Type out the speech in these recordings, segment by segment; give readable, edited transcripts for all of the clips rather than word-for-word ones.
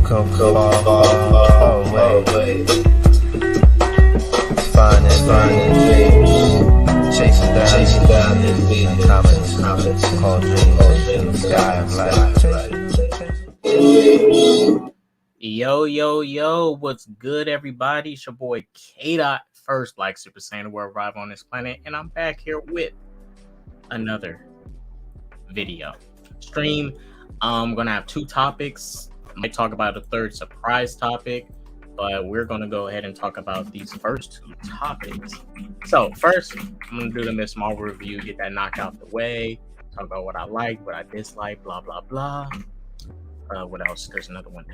come far away. Finding dreams, chasing down these visions, comments, called dreams in the sky of life. Yo, what's good, everybody? It's your boy K. First Black Super Saiyan to arrive on this planet, and I'm back here with another video stream. I'm gonna have two topics. I might talk about a third surprise topic, but we're gonna go ahead and talk about these first two topics. So first, I'm gonna do the Miss Marvel review, get that knocked out the way, talk about what I like, what I dislike, blah blah blah. What else? There's another one.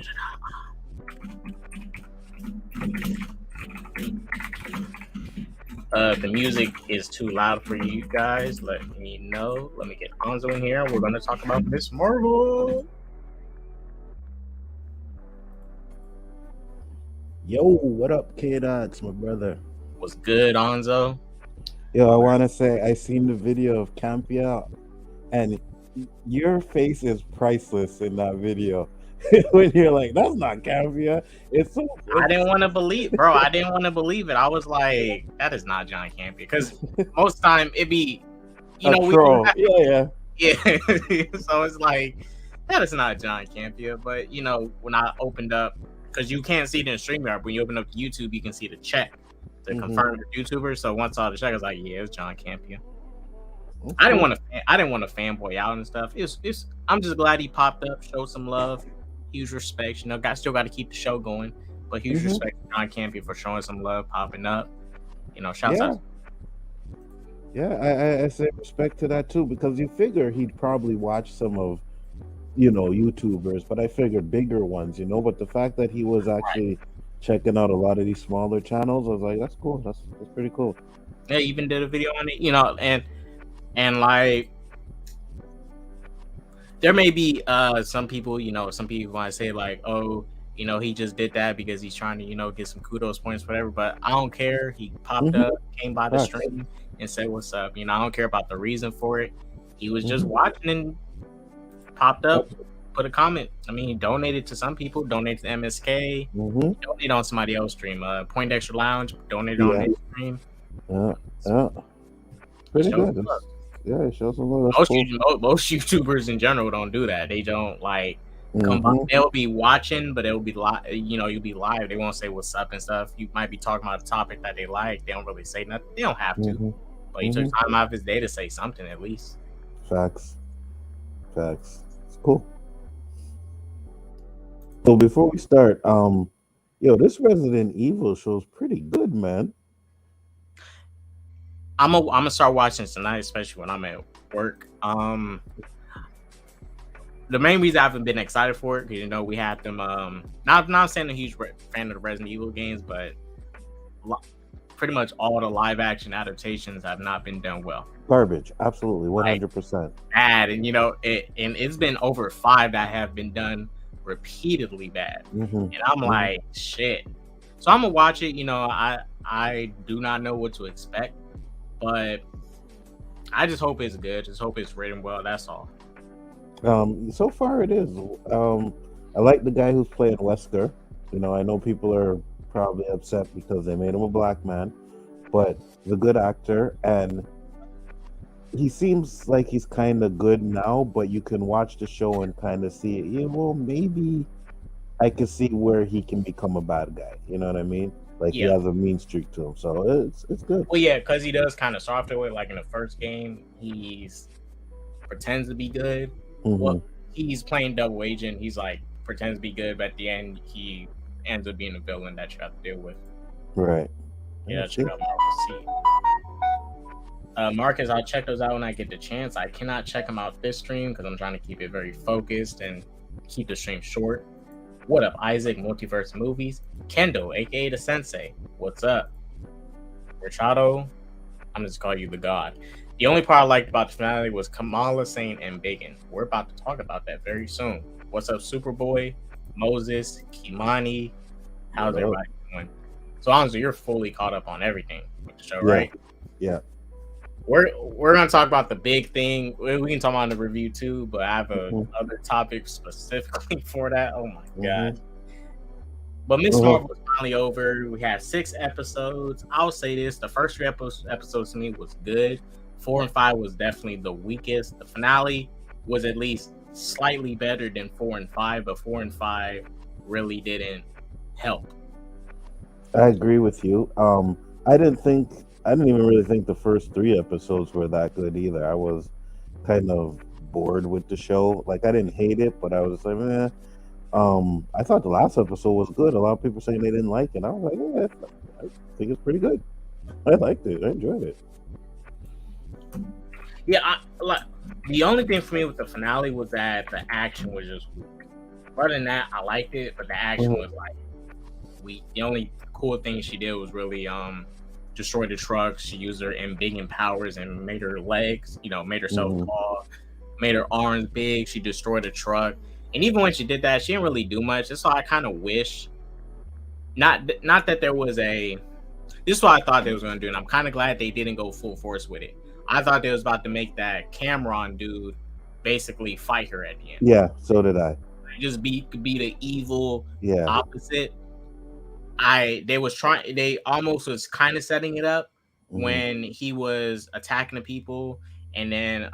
The music is too loud for you guys. Let me know. Let me get Hanzo in here. We're going to talk about Miss Marvel. Yo, what up, K-Dots, my brother? What's good, Hanzo? Yo, I want to say I seen the video of Campia, and your face is priceless in that video. When you're like, that's not Campia. It's so. I didn't want to believe, bro. I didn't want to believe it. I was like, that is not John Campia, because most time it be, you know, troll. Yeah. So it's like that is not John Campia. But you know, when I opened up, because you can't see it in StreamYard, when you open up YouTube, you can see the check to confirm the YouTuber. So once I saw the check, I was like, yeah, it's John Campia. Okay. I didn't want to fanboy out and stuff. I'm just glad he popped up, showed some love. Huge respect, you know. Still got to keep the show going, but huge respect to John Campia for showing some love, popping up. You know, shouts out. Yeah, I say respect to that too, because you figure he'd probably watch some of, you know, YouTubers, but I figured bigger ones, you know. But the fact that he was actually checking out a lot of these smaller channels, I was like, that's cool. That's pretty cool. Yeah, even did a video on it, you know, and like. There may be some people, you know, some people want to say like, oh, you know, he just did that because he's trying to, you know, get some kudos points, whatever. But I don't care. He popped up, came by the stream and said, what's up? You know, I don't care about the reason for it. He was just watching and popped up, put a comment. I mean, he donated to some people, donated to MSK, donated on somebody else's stream. Point Extra Lounge, donated on his stream. Yeah. Pretty good. Yeah, it shows some love. Most YouTubers in general don't do that. They don't like come by. They'll be watching, but it'll be live. You know, you'll be live. They won't say what's up and stuff. You might be talking about a topic that they like. They don't really say nothing. They don't have to. But he took time out of his day to say something at least. Facts. It's cool. So before we start, this Resident Evil show's pretty good, man. I'm gonna start watching tonight, especially when I'm at work. The main reason I haven't been excited for it, because you know we had them. Not saying a huge fan of the Resident Evil games, but pretty much all the live action adaptations have not been done well. Garbage, absolutely, 100%. Bad, and you know it's been over 5 that have been done repeatedly bad, and I'm like, shit. So I'm gonna watch it. You know, I do not know what to expect. But I just hope it's good. Just hope it's written well. That's all. So far it is. I like the guy who's playing Wesker. You know, I know people are probably upset because they made him a black man, but he's a good actor, and he seems like he's kind of good now. But you can watch the show and kind of see it. Yeah, well, maybe I can see where he can become a bad guy. You know what I mean? Like he has a mean streak to him, so it's good. Well, yeah, because he does kind of soft away. Like in the first game, he pretends to be good. Well, he's playing double agent. He's like pretends to be good, but at the end, he ends up being a villain that you have to deal with. Right. Yeah, check out Marvel. Marcus, I'll check those out when I get the chance. I cannot check them out this stream because I'm trying to keep it very focused and keep the stream short. What up, Isaac? Multiverse Movies. Kendall, aka the Sensei. What's up? Richado, I'm just calling you the God. The only part I liked about the finale was Kamala saying and Bacon. We're about to talk about that very soon. What's up, Superboy? Moses, Kimani. How's everybody doing? So honestly, you're fully caught up on everything with the show, right? Yeah. We're gonna talk about the big thing. We can talk about the review too, but I have other topic specifically for that. Oh my god! But Miss Marvel was finally over. We had 6 episodes. I'll say this: the first 3 episodes to me was good. 4 and 5 was definitely the weakest. The finale was at least slightly better than 4 and 5, but 4 and 5 really didn't help. I agree with you. I didn't even really think the first 3 episodes were that good either. I was kind of bored with the show. Like I didn't hate it, but I was like, eh. I thought the last episode was good. A lot of people saying they didn't like it. I was like, yeah, I think it's pretty good. I liked it. I enjoyed it. Yeah, the only thing for me with the finale was that the action was just weak. Other than that, I liked it, but the action was like weak. The only cool thing she did was really destroy the truck. She used her embiggen powers and made her legs, made herself tall, made her arms big. She destroyed the truck. And even when she did that, she didn't really do much. That's why I kind of wish, not that there was this is what I thought they was going to do, and I'm kind of glad they didn't go full force with it. I thought they was about to make that Cameron dude basically fight her at the end. Yeah, so did I. Just be the evil opposite. They almost was kind of setting it up when he was attacking the people, and then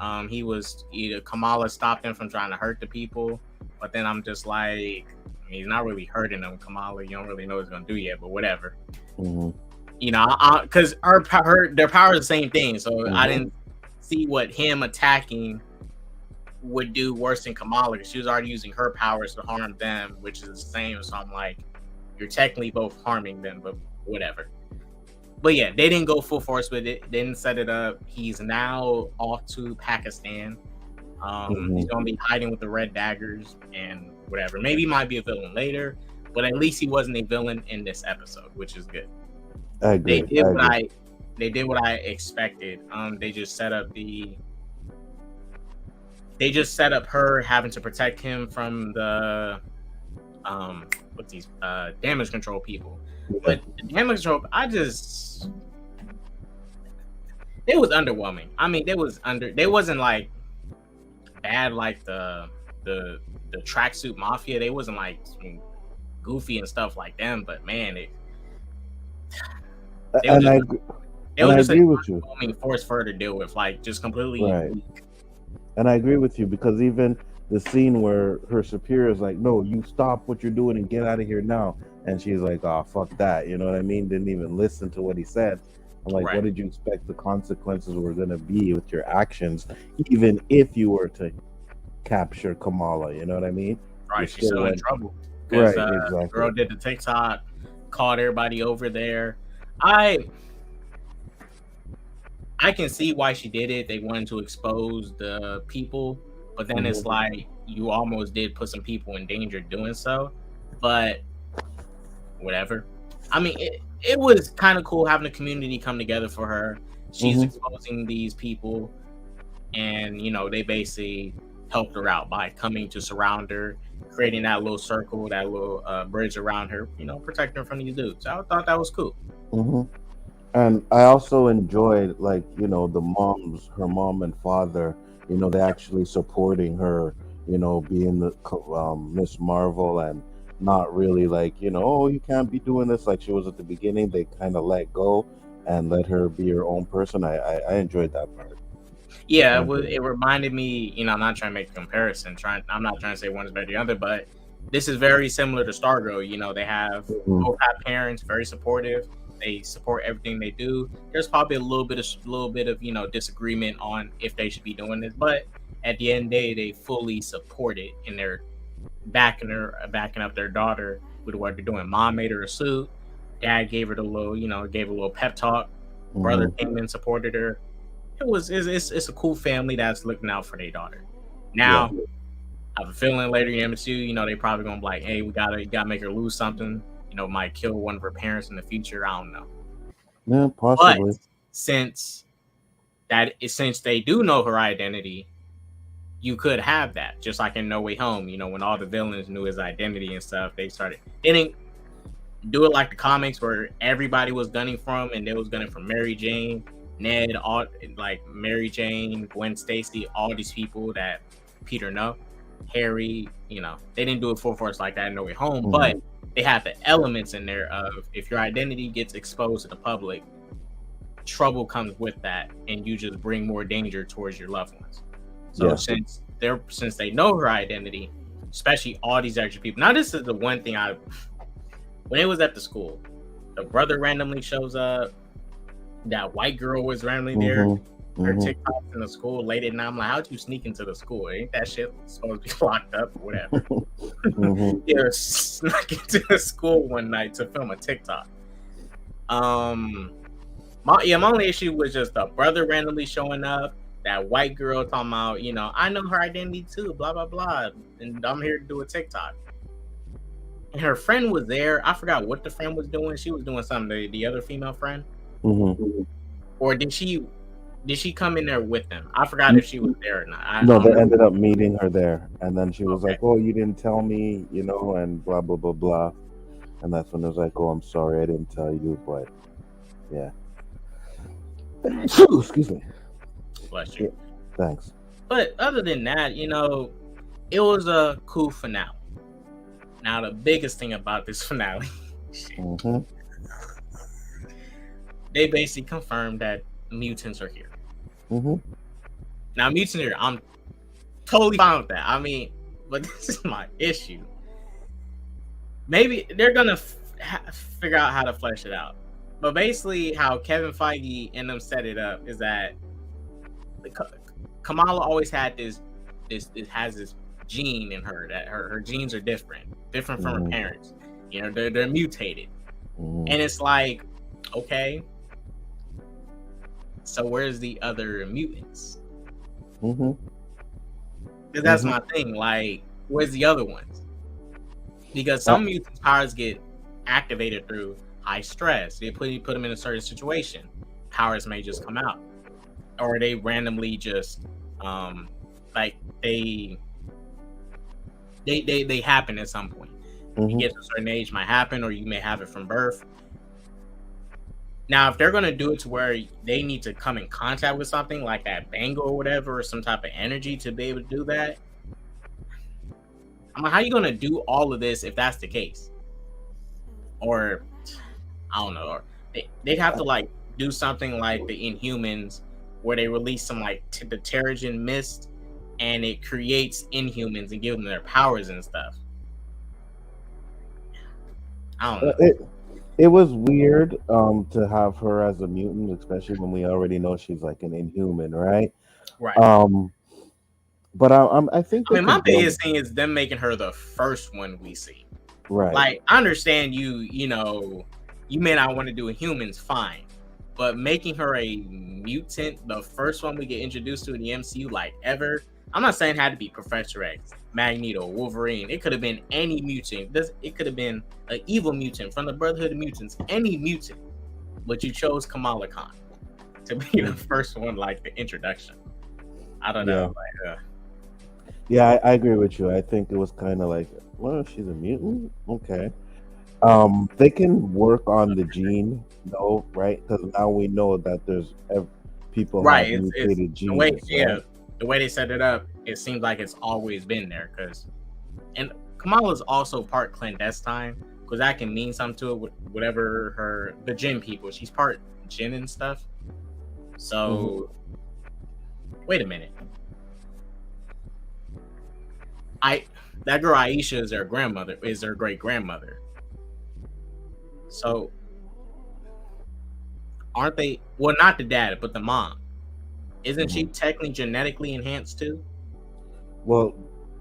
Kamala stopped him from trying to hurt the people. But then I'm just like, he's not really hurting them, Kamala. You don't really know what he's gonna do yet, but whatever. Because their power is the same thing, so I didn't see what him attacking would do worse than Kamala, because she was already using her powers to harm them, which is the same. So I'm like, you're technically both harming them, but whatever. But yeah, they didn't go full force with it. They didn't set it up. He's now off to Pakistan. He's gonna be hiding with the red daggers and whatever. Maybe he might be a villain later, but at least he wasn't a villain in this episode, which is good. I agree. They did what I expected. They just set up her having to protect him from the damage control people. But the damage control, it was underwhelming. I mean, they wasn't like bad like the tracksuit mafia. They wasn't like goofy and stuff like them, but man, I agree with you. Force for her to deal with, like, just completely weak. And I agree with you, because even the scene where her superior is like, no, you stop what you're doing and get out of here now. And she's like, oh, fuck that. You know what I mean? Didn't even listen to what he said. I'm like, what did you expect the consequences were going to be with your actions, even if you were to capture Kamala? You know what I mean? Right. She's still in trouble. Right, exactly. The girl did the TikTok, called everybody over there. I can see why she did it. They wanted to expose the people, but then it's like you almost did put some people in danger doing so. But whatever. I mean, it was kind of cool having the community come together for her. She's exposing these people, and they basically helped her out by coming to surround her, creating that little circle, that little bridge around her, protecting her from these dudes. I thought that was cool. And I also enjoyed, like, her mom and father, they actually supporting her, being the Miss Marvel, and not really like, oh, you can't be doing this like she was at the beginning. They kind of let go and let her be her own person. I enjoyed that part. Yeah, it reminded me, I'm not trying to make a comparison. I'm not trying to say one is better than the other, but this is very similar to Stargirl. They both have parents, very supportive. They support everything they do. There's probably a little bit of disagreement on if they should be doing this, but at the end of the day, they fully support it, and they're backing up their daughter with what they're doing. Mom made her a suit. Dad gave her gave a little pep talk. Brother came and supported her. It's a cool family that's looking out for their daughter. Now, I have a feeling later in MCU, they probably gonna be like, hey, we gotta make her lose something. Might kill one of her parents in the future. I don't know. Yeah, possibly. But since they do know her identity, you could have that. Just like in No Way Home, when all the villains knew his identity and stuff, they didn't do it like the comics where everybody was gunning from, and they was gunning from Mary Jane, Ned, all like Mary Jane, Gwen Stacy, all these people that Peter know, Harry, they didn't do it full force like that in No Way Home, but they have the elements in there of if your identity gets exposed to the public, trouble comes with that, and you just bring more danger towards your loved ones. So since they know her identity, especially all these extra people. Now, this is the one thing when it was at the school, the brother randomly shows up. That white girl was randomly there. Her TikToks in the school late at night. I'm like, how'd you sneak into the school? Ain't that shit supposed to be locked up or whatever? Yeah, snuck into the school one night to film a TikTok. My only issue was just the brother randomly showing up. That white girl talking about, I know her identity too, blah blah blah, and I'm here to do a TikTok. And her friend was there. I forgot what the friend was doing. She was doing something. The other female friend, or did she come in there with them? I forgot if she was there or not. No, they ended up meeting her there, and then she was like, "Oh, you didn't tell me, and blah blah blah blah." And that's when it was like, "Oh, I'm sorry, I didn't tell you," but yeah. Excuse me. Bless you. Yeah, thanks. But other than that, it was a cool finale. Now, the biggest thing about this finale, they basically confirmed that mutants are here. Now, mutants are here. I'm totally fine with that. I mean, but this is my issue. Maybe they're gonna figure out how to flesh it out. But basically, how Kevin Feige and them set it up is that Kamala always had this gene in her that her genes are different from her parents. They're mutated, and it's like, okay, so where's the other mutants? Because that's my thing. Like, where's the other ones? Because some mutants' powers get activated through high stress. They put them in a certain situation. Powers may just come out, or they randomly just they happen at some point. You get to a certain age, might happen, or you may have it from birth. Now, if they're gonna do it to where they need to come in contact with something like that bangle or whatever, or some type of energy to be able to do that, I'm like, how are you gonna do all of this if that's the case? Or I don't know. Or they'd have to do something like the Inhumans, where they release some the Terrigen mist, and it creates Inhumans and gives them their powers and stuff. I don't know. It was weird to have her as a mutant, especially when we already know she's like an Inhuman, right? Right. But I think my biggest thing is them making her the first one we see. Right. Like, I understand you may not want to do Inhumans, fine. But making her a mutant, the first one we get introduced to in the MCU, ever. I'm not saying it had to be Professor X, Magneto, Wolverine. It could have been any mutant. It could have been an evil mutant from the Brotherhood of Mutants, any mutant. But you chose Kamala Khan to be the first one, the introduction. I don't know. Yeah, I agree with you. I think it was kind of well, she's a mutant? Okay. They can work on the gene, though, right? Because now we know that there's people have mutated genes. The way they set it up, it seems like it's always been there. And Kamala's also part clandestine, because that can mean something to it with whatever the Jinn people. She's part Jinn and stuff. So, wait a minute. That girl Aisha is their grandmother, is their great grandmother. So, aren't they? Well, not the dad, but the mom. Isn't she technically genetically enhanced too? Well,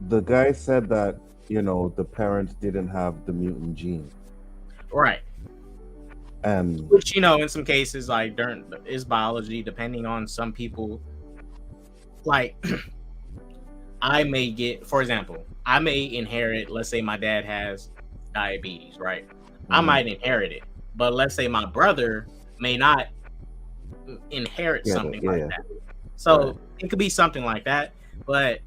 the guy said that the parents didn't have the mutant gene, right? And which in some cases, is biology, depending on some people. I may get, for example, I may inherit. Let's say my dad has diabetes, right? I might inherit it, but let's say my brother may not inherit something like that. So it could be something like that, but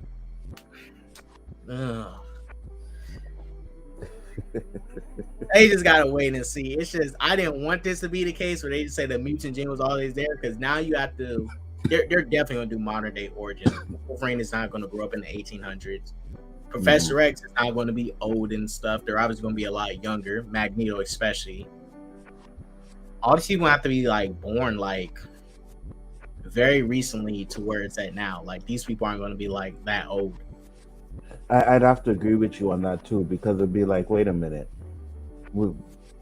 they just gotta wait and see. It's just, I didn't want this to be the case where they just say the mutant gene was always there, because now you have to. They're definitely gonna do modern day origins. Wolverine is not gonna grow up in the 1800s. Professor X is not going to be old and stuff. They're obviously going to be a lot younger. Magneto, especially. All these people have to be like born like very recently to where it's at now. Like these people aren't going to be like that old. I'd have to agree with you on that too, because it'd be like, wait a minute,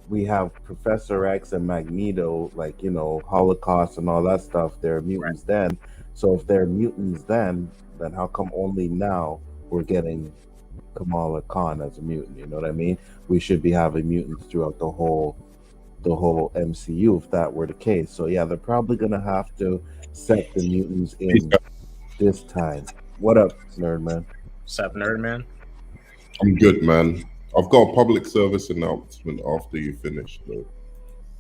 we have Professor X and Magneto, like, you know, Holocaust and all that stuff. They're mutants then. So if they're mutants then how come only now we're getting Kamala Khan as a mutant? You know what I mean? We should be having mutants throughout the whole MCU if that were the case. So yeah, they're probably gonna have to set the mutants in this time. What up, Nerd Man? What's up, Nerd Man? I'm good, man. I've got a public service announcement after you finish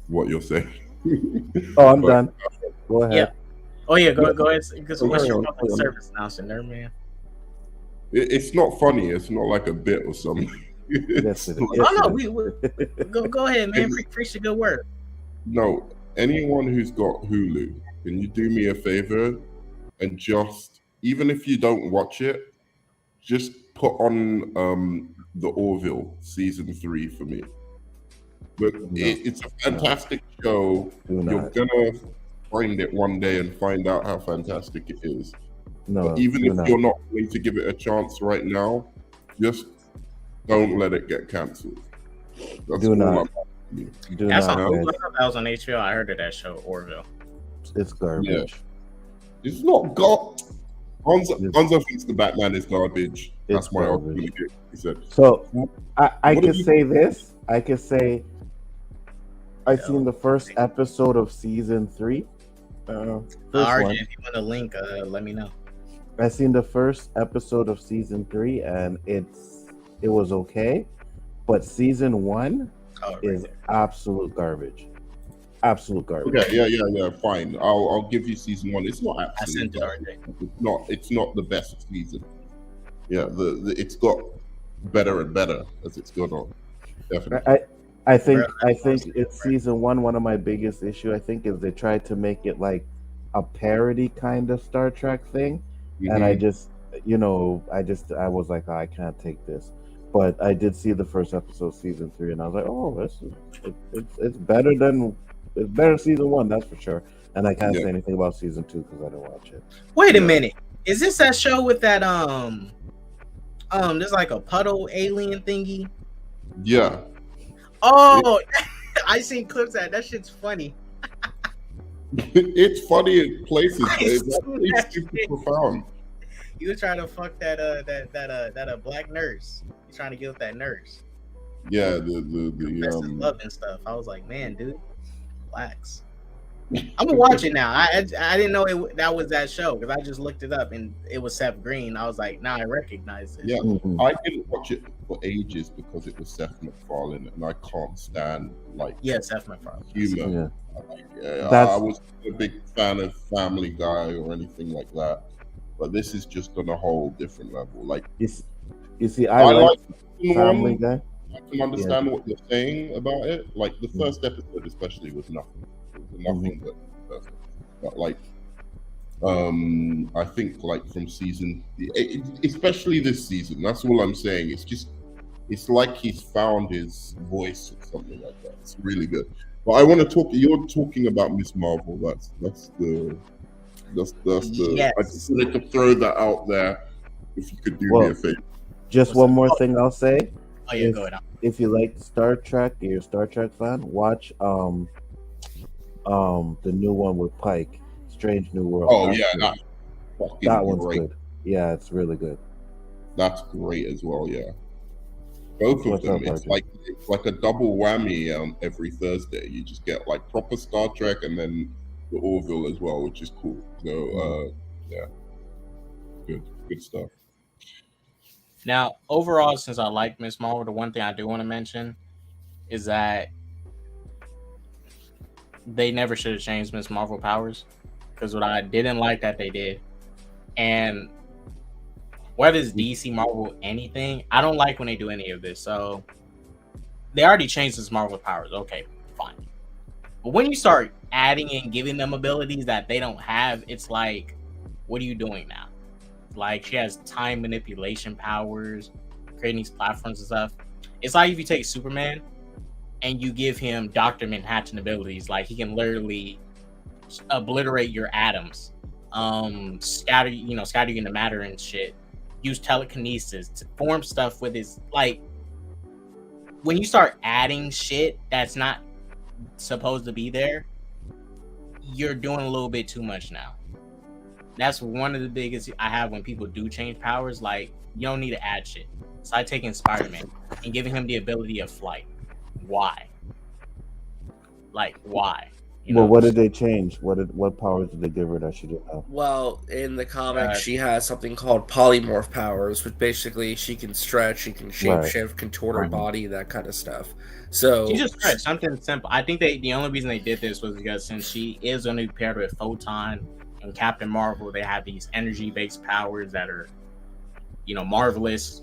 what you're saying. Oh, I'm done. Go ahead. Yeah. Oh yeah, go ahead. Because what's your public service announcement, Nerd Man? It's not funny. It's not like a bit or something. Yes, it is. Oh no, we go ahead, man. Preach the good word. No, anyone who's got Hulu, can you do me a favor and just, even if you don't watch it, just put on the Orville season 3 for me. But it's a fantastic show. You're gonna find it one day and find out how fantastic it is. No, but even if you're not going to give it a chance right now, just don't let it get cancelled. That's do not. That's on Hulu. That was on HBO. I heard of that show, Orville. It's garbage. Yeah. It's not Gonzo thinks the Batman is garbage. That's my argument. He said. So I can say this. I can say I've seen the first episode of season 3. RJ, if you want a link, let me know. I seen the first episode of season 3 and it was okay, but season 1 is absolute garbage. Absolute garbage. Okay, yeah. Fine. I'll give you season 1. It's not absolute garbage. It's not the best season. Yeah, it's got better and better as it's gone on. Definitely. I think it's season 1. One of my biggest issue, I think, is they tried to make it like a parody kind of Star Trek thing, and I just, I was like, oh, I can't take this. But I did see the first episode of season 3, and I was like, oh, it's better than season 1, that's for sure. And I can't say anything about season 2 because I didn't watch it. Wait a minute, is this that show with that there's like a puddle alien thingy? Yeah. Oh, I seen clips of that shit's funny. It's funny in places, but it's actually super profound. You were trying to fuck that black nurse. You're trying to get with that nurse. Yeah, the love and stuff. I was like, man, dude, relax. I'm gonna watch it now. I didn't know that was that show because I just looked it up and it was Seth Green. I was like, nah, I recognize it. Yeah, I didn't watch it for ages because it was Seth MacFarlane, and I can't stand Seth MacFarlane humor. I was a big fan of Family Guy or anything like that, but this is just on a whole different level. Like, you see, I like Family Guy. I can understand what you're saying about it. Like the first episode, especially, was nothing. Nothing but perfect. But I think from season, especially this season, that's all I'm saying. It's like he's found his voice or something like that. It's really good. But I want to talk. You're talking about Miss Marvel. That's the. Yes. I just wanted to throw that out there. If you could do me a favor. Just one more thing I'll say. Oh yeah, go ahead. If you like Star Trek, you're a Star Trek fan, watch the new one with Pike, Strange New World. Oh yeah, that one's great. Good. Yeah, it's really good. That's great as well. Yeah, both of them. It's like a double whammy. Every Thursday, you just get like proper Star Trek and then the Orville as well, which is cool. So yeah, good stuff. Now, overall, since I like Miss Marvel, the one thing I do want to mention is that they never should have changed Miss Marvel powers, because what I didn't like that they did, and whether it's DC, Marvel, anything, I don't like when they do any of this. So they already changed Miss Marvel powers. Okay, fine. But when you start adding and giving them abilities that they don't have, it's like, what are you doing now? Like, she has time manipulation powers. creating these platforms and stuff. It's like if you take Superman and you give him Dr. Manhattan abilities, like he can literally obliterate your atoms, scatter you into matter and shit, use telekinesis to form stuff with his, like, when you start adding shit that's not supposed to be there, you're doing a little bit too much now. That's one of the biggest I have when people do change powers. Like, you don't need to add shit. It's like taking Spider-Man and giving him the ability of flight. Why? Like, why? Well, what did they change? What powers did they give her that she didn't have? Well, in the comics, she has something called polymorph powers, which basically she can stretch, she can shapeshift, contort her body, that kind of stuff. So she just stretched something simple. I think the only reason they did this was because since she is going to be paired with Photon and Captain Marvel, they have these energy-based powers that are, marvelous.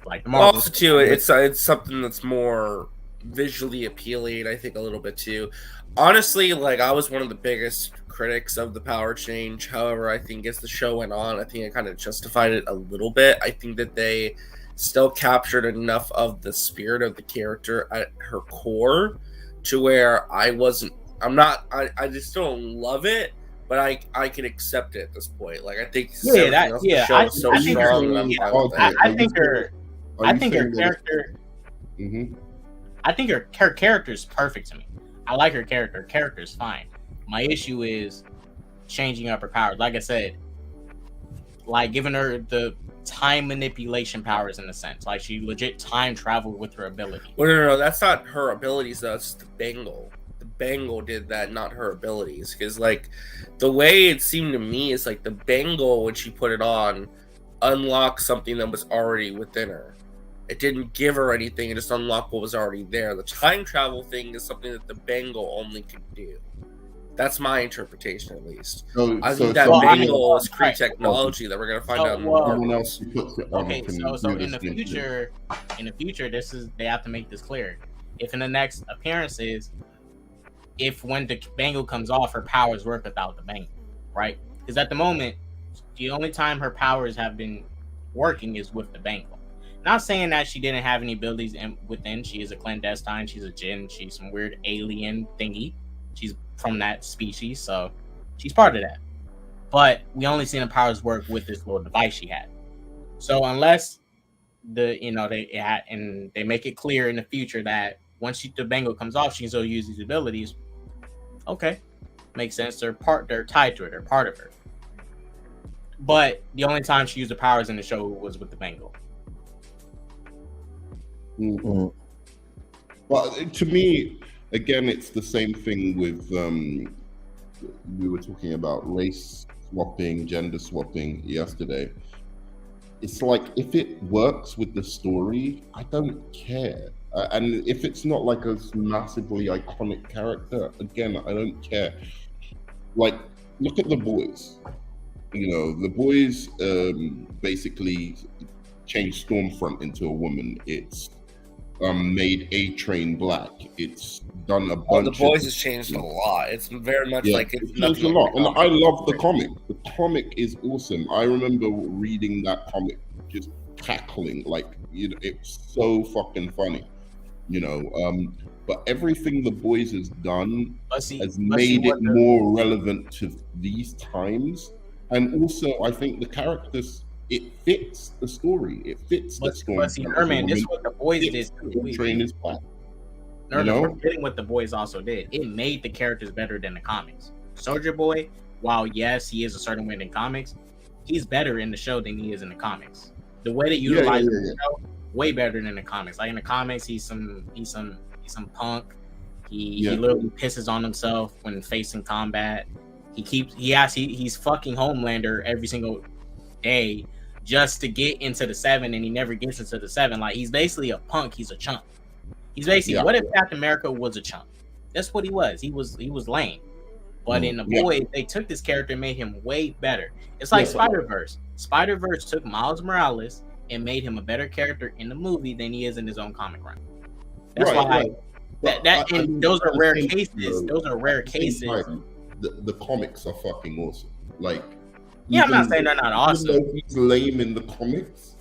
Like the Marvel. Also, too, it's something that's more visually appealing, I think, a little bit too. Honestly, like, I was one of the biggest critics of the power change. However, I think as the show went on, I think it kind of justified it a little bit. I think that they still captured enough of the spirit of the character at her core to where I just don't love it, but I can accept it at this point. Like, I think I think her character. Mm-hmm. I think her character is perfect to me. I like her character. Her character is fine. My issue is changing up her powers. Like I said, like giving her the time manipulation powers in a sense. Like she legit time traveled with her ability. Well, no, that's not her abilities though. It's the Bengal. The Bengal did that, not her abilities. Because like the way it seemed to me is like the Bengal, when she put it on, unlocked something that was already within her. It didn't give her anything, it just unlocked what was already there. The time travel thing is something that the Bengal only could do. That's my interpretation, at least. I think that Bengal is free technology that we're going to find out more. Someone else who puts it on. Okay, so in the future, they have to make this clear. If in the next appearances, when the Bengal comes off, her powers work without the Bengal, right? Because at the moment, the only time her powers have been working is with the Bengal. Not saying that she didn't have any abilities within. She is a clandestine. She's a djinn. She's some weird alien thingy. She's from that species, so she's part of that. But we only seen the powers work with this little device she had. So unless they make it clear in the future that once the Bengal comes off, she can still use these abilities. Okay, makes sense. They're tied to her. They're part of her. But the only time she used the powers in the show was with the Bengal. Mm-hmm. But to me, again, it's the same thing with we were talking about race swapping, gender swapping yesterday. It's like, if it works with the story, I don't care. And if it's not like a massively iconic character, again, I don't care. Like, look at The Boys. The Boys basically changed Stormfront into a woman. It's made A-Train black. It's done a bunch. The Boys has changed a lot. It's very much like it's changed a lot, and I love the comic. The comic is awesome. I remember reading that comic, just cackling, like it's so fucking funny, But everything The Boys has done has made it more relevant to these times, and also I think the characters. It fits the story. It fits the story. But see, Herman, this is what The Boys did. Train is black. We're forgetting what The Boys also did. It made the characters better than the comics. Soldier Boy, while yes, he is a certain way in comics, he's better in the show than he is in the comics. The way they utilize the show, way better than the comics. Like in the comics, he's some punk. He literally pisses on himself when facing combat. He's fucking Homelander every single day just to get into the 7, and he never gets into the 7. Like, he's basically a punk. He's a chump. He's basically what if Captain America was a chump? That's what he was. He was lame. But in The Boys, they took this character and made him way better. It's like Spider-Verse. Spider-Verse took Miles Morales and made him a better character in the movie than he is in his own comic run. That's why those are rare cases. Those are rare cases. The comics are fucking awesome. Like, I'm not saying they're not awesome. Even though he's lame in the comics,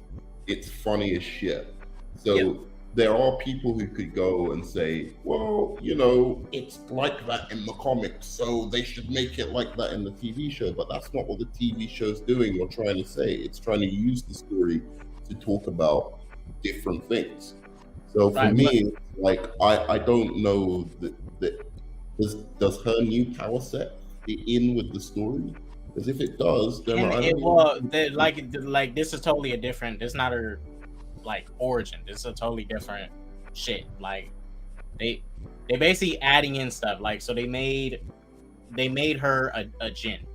it's funny as shit. So there are people who could go and say, well, you know, it's like that in the comics, so they should make it like that in the TV show. But that's not what the TV show's doing or trying to say. It's trying to use the story to talk about different things. So for me, like I don't know that does her new power set fit in with the story? Because if it does, then like this is totally a different. This is not her like origin. This is a totally different shit. Like they basically adding in stuff. Like so they made her a djinn.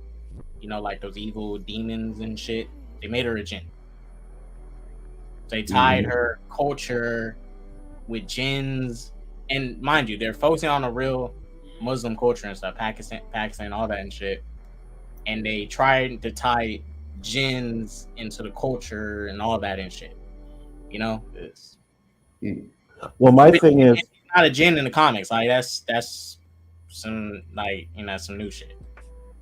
You know, like those evil demons and shit. They made her a djinn. They tied her culture with jinns, and mind you, they're focusing on a real Muslim culture and stuff, Pakistan, all that and shit. And they tried to tie jinns into the culture and all that and shit. You know, well, my thing is, it's not a jinn in the comics. Like that's some like some new shit.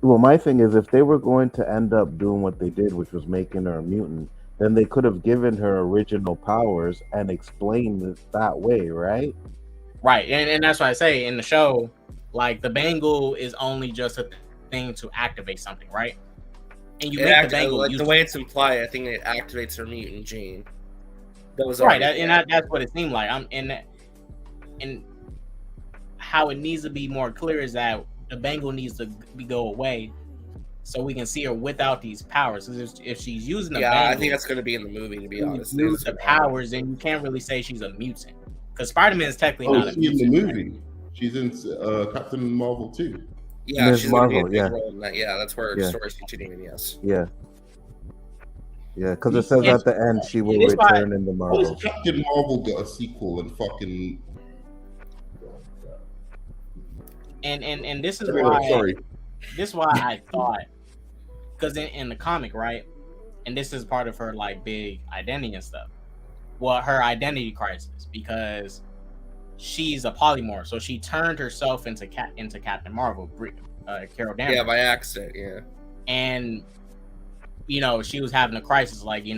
Well, my thing is, if they were going to end up doing what they did, which was making her a mutant, then they could have given her original powers and explained it that way, right? Right, and that's why I say in the show, like the bangle is only just a thing to activate something, right? And you make the bangle like the way it's implied. I think it activates her mutant gene. That was right, that's what it seemed like. And how it needs to be more clear is that the bangle needs to go away, so we can see her without these powers. If she's using the bangle, I think that's going to be in the movie. To be honest, use the powers, then you can't really say she's a mutant because Spider-Man is technically not a mutant. She's in the movie. Right? She's in Captain Marvel too. Yeah, she's Marvel. Gonna be a big role in that. Yeah, that's where the story's continuing. Yes. Yeah. Yeah, because it says at the end she will return in the Marvel. Captain Marvel got a sequel and fucking. And this is why this is why I thought, because in the comic, right, and this is part of her like big identity and stuff. Well, her identity crisis, because she's a polymorph, so she turned herself into Captain Marvel, Carol Danvers. Yeah, by accident. Yeah, and she was having a crisis, like she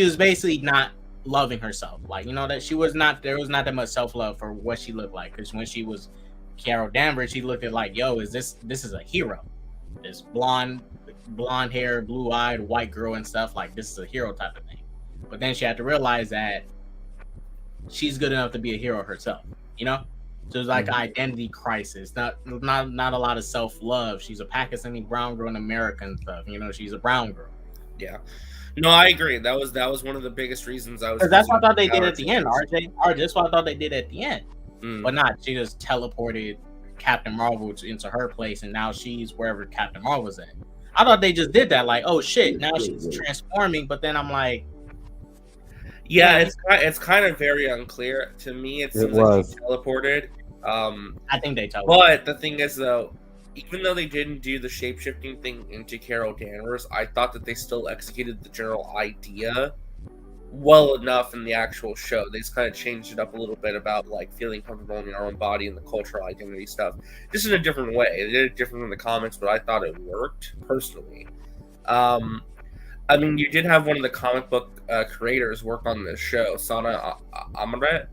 was basically not loving herself, like that there was not that much self-love for what she looked like, because when she was Carol Danvers, she looked at like, this is a hero, this blonde hair, blue-eyed white girl and stuff, like this is a hero type of thing. But then she had to realize that she's good enough to be a hero herself, so it's like an identity crisis, not a lot of self-love. She's a Pakistani brown girl in America and stuff, she's a brown girl. Yeah. No, I agree. That was one of the biggest reasons I was. Because that's what I thought they did at the end, RJ. That's what I thought they did at the end. But not. She just teleported Captain Marvel into her place, and now she's wherever Captain Marvel was at. I thought they just did that. Like, oh shit, now she's transforming. But then I'm like, yeah, it's kind of very unclear to me. It seems like she teleported. I think they teleported. But the thing is, though, even though they didn't do the shape-shifting thing into Carol Danvers, I thought that they still executed the general idea well enough in the actual show. They just kind of changed it up a little bit about like feeling comfortable in your own body and the cultural identity stuff, just in a different way. They did it different in the comics, but I thought it worked personally. I mean, you did have one of the comic book creators work on this show, Sana Amret.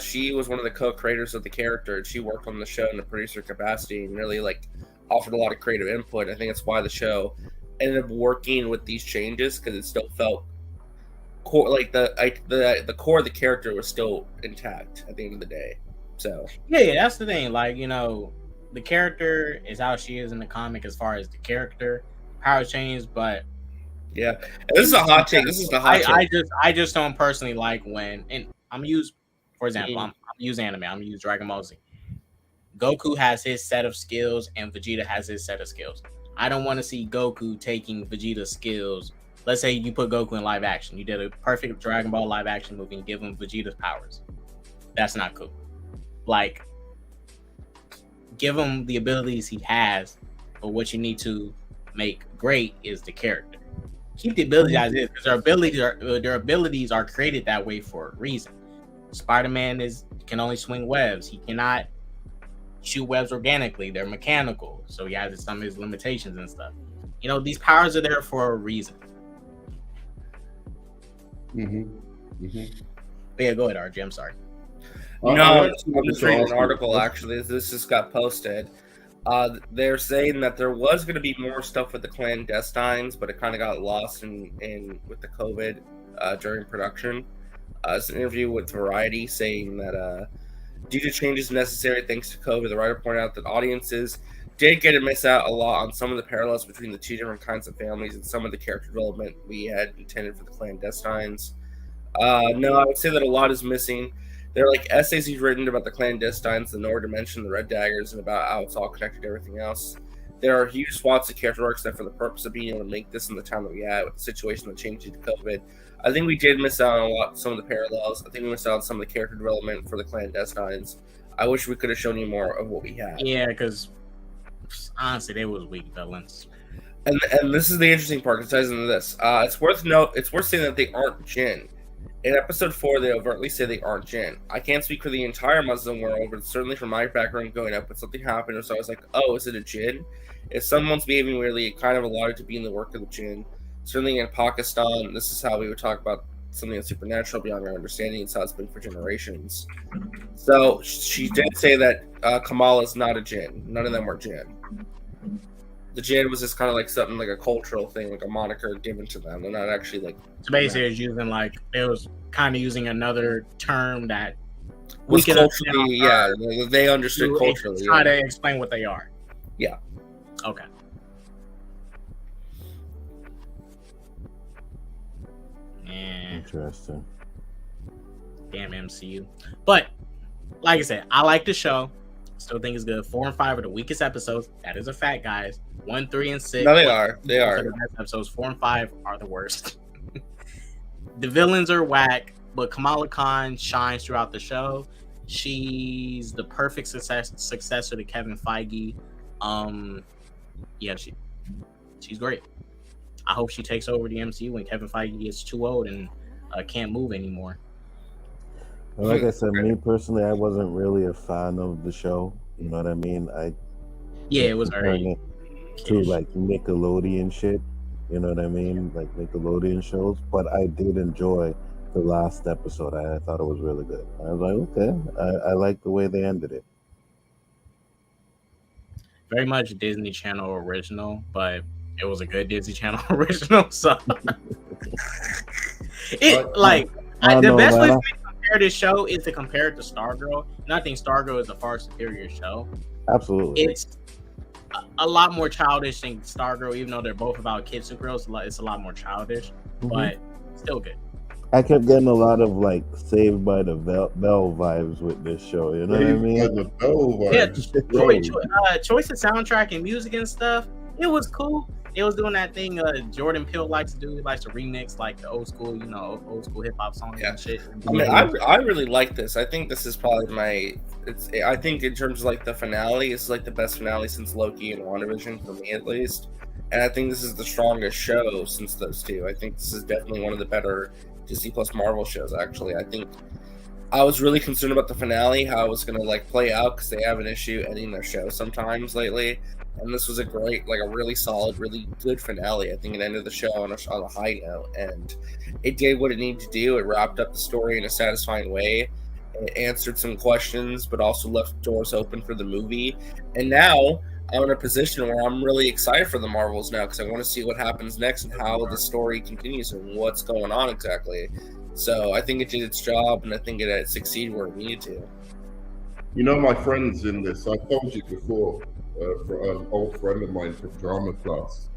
She was one of the co-creators of the character, and she worked on the show in the producer capacity and really like offered a lot of creative input. I think that's why the show ended up working with these changes, because it still felt core, like the core of the character was still intact at the end of the day. So yeah, that's the thing. Like the character is how she is in the comic as far as the character power changed, but yeah, this is a hot take. This is the hot take. I just don't personally like when, and I'm used. For example, I'm use anime. I'm use Dragon Ball Z. Goku has his set of skills, and Vegeta has his set of skills. I don't want to see Goku taking Vegeta's skills. Let's say you put Goku in live action. You did a perfect Dragon Ball live action movie and give him Vegeta's powers. That's not cool. Like, give him the abilities he has, but what you need to make great is the character. Keep the abilities as is, because their abilities are created that way for a reason. Spider-Man can only swing webs. He cannot shoot webs organically. They're mechanical, so he has some of his limitations and stuff. These powers are there for a reason. But yeah, go ahead, RJ. I'm sorry. No, I'm just reading an article actually. This just got posted. They're saying that there was going to be more stuff with the clandestines, but it kind of got lost in with the COVID during production. It's an interview with Variety saying that due to changes necessary thanks to COVID, the writer pointed out that audiences did get to miss out a lot on some of the parallels between the two different kinds of families and some of the character development we had intended for the clandestines. No, I would say that a lot is missing. There are like essays he's written about the clandestines, the Nord Dimension, the Red Daggers, and about how it's all connected to everything else. There are huge swaths of character arcs that for the purpose of being able to make this in the time that we had with the situation that changed due to COVID. I think we did miss out on some of the parallels. I think we missed out on some of the character development for the clandestines. I wish we could have shown you more of what we had. Yeah, because honestly, they was weak villains. And this is the interesting part. It ties into this. It's worth saying that they aren't Jinn. In episode 4, they overtly say they aren't Jinn. I can't speak for the entire Muslim world, but certainly from my background growing up, when something happened, so I was like, oh, is it a Jinn? If someone's behaving weirdly, it kind of allowed it to be in the work of the Jinn. Certainly in Pakistan, this is how we would talk about something that's supernatural beyond our understanding. It's how it's been for generations. So she did say that Kamala is not a Jinn. None of them were Jinn. The Jinn was just kind of like something like a cultural thing, like a moniker given to them. They're not actually like. So basically, it's using like it was kind of using another term that was culturally, yeah, they understood culturally. Try to explain what they are. Yeah. Okay. Interesting. Damn MCU. But like I said, I like the show. Still think it's good. 4 and 5 are the weakest episodes. That is a fact, guys. 1, 3, and 6. No, they are. They are. The best episodes. 4 and 5 are the worst. The villains are whack, but Kamala Khan shines throughout the show. She's the perfect successor to Kevin Feige. Yeah, she's great. I hope she takes over the MCU when Kevin Feige gets too old and can't move anymore. Well, like I said, me personally, I wasn't really a fan of the show. You know what I mean? It was very to like Nickelodeon shit. You know what I mean? Like Nickelodeon shows. But I did enjoy the last episode. I thought it was really good. I was like, okay, I like the way they ended it. Very much Disney Channel original, but it was a good Disney Channel original. So the best way to compare this show is to compare it to Stargirl. And I think Stargirl is a far superior show. Absolutely. It's a lot more childish than Stargirl, even though they're both about kids superheroes. It's a lot more childish, but still good. I kept getting a lot of like Saved by the Bell vibes with this show. You know what I mean? Choice of soundtrack and music and stuff. It was cool. It was doing that thing Jordan Peele likes to do. He likes to remix like the old school, hip hop songs and shit. I mean, I really like this. I think this is probably I think in terms of like the finale, it's like the best finale since Loki and WandaVision for me at least. And I think this is the strongest show since those two. I think this is definitely one of the better Disney Plus Marvel shows. Actually, I think I was really concerned about the finale, how it was going to like play out because they have an issue ending their show sometimes lately. And this was a really solid, really good finale. I think it ended the show on a high note, and it did what it needed to do. It wrapped up the story in a satisfying way. It answered some questions, but also left doors open for the movie. And now I'm in a position where I'm really excited for the Marvels now because I want to see what happens next and how the story continues and what's going on exactly. So I think it did its job, and I think it succeeded where it needed to. You know, my friends in this, I told you before, an old friend of mine from drama class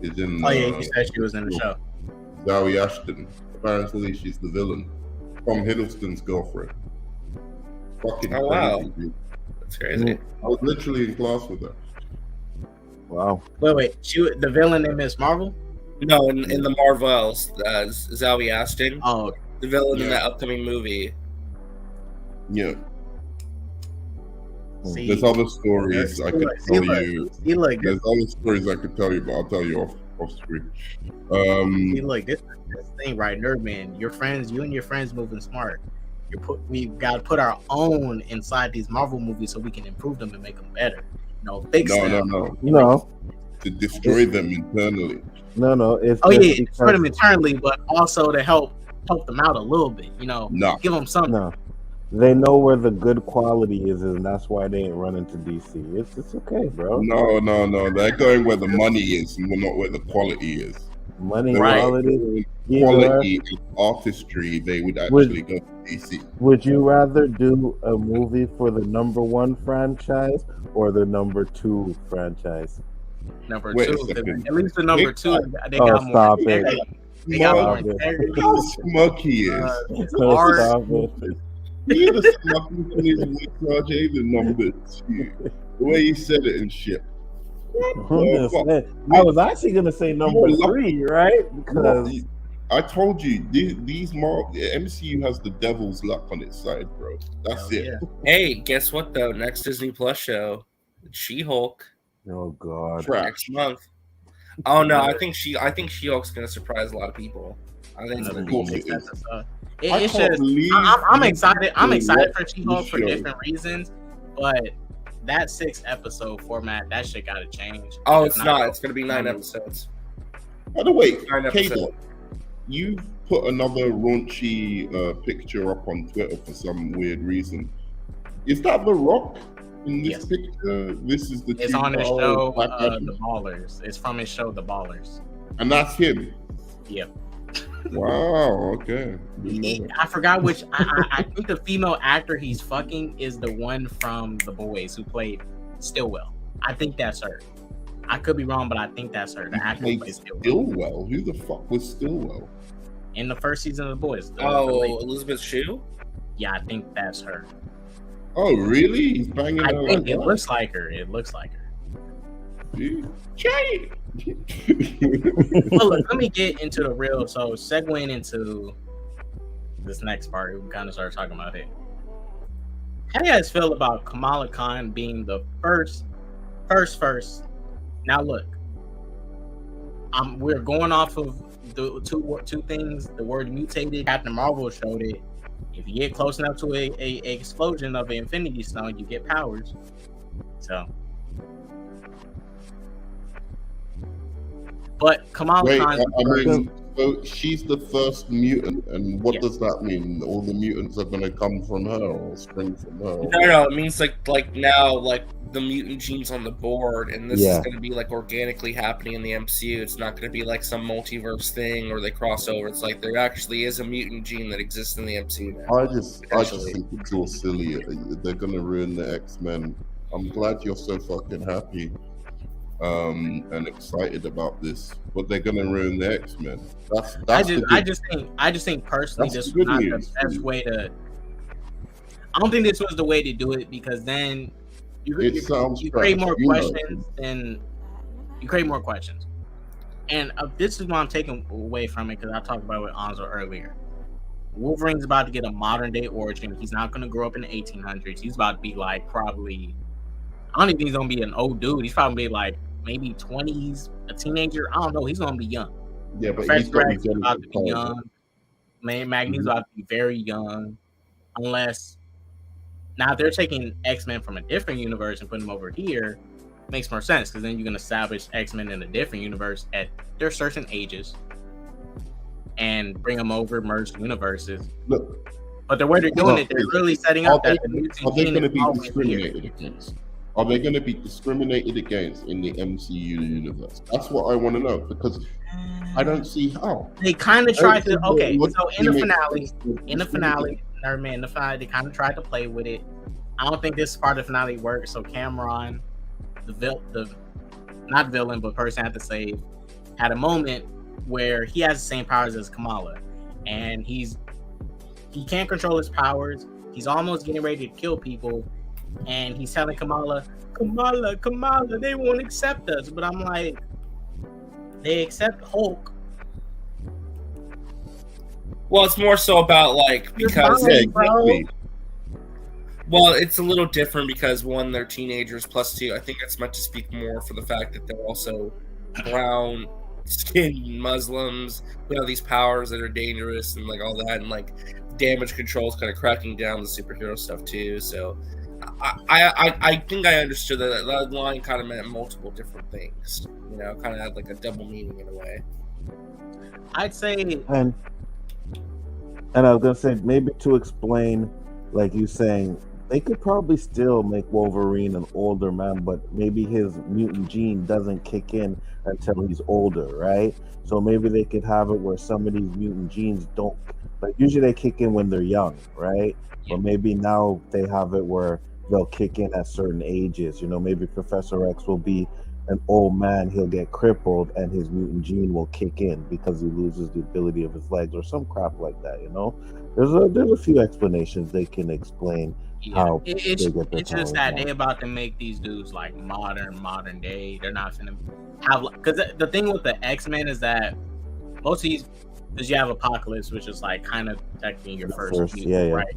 is in. Oh yeah, you said she was in the show. Zoe Ashton. Apparently, she's the villain. Tom Hiddleston's girlfriend. Fucking oh wow, crazy. That's crazy. I was literally in class with her. Wow. Wait, the villain in Miss Marvel? No, in the Marvels, Zoe Ashton. Oh, the villain in that upcoming movie. Yeah. See, there's other stories I could tell you. There's other stories I could tell you, but I'll tell you off screen. This thing right, Nerdman. You and your friends moving smart. We've got to put our own inside these Marvel movies so we can improve them and make them better. Fix them. No. To destroy them internally. No. Destroy them internally, but also to help help them out a little bit, No. give them something. No, they know where the good quality is, and that's why they ain't running to DC. It's okay, bro. No. They're going where the money is, and not where the quality is. Money, Right. quality, Quality and artistry, they would actually go to DC. Would you rather do a movie for the #1 franchise or the #2 franchise? Number Wait a 2, second. at least the number 2, they Oh, got more stop integrity. it. They got more Stop it. integrity. How smug he is. It's Oh, art. stop it. He the smug in his RJ, the number 2. The way he said it and shit. I was actually gonna say number 3, right? Because I told you, these MCU has the devil's luck on its side, bro. That's it. Yeah. Hey, guess what though? Next Disney Plus show, She-Hulk, oh god, Trash. next month. Oh no, I think She-Hulk's gonna surprise a lot of I think it's gonna Of course be. it is. It's can't just believe I'm you excited. I'm can excited watch for She-Hulk this for show. different reasons, but that 6-episode format, that shit gotta change. Oh, it's not. It's gonna be 9 episodes. By the way, 9 episodes. Kayla, you put another raunchy picture up on Twitter for some weird reason. Is that The Rock in this Yes. picture? This is the It's on his $2 show, Black Adam. The Ballers. It's from his show, The Ballers. And that's him. Yep. Wow. Okay. Didn't know that. I forgot which. I think the female actor he's fucking is the one from The Boys who played Stillwell. I think that's her. I could be wrong, but I think that's her. The actor who Played plays Stillwell Stillwell. Who the fuck was Stillwell? in the first season of The Boys. the Oh, lady. Elizabeth Shue? Yeah, I think that's her. Oh, really? He's banging I her think like it that? looks like her. It looks like her. Jay. Well, look, let me get into the real. So, segueing into this next part, we kind of started talking about it. How do you guys feel about Kamala Khan being the first? Now, look, we're going off of the two things. The word mutated. Captain Marvel showed it. If you get close enough to a explosion of an Infinity Stone, you get powers. So. But Kamala Wait, Khan, I mean, so she's the first mutant, and what does that mean? All the mutants are going to come from her or spring from her? No, it means like now the mutant gene's on the board, and this is going to be like organically happening in the MCU. It's not going to be like some multiverse thing or they cross over. It's like there actually is a mutant gene that exists in the MCU now. I just think it's all silly. They're going to ruin the X-Men. I'm glad you're so fucking happy and excited about this, but they're going to ruin the X-Men. I just think personally, this was not the best way to. I don't think this was the way to do it, because then you create more questions, and you create more questions. And this is what I'm taking away from it, because I talked about it with Anzo earlier. Wolverine's about to get a modern day origin. He's not going to grow up in the 1800s. He's about to be like probably. I don't even think he's going to be an old dude. He's probably like maybe 20s, a teenager. I don't know. He's going to be young. Yeah, but Professor X is about to be young. Magneto's about to be very young. Unless now if they're taking X-Men from a different universe and putting them over here, makes more sense, because then you can establish X-Men in a different universe at their certain ages and bring them over, merge universes. Look, but the way they're doing it, they're really setting up that the mutant are they gene going to is be always discriminated here. against? Are they going to be discriminated against in the MCU universe? That's what I want to know, because I don't see how. They kind of tried to. Okay, What so do you in the make- finale, they kind of tried to play with it. I don't think this part of the finale worked. So Cameron, the not villain but person I had to save, had a moment where he has the same powers as Kamala, and he can't control his powers. He's almost getting ready to kill people, and he's telling Kamala, they won't accept us. But I'm like, they accept Hulk. Well, it's more so about like because well, it's a little different because one, they're teenagers, plus two, I think it's meant to speak more for the fact that they're also brown skinned Muslims who have these powers that are dangerous and like all that, and like damage control is kind of cracking down the superhero stuff too. So I think I understood that line kind of meant multiple different things. You know, kind of had like a double meaning in a way. I'd say, And And I was gonna say maybe to explain, like you saying, they could probably still make Wolverine an older man, but maybe his mutant gene doesn't kick in until he's older, right? So maybe they could have it where some of these mutant genes don't, like usually they kick in when they're young, right? But maybe now they have it where they'll kick in at certain ages. You know, maybe Professor X will be an old man, he'll get crippled, and his mutant gene will kick in because he loses the ability of his legs or some crap like that. You know, there's a few explanations they can explain how it's they get their it's just powers that now. they about to make these dudes like modern day. They're not gonna have, because the thing with the X-Men is that most of these, because you have Apocalypse, which is like kind of technically your first mutant, yeah. right?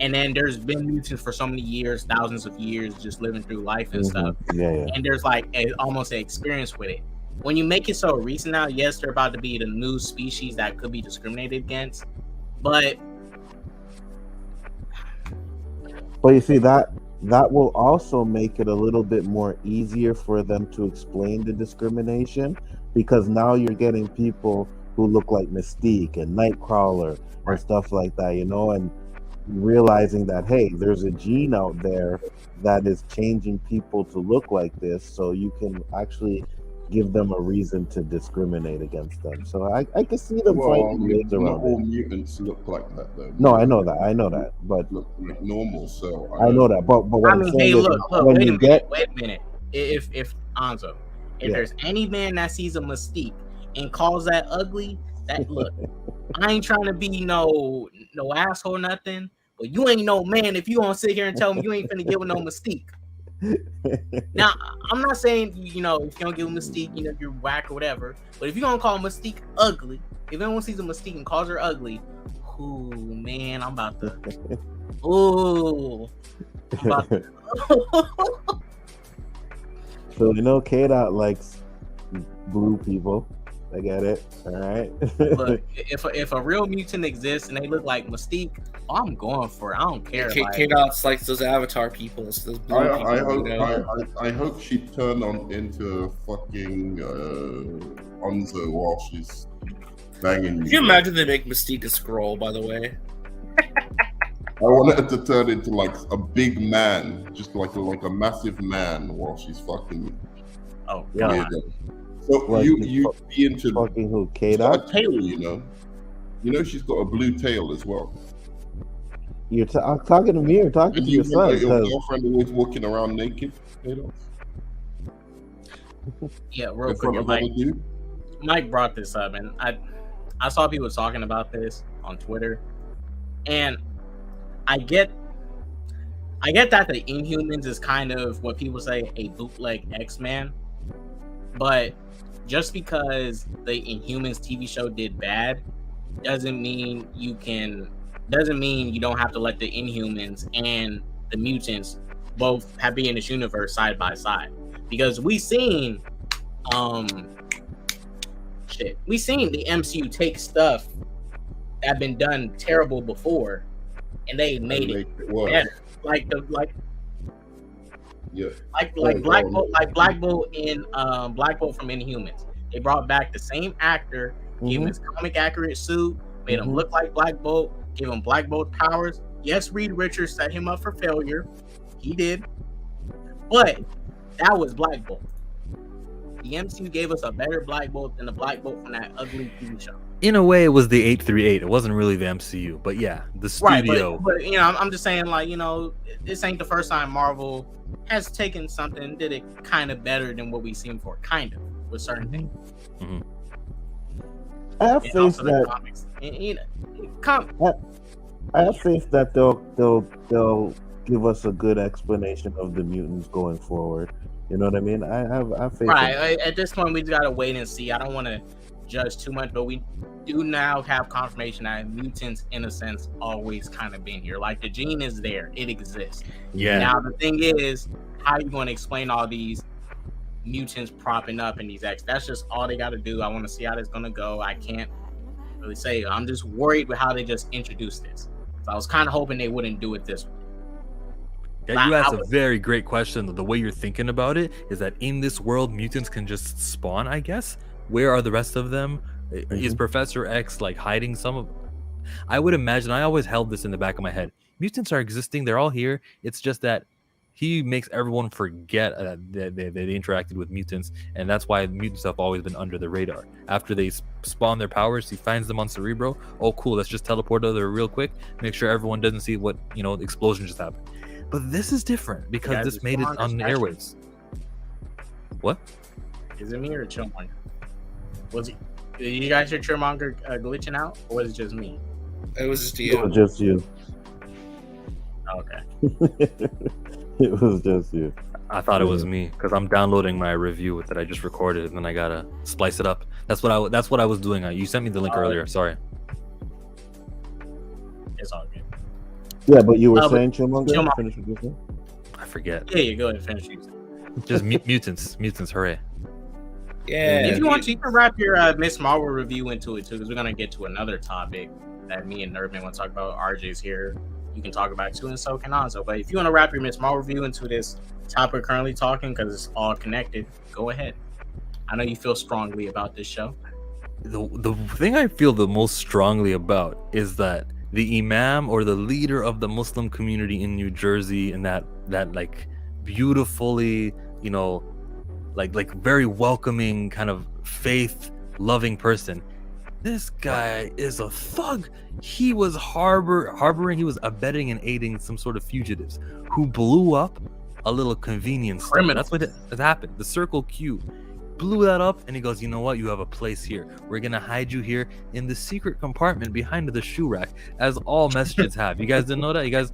And then there's been mutants for so many years, thousands of years, just living through life and stuff. Yeah. And there's like almost an experience with it. When you make it so recent now, yes, they're about to be the new species that could be discriminated against, but you see that will also make it a little bit more easier for them to explain the discrimination, because now you're getting people who look like Mystique and Nightcrawler and stuff like that, you know, and realizing that, hey, there's a gene out there that is changing people to look like this, so you can actually give them a reason to discriminate against them. So I can see them finding ways not around all it. mutants look like that, though. No, I know that, but Look like normal, so I know that, but what I'm saying is, when wait you a get minute. If Anzo, if Yeah. there's any man that sees a Mystique and calls that ugly, that look, I ain't trying to be no asshole or nothing, but you ain't no man if you gonna sit here and tell me you ain't finna get with no Mystique. Now, I'm not saying, you know, if you don't give a Mystique, you know, you're whack or whatever, but if you're gonna call Mystique ugly, if anyone sees a Mystique and calls her ugly, ooh, man, I'm about to, ooh, I'm about to. So you know, K-Dot likes blue people. I get it. All right. Look, if a real mutant exists and they look like Mystique, I'm going for it. I don't care. K-Dot's like those Avatar people. It's those blue people, I hope she turned on into fucking Onzo while she's banging. Can you imagine they make Mystique a scroll? By the way, I want her to turn into like a big man, just like a massive man while she's fucking. Oh god. So Like, you be into fucking who? she's got K-Dot? a tail, you know. You know she's got a blue tail as well. You're talking to me or talking to your son? Like your 'Cause- girlfriend always walking around naked. Yeah, real In quick. front of other dude. Mike brought this up, and I saw people talking about this on Twitter, and I get that the Inhumans is kind of what people say a bootleg X-Men, but just because the Inhumans TV show did bad doesn't mean you don't have to let the Inhumans and the Mutants both be in this universe side by side, because we seen the MCU take stuff that been done terrible before and they made it better. Like Black Bolt in Black Bolt from Inhumans. They brought back the same actor, gave him his comic accurate suit, made him look like Black Bolt, gave him Black Bolt powers. Yes, Reed Richards set him up for failure. He did. But that was Black Bolt. The MCU gave us a better Black Bolt than the Black Bolt from that ugly TV show. In a way, it was the 838. It wasn't really the MCU, but yeah, the studio. Right, but you know, I'm just saying, like, you know, this ain't the first time Marvel has taken something and did it kind of better than what we've seen before, kind of, with certain things. Mm-hmm. I have faith that comics. I have faith that they'll give us a good explanation of the mutants going forward. You know what I mean? I have faith. Right. At this point, we just gotta wait and see. I don't want to judge too much, but we do now have confirmation that mutants, in a sense, always kind of been here. Like, the gene is there; it exists. Yeah. Now the thing is, how are you going to explain all these mutants propping up in these X? That's just all they got to do. I want to see how this gonna go. I can't really say. I'm just worried with how they just introduced this. So I was kind of hoping they wouldn't do it this way. Yeah, you asked a very great question. The way you're thinking about it is that in this world, mutants can just spawn, I guess. Where are the rest of them? Is Professor X like hiding some of? I would imagine, I always held this in the back of my head. Mutants are existing. They're all here. It's just that he makes everyone forget that they interacted with mutants, and that's why mutants have always been under the radar. After they spawn their powers, he finds them on Cerebro. Oh, cool, let's just teleport over there real quick, make sure everyone doesn't see what, the explosion just happened. But this is different because this made it on the airwaves. What? Is it me or Chillmonger? Was it? Did you guys hear Chillmonger glitching out, or was it just me? It was just It you. was just you. Okay. It was just you. I thought it was me because I'm downloading my review that I just recorded, and then I gotta splice it up. That's what I was doing. You sent me the link earlier. Sorry. It's all good. Yeah, but you were saying Chillmonger? Chillmonger. Finish what you said? I forget. Yeah, you go ahead and finish using. Just mutants, hooray! Yeah. If you want to, you can wrap your Miss Marvel review into it too, because we're gonna get to another topic that me and Nerdman want to talk about. RJ's here. You can talk about it too, and so can Anzo. But if you want to wrap your Miss Marvel review into this topic we're currently talking, because it's all connected, go ahead. I know you feel strongly about this show. The thing I feel the most strongly about is that the imam or the leader of the Muslim community in New Jersey, and that like beautifully, like very welcoming kind of faith loving person. This guy is a thug. He was harboring, he was abetting and aiding some sort of fugitives who blew up a little convenience store. That's what it happened. The Circle Q blew that up, and he goes, you know what? You have a place here. We're gonna hide you here in the secret compartment behind the shoe rack, as all masjids have. You guys didn't know that? You guys,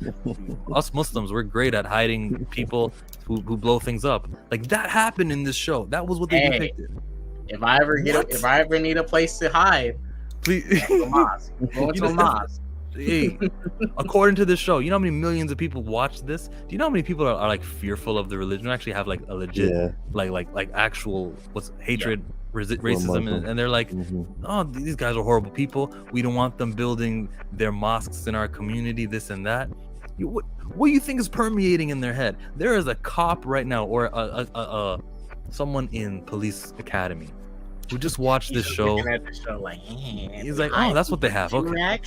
us Muslims, we're great at hiding people who blow things up. Like that happened in this show. That was what they depicted. If I ever need a place to hide, please go to a mosque. Hey, according to this show, you know how many millions of people watch this? Do you know how many people are like fearful of the religion? Actually have like a legit like actual hatred, racism, and they're like, oh, these guys are horrible people. We don't want them building their mosques in our community, this and that. What do you think is permeating in their head? There is a cop right now, or a someone in police academy who just watched this show. He's like, oh, that's what they have. Okay.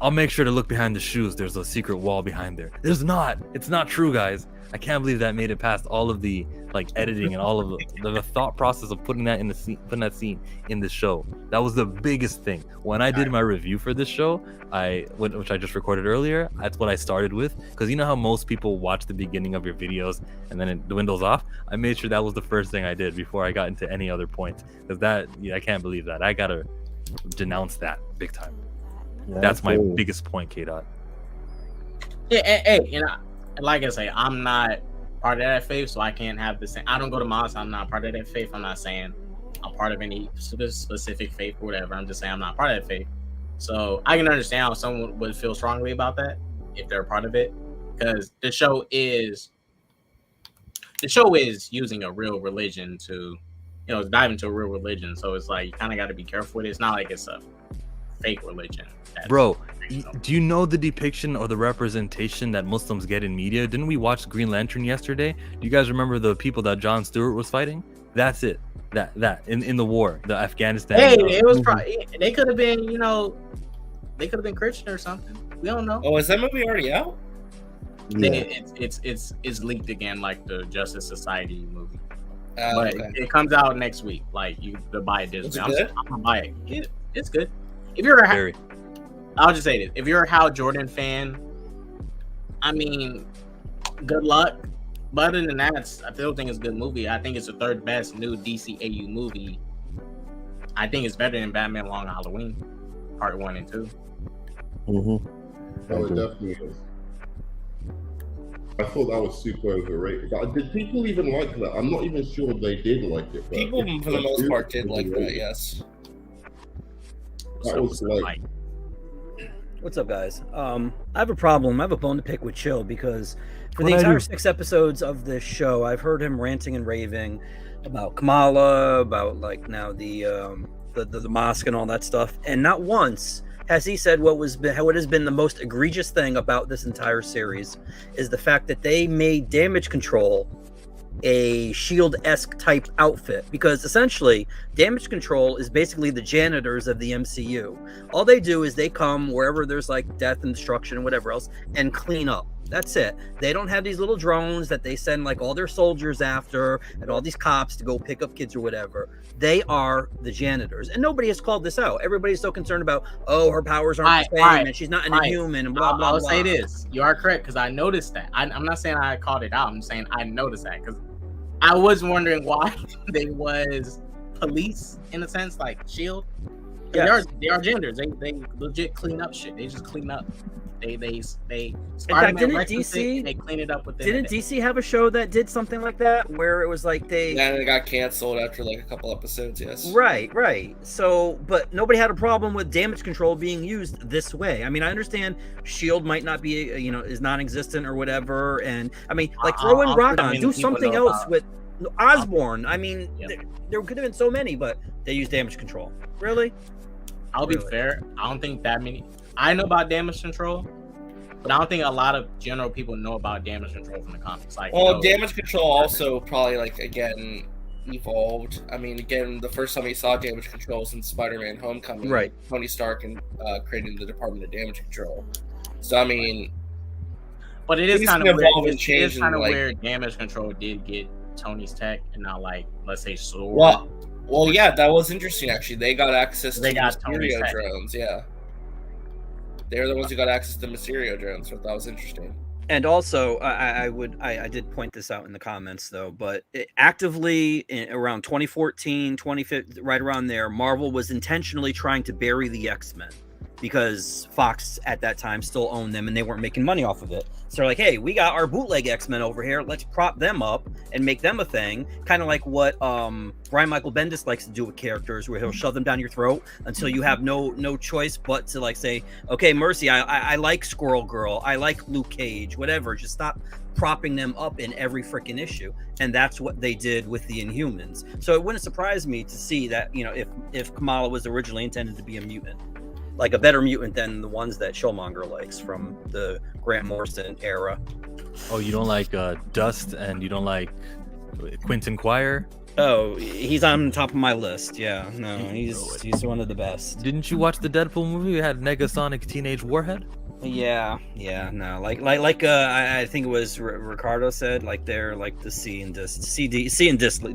I'll make sure to look behind the shoes. There's a secret wall behind there. There's not. It's not true, guys. I can't believe that made it past all of the editing and all of the thought process of putting that scene in the show. That was the biggest thing. When I did my review for this show, which I just recorded earlier, that's what I started with, because you know how most people watch the beginning of your videos and then the window's off. I made sure that was the first thing I did before I got into any other point, because I can't believe that. I gotta denounce that big time. Yeah, that's my biggest point, K-Dot. Yeah, like I say, I'm not part of that faith, so I can't have the same. I don't go to mosque. I'm not part of that faith. I'm not saying I'm part of any specific faith or whatever. I'm just saying I'm not part of that faith. So I can understand how someone would feel strongly about that if they're part of it, because the show is using a real religion to, it's diving into a real religion. So it's like you kind of got to be careful with it. It's not like it's a fake religion. Bro, do you know the depiction or the representation that Muslims get in media? Didn't we watch Green Lantern yesterday? Do you guys remember the people that Jon Stewart was fighting? That's it. That in the war, the Afghanistan. Hey, it was probably, they could have been, they could have been Christian or something. We don't know. Oh, is that movie already out? Yeah. It's leaked again, like the Justice Society movie. But it comes out next week. Like you could buy it Disney. I'm gonna buy it. It's good. If you're I'll just say this: if you're a Hal Jordan fan, I mean, good luck. But other than that, I still think it's a good movie. I think it's the third best new DCAU movie. I think it's better than Batman Long Halloween, Part 1 and 2. Oh, it definitely is. I thought that was super overrated. But did people even like that? I'm not even sure they did like it. People, for the most part, did like that. Yes. That was like. What's up, guys? I have a problem. I have a bone to pick with Chill, because for the entire 6 episodes of this show, I've heard him ranting and raving about Kamala, about now the mosque and all that stuff, and not once has he said what has been the most egregious thing about this entire series is the fact that they made damage control a Shield-esque type outfit, because essentially Damage Control is basically the janitors of the MCU. All they do is they come wherever there's like death and destruction and whatever else and clean up. That's it. They don't have these little drones that they send like all their soldiers after and all these cops to go pick up kids or whatever. They are the janitors, and nobody has called this out. Everybody's so concerned about, oh, her powers aren't the same and she's not an inhuman and blah blah blah. I'll say this: you are correct, because I noticed that. I'm not saying I called it out. I'm saying I noticed that, because I was wondering why they was police in a sense, like Shield. Yes. They are janitors. They legit clean up shit. They just clean up. They in fact, didn't DC they clean it up with didn't DC have a show that did something like that where it was like they it got canceled after like a couple episodes? Yes, right. So but nobody had a problem with Damage Control being used this way. I mean, I understand Shield might not be is non-existent or whatever, and I mean, like throw in Rock On, do something else with Osborn. I mean, there could have been so many, but they use Damage Control. Really? I'll be fair, I don't think that many. I know about Damage Control, but I don't think a lot of general people know about Damage Control from the comics. Like, Damage Control also probably like again evolved. I mean, again, the first time we saw Damage Control was in Spider-Man: Homecoming. Right. Tony Stark and creating the Department of Damage Control. So I mean, but it is kind of weird. It is kind of weird. Damage Control did get Tony's tech, and now like let's say Sword. Well, yeah, that was interesting actually. They got access to Mysterio drones. Yeah. They're the ones who got access to Mysterio drones, so that was interesting. And also, I did point this out in the comments though, but actively around 2014, 2015, right around there, Marvel was intentionally trying to bury the X-Men because Fox at that time still owned them and they weren't making money off of it. So they're like, hey, we got our bootleg X-Men over here. Let's prop them up and make them a thing. Kind of like what Brian Michael Bendis likes to do with characters, where he'll shove them down your throat until you have no choice but to like say, okay, Mercy, I like Squirrel Girl. I like Luke Cage, whatever. Just stop propping them up in every freaking issue. And that's what they did with the Inhumans. So it wouldn't surprise me to see that, if Kamala was originally intended to be a mutant, like a better mutant than the ones that Showmonger likes from the Grant Morrison era. Oh, you don't like Dust, and you don't like Quentin Quire? Oh, he's on top of my list. Yeah, no, he's one of the best. Didn't you watch the Deadpool movie? It had Negasonic Teenage Warhead. Yeah, no, like I think it was Ricardo said, like they're like the C and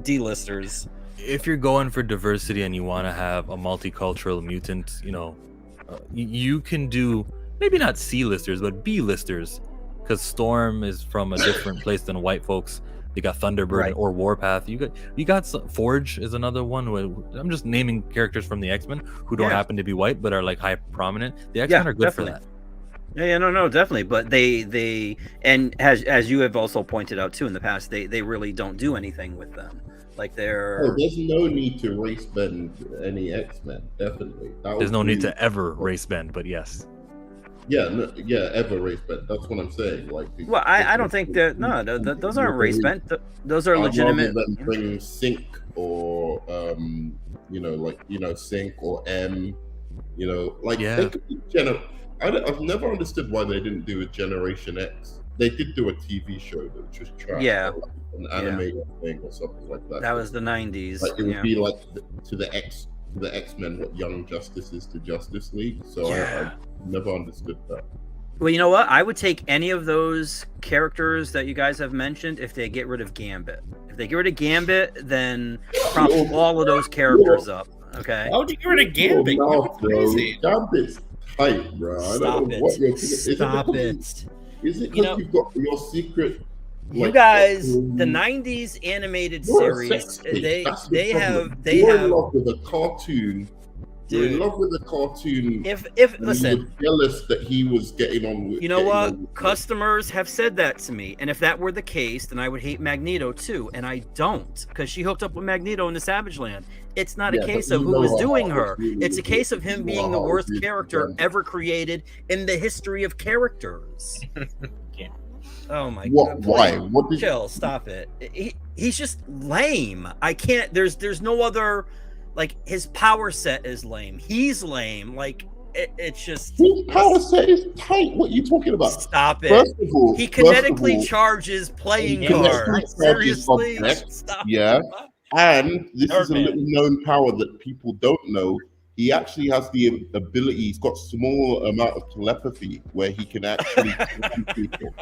D-listers. If you're going for diversity and you want to have a multicultural mutant, you can do maybe not C-listers but B-listers, because Storm is from a different place than white folks. You got Thunderbird or Warpath. You got Forge is another one. I'm just naming characters from the X-Men who don't happen to be white but are like high prominent. The X-Men are good for that. Yeah, no, definitely. But they and as you have also pointed out too in the past, they really don't do anything with them. Like there's no need to race bend any X-Men. Definitely, there's no need to ever race bend. But yes, ever race bend. That's what I'm saying. Like, well, I don't think that those aren't race bend. Those are legitimate. Rather than bring Sync or Sync or M, I've never understood why they didn't do a Generation X. They did do a TV show that was just trash. Yeah. An animated thing or something like that. That was the 90s. Like, it would be like to the X-Men what Young Justice is to Justice League. So I never understood that. Well, you know what? I would take any of those characters that you guys have mentioned if they get rid of Gambit. If they get rid of Gambit, then prop all of those characters up. Okay. Why would you get rid of Gambit? You're crazy. Gambit's tight, bro. Stop it. Is it because you've got your secret? You guys, the '90s animated series, they have in love with a cartoon. Dude, you're in love with a cartoon. If listen, jealous that he was getting on with. You know what? Customers have said that to me, and if that were the case, then I would hate Magneto too, and I don't, because she hooked up with Magneto in the Savage Land. It's not a case of who was doing her. It's a case of him being the worst character ever created in the history of characters. Oh my god! Why? Chill. Stop it. He's just lame. I can't. There's no other. Like, his power set is lame. He's lame. Like, it's just His power set is tight. What are you talking about? stop it. First of all, He kinetically charges playing he cards. charges Seriously, objects, stop. yeah. And this is a Birdman. little known power that people don't know. He actually has the ability. He's got small amount of telepathy where he can actually command people.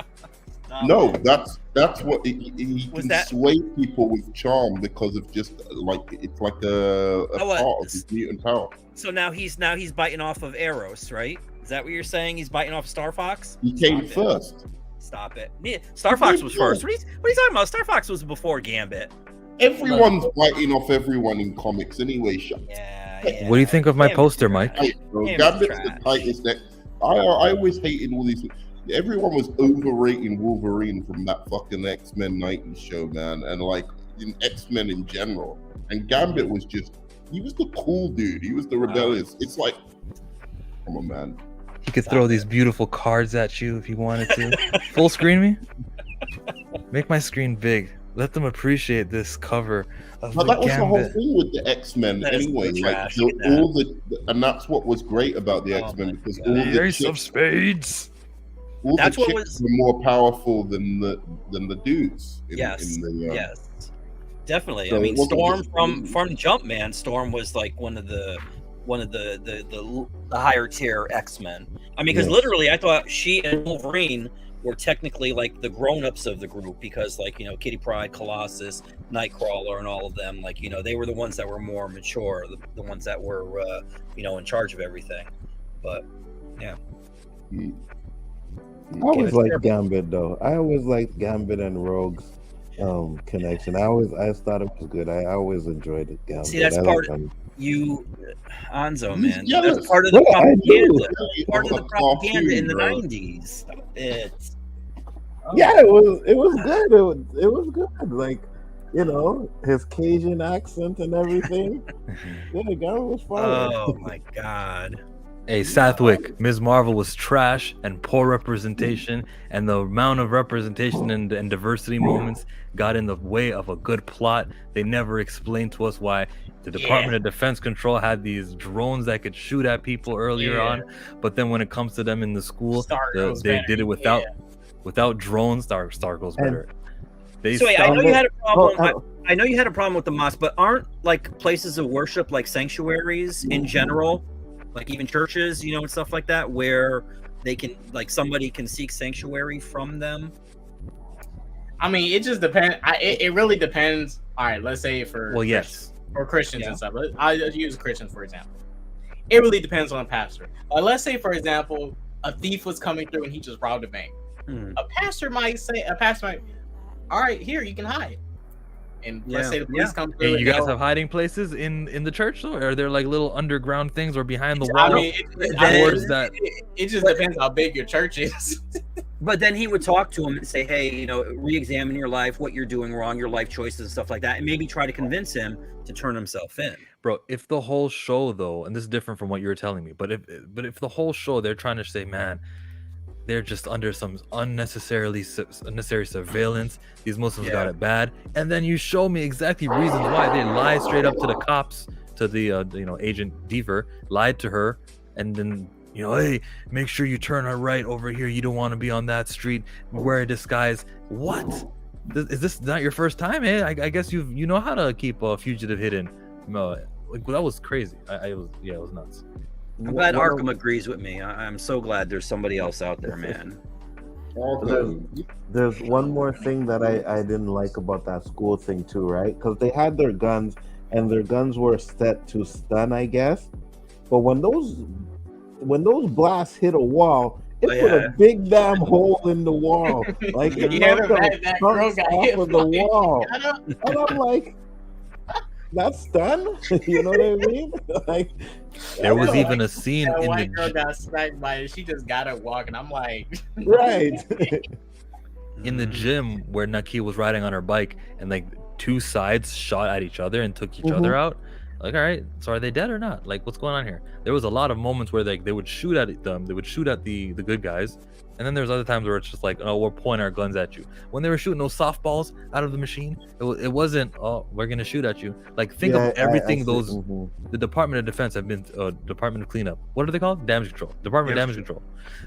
No, that's what he can sway people with charm because of just like it's like a part of his mutant power. So now he's biting off of Eros, right? Is that what you're saying? He's biting off Star Fox? He came first. Stop it. Yeah, Star Fox was first. What are you talking about? Star Fox was before Gambit. Everyone's biting off everyone in comics anyway. Yeah. What do you think of my poster, Mike? Gambit's the tightest neck. I always hated all these. Everyone was overrating Wolverine from that fucking X-Men 90s show, man, and like in X-Men in general. And Gambit was he was the cool dude. He was the rebellious. It's like, come on, man. He could throw these beautiful cards at you if he wanted to. Full screen me? Make my screen big. Let them appreciate this cover of But the that was Gambit. the whole thing with the X-Men anyway. Like and that's what was great about the X-Men because all the Ace of Spades. All the chicks were more powerful than the dudes. Yes. Definitely. So I mean, Storm from Jumpman. Storm was like one of the higher tier X-Men. I mean, because literally, I thought she and Wolverine were technically like the grown-ups of the group because, like, you know, Kitty Pryde, Colossus, Nightcrawler, and all of them, like, you know, they were the ones that were more mature, the ones that were, you know, in charge of everything. But yeah. I always liked Gambit though. I always liked Gambit and Rogue's connection. I thought it was good. I always enjoyed it. Gambit. See, that's part of you, Anzo, man. That's part of the propaganda. Part of the propaganda in the 90s. It's it was good. It was good. Like, you know, his Cajun accent and everything. Gambit was fun. Oh my god. Hey, Southwick, Ms. Marvel was trash and poor representation, and the amount of representation and diversity moments got in the way of a good plot. They never explained to us why the Department of Defense Control had these drones that could shoot at people earlier on, but then when it comes to them in the school, they did it without drones. Star goes better. So wait, I know you had a problem. I know you had a problem with the mosque, but aren't like places of worship like sanctuaries in general? Like even churches, you know, and stuff like that, where they can, like, somebody can seek sanctuary from them. I mean, it just depends. It really depends. All right, let's say for Christians and stuff. I'll use Christians for example. It really depends on a pastor. Let's say, for example, a thief was coming through and he just robbed a bank. A pastor might say, all right, here you can hide. And let's say the police come through. Hey, you guys have hiding places in the church, though? Or are there like little underground things or behind the wall? I mean, it just depends how big your church is. But then he would talk to him and say, hey, you know, re-examine your life, what you're doing wrong, your life choices and stuff like that, and maybe try to convince him to turn himself in. Bro, if the whole show, though, and this is different from what you were telling me, but if the whole show they're trying to say, man, they're just under some unnecessary surveillance. These Muslims got it bad, and then you show me exactly reasons why they lied straight up to the cops, to the Agent Deaver, lied to her, and then hey, make sure you turn her right over here. You don't want to be on that street. Wear a disguise. What? Is this not your first time? Hey, I guess you know how to keep a fugitive hidden. No, like that was crazy. It was nuts. I'm glad Arkham agrees with me. I'm so glad there's somebody else out there, man. There's one more thing that I didn't like about that school thing too, right? Because they had their guns, and their guns were set to stun, I guess. But when those blasts hit a wall, it put a big damn hole in the wall. Like it knocked the chunks off of the wall. And I'm like, that's stun? You know what I mean? Like, there was even a scene in white girl got smacked by it. She just got up walking. I'm like, right. In the gym where Naki was riding on her bike, and like two sides shot at each other and took each other out. Like, all right, so are they dead or not? Like, what's going on here? There was a lot of moments where they would shoot at them, they would shoot at the good guys, and then there's other times where it's just like, oh, we're pointing our guns at you. When they were shooting those softballs out of the machine, it wasn't, oh, we're gonna shoot at you. Like, think of everything the Department of Defense have been, Department of Cleanup. What are they called? Damage Control. Department of Damage Control.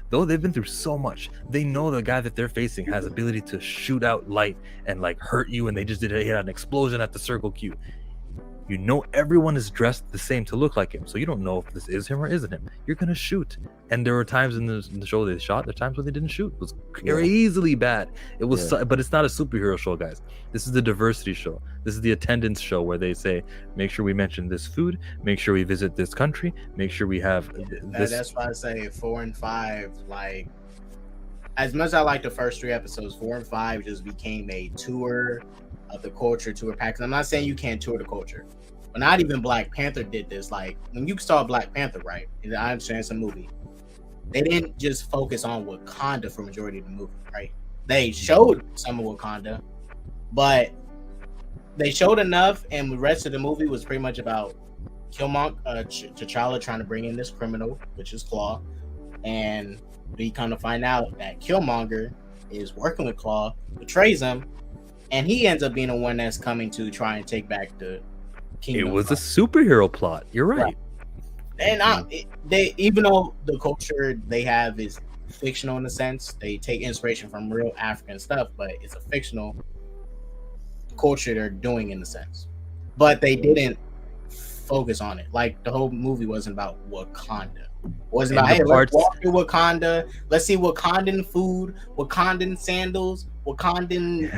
Though they've been through so much, they know the guy that they're facing has ability to shoot out light and like hurt you, and they just did an explosion at the Circle Q. You know everyone is dressed the same to look like him, so you don't know if this is him or isn't him. You're gonna shoot. And there were times in the show they shot, there were times when they didn't shoot. It was crazily bad. It was, but it's not a superhero show, guys. This is the diversity show. This is the attendance show where they say, make sure we mention this food, make sure we visit this country, make sure we have this. That's why I say 4 and 5. Like, as much as I like the first 3 episodes, 4 and 5 just became a tour of the culture, tour package. I'm not saying you can't tour the culture, but not even Black Panther did this. Like, when you saw Black Panther, right? And I understand it's a movie. They didn't just focus on Wakanda for majority of the movie, right? They showed some of Wakanda, but they showed enough, and the rest of the movie was pretty much about T'Challa trying to bring in this criminal, which is Claw, and we kind of find out that Killmonger is working with Claw, betrays him, and he ends up being the one that's coming to try and take back the kingdom. It was a superhero plot. You're right. And they, even though the culture they have is fictional in a sense, they take inspiration from real African stuff, but it's a fictional culture they're doing in a sense. But they didn't focus on it. Like, the whole movie wasn't about Wakanda. It wasn't about, hey, let's walk through Wakanda. Let's see Wakandan food, Wakandan sandals, Wakandan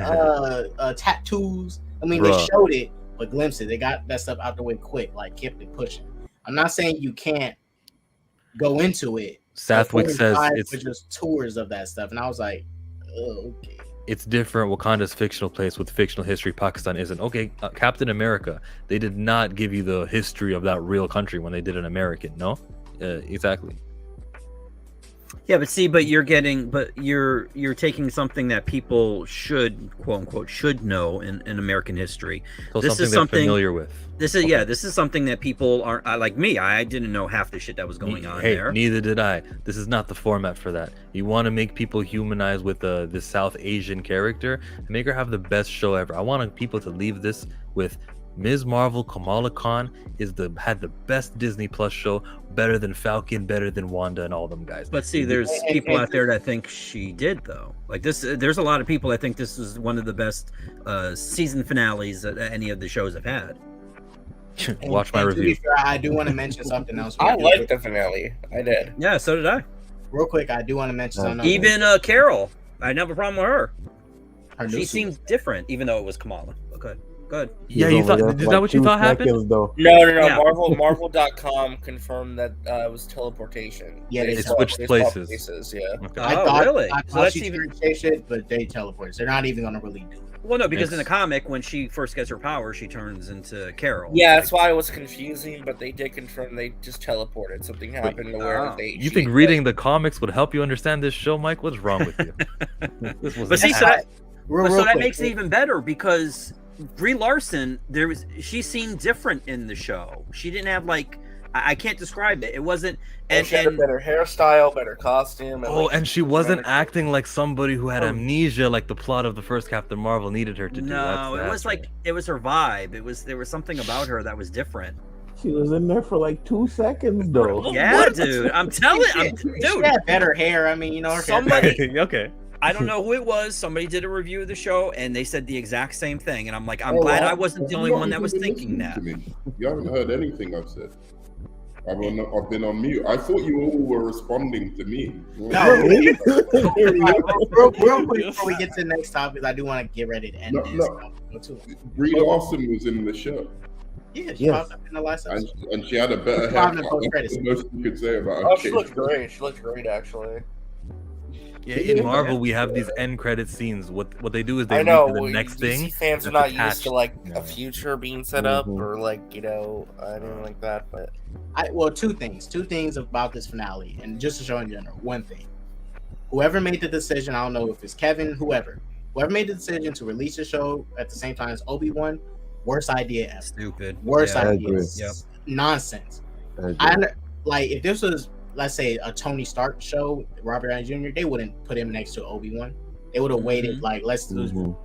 tattoos. I mean, they showed it, but glimpses. They got that stuff out the way quick, like kept it pushing. I'm not saying you can't go into it. Sathwick says it's just tours of that stuff, and I was like, oh, okay. It's different. Wakanda's fictional place with fictional history. Pakistan isn't. Okay, Captain America. They did not give you the history of that real country when they did an American. No, exactly. Yeah, but you're taking something that people should, quote unquote, should know in American history. So this is something they're familiar with. This is something that people aren't, like me. I didn't know half the shit that was going on there. Neither did I. This is not the format for that. You want to make people humanize with this South Asian character, make her have the best show ever. I want people to leave this with Ms. Marvel. Kamala Khan had the best Disney Plus show, better than Falcon, better than Wanda, and all them guys. But see, there's people out there that think she did, though. Like this, there's a lot of people that think this is one of the best season finales that any of the shows have had. Watch my review. Fair, I do want to mention something else. I liked the finale. I did. Yeah, so did I. Real quick, I do want to mention something. Even Carol, I didn't have a problem with her. She seemed different, even though it was Kamala. Okay. Good. Yeah, you thought, is that what you thought happened? No. Yeah. Marvel.com confirmed that it was teleportation. Yeah, they switched places. Yeah. Okay. I thought, really? I thought she even shit, but they teleport. They're not even gonna really do it. Well, no, because in the comic, when she first gets her power, she turns into Carol. Yeah, that's why it was confusing, but they did confirm they just teleported. Something happened where they. You think reading the comics would help you understand this show, Mike? What's wrong with you? But see, so that makes it even better because Brie Larson, she seemed different in the show. She didn't have I can't describe it. It wasn't. And she had a better hairstyle, better costume. And she wasn't acting like somebody who had amnesia, like the plot of the first Captain Marvel needed her to do. No, it was it was her vibe. There was something about her that was different. She was in there for like 2 seconds, though. Yeah, dude. I'm telling you, dude. She had better hair. I mean, her somebody. Okay. I don't know who it was. Somebody did a review of the show, and they said the exact same thing. And I'm like, I'm glad I wasn't the only one that was thinking that. You haven't heard anything I've said. I've been on mute. I thought you all were responding to me. No, real quick before we get to the next topic, I do want to get ready to end this. Brie Larson was in the show. Yeah, she popped up in the last episode. And she had a better haircut. That's the most you could say about her. Oh, she looked great. She looked great, actually. Yeah, in Marvel, we have these end credit scenes. What they do is they lead to the next thing. DC fans are not used to a future being set up or anything like that. But two things about this finale, and just to show in general. One thing, whoever made the decision, I don't know if it's Kevin, whoever made the decision to release the show at the same time as Obi-Wan, Worst idea ever. Stupid. Worst I idea. agree. Yep. Nonsense. I agree. Like if this was, let's say, a Tony Stark show, Robert Downey Jr., they wouldn't put him next to Obi-Wan. They would have waited. Like let's do.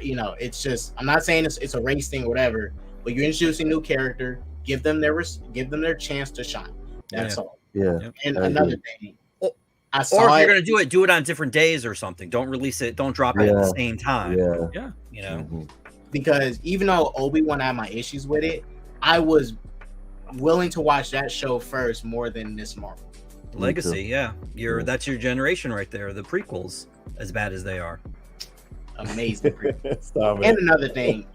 You know, it's just. I'm not saying it's a race thing or whatever, but you're introducing a new character. Give them their chance to shine. That's all. Yeah. And I another agree. thing, I Or saw if you're gonna do it on different days or something. Don't release it. Don't drop it at the same time. Yeah. You know. Because even though Obi-Wan had my issues with it, I was willing to watch that show first more than this Marvel. Legacy, yeah. That's your generation right there. The prequels, as bad as they are. Amazing. Stop it. And another thing,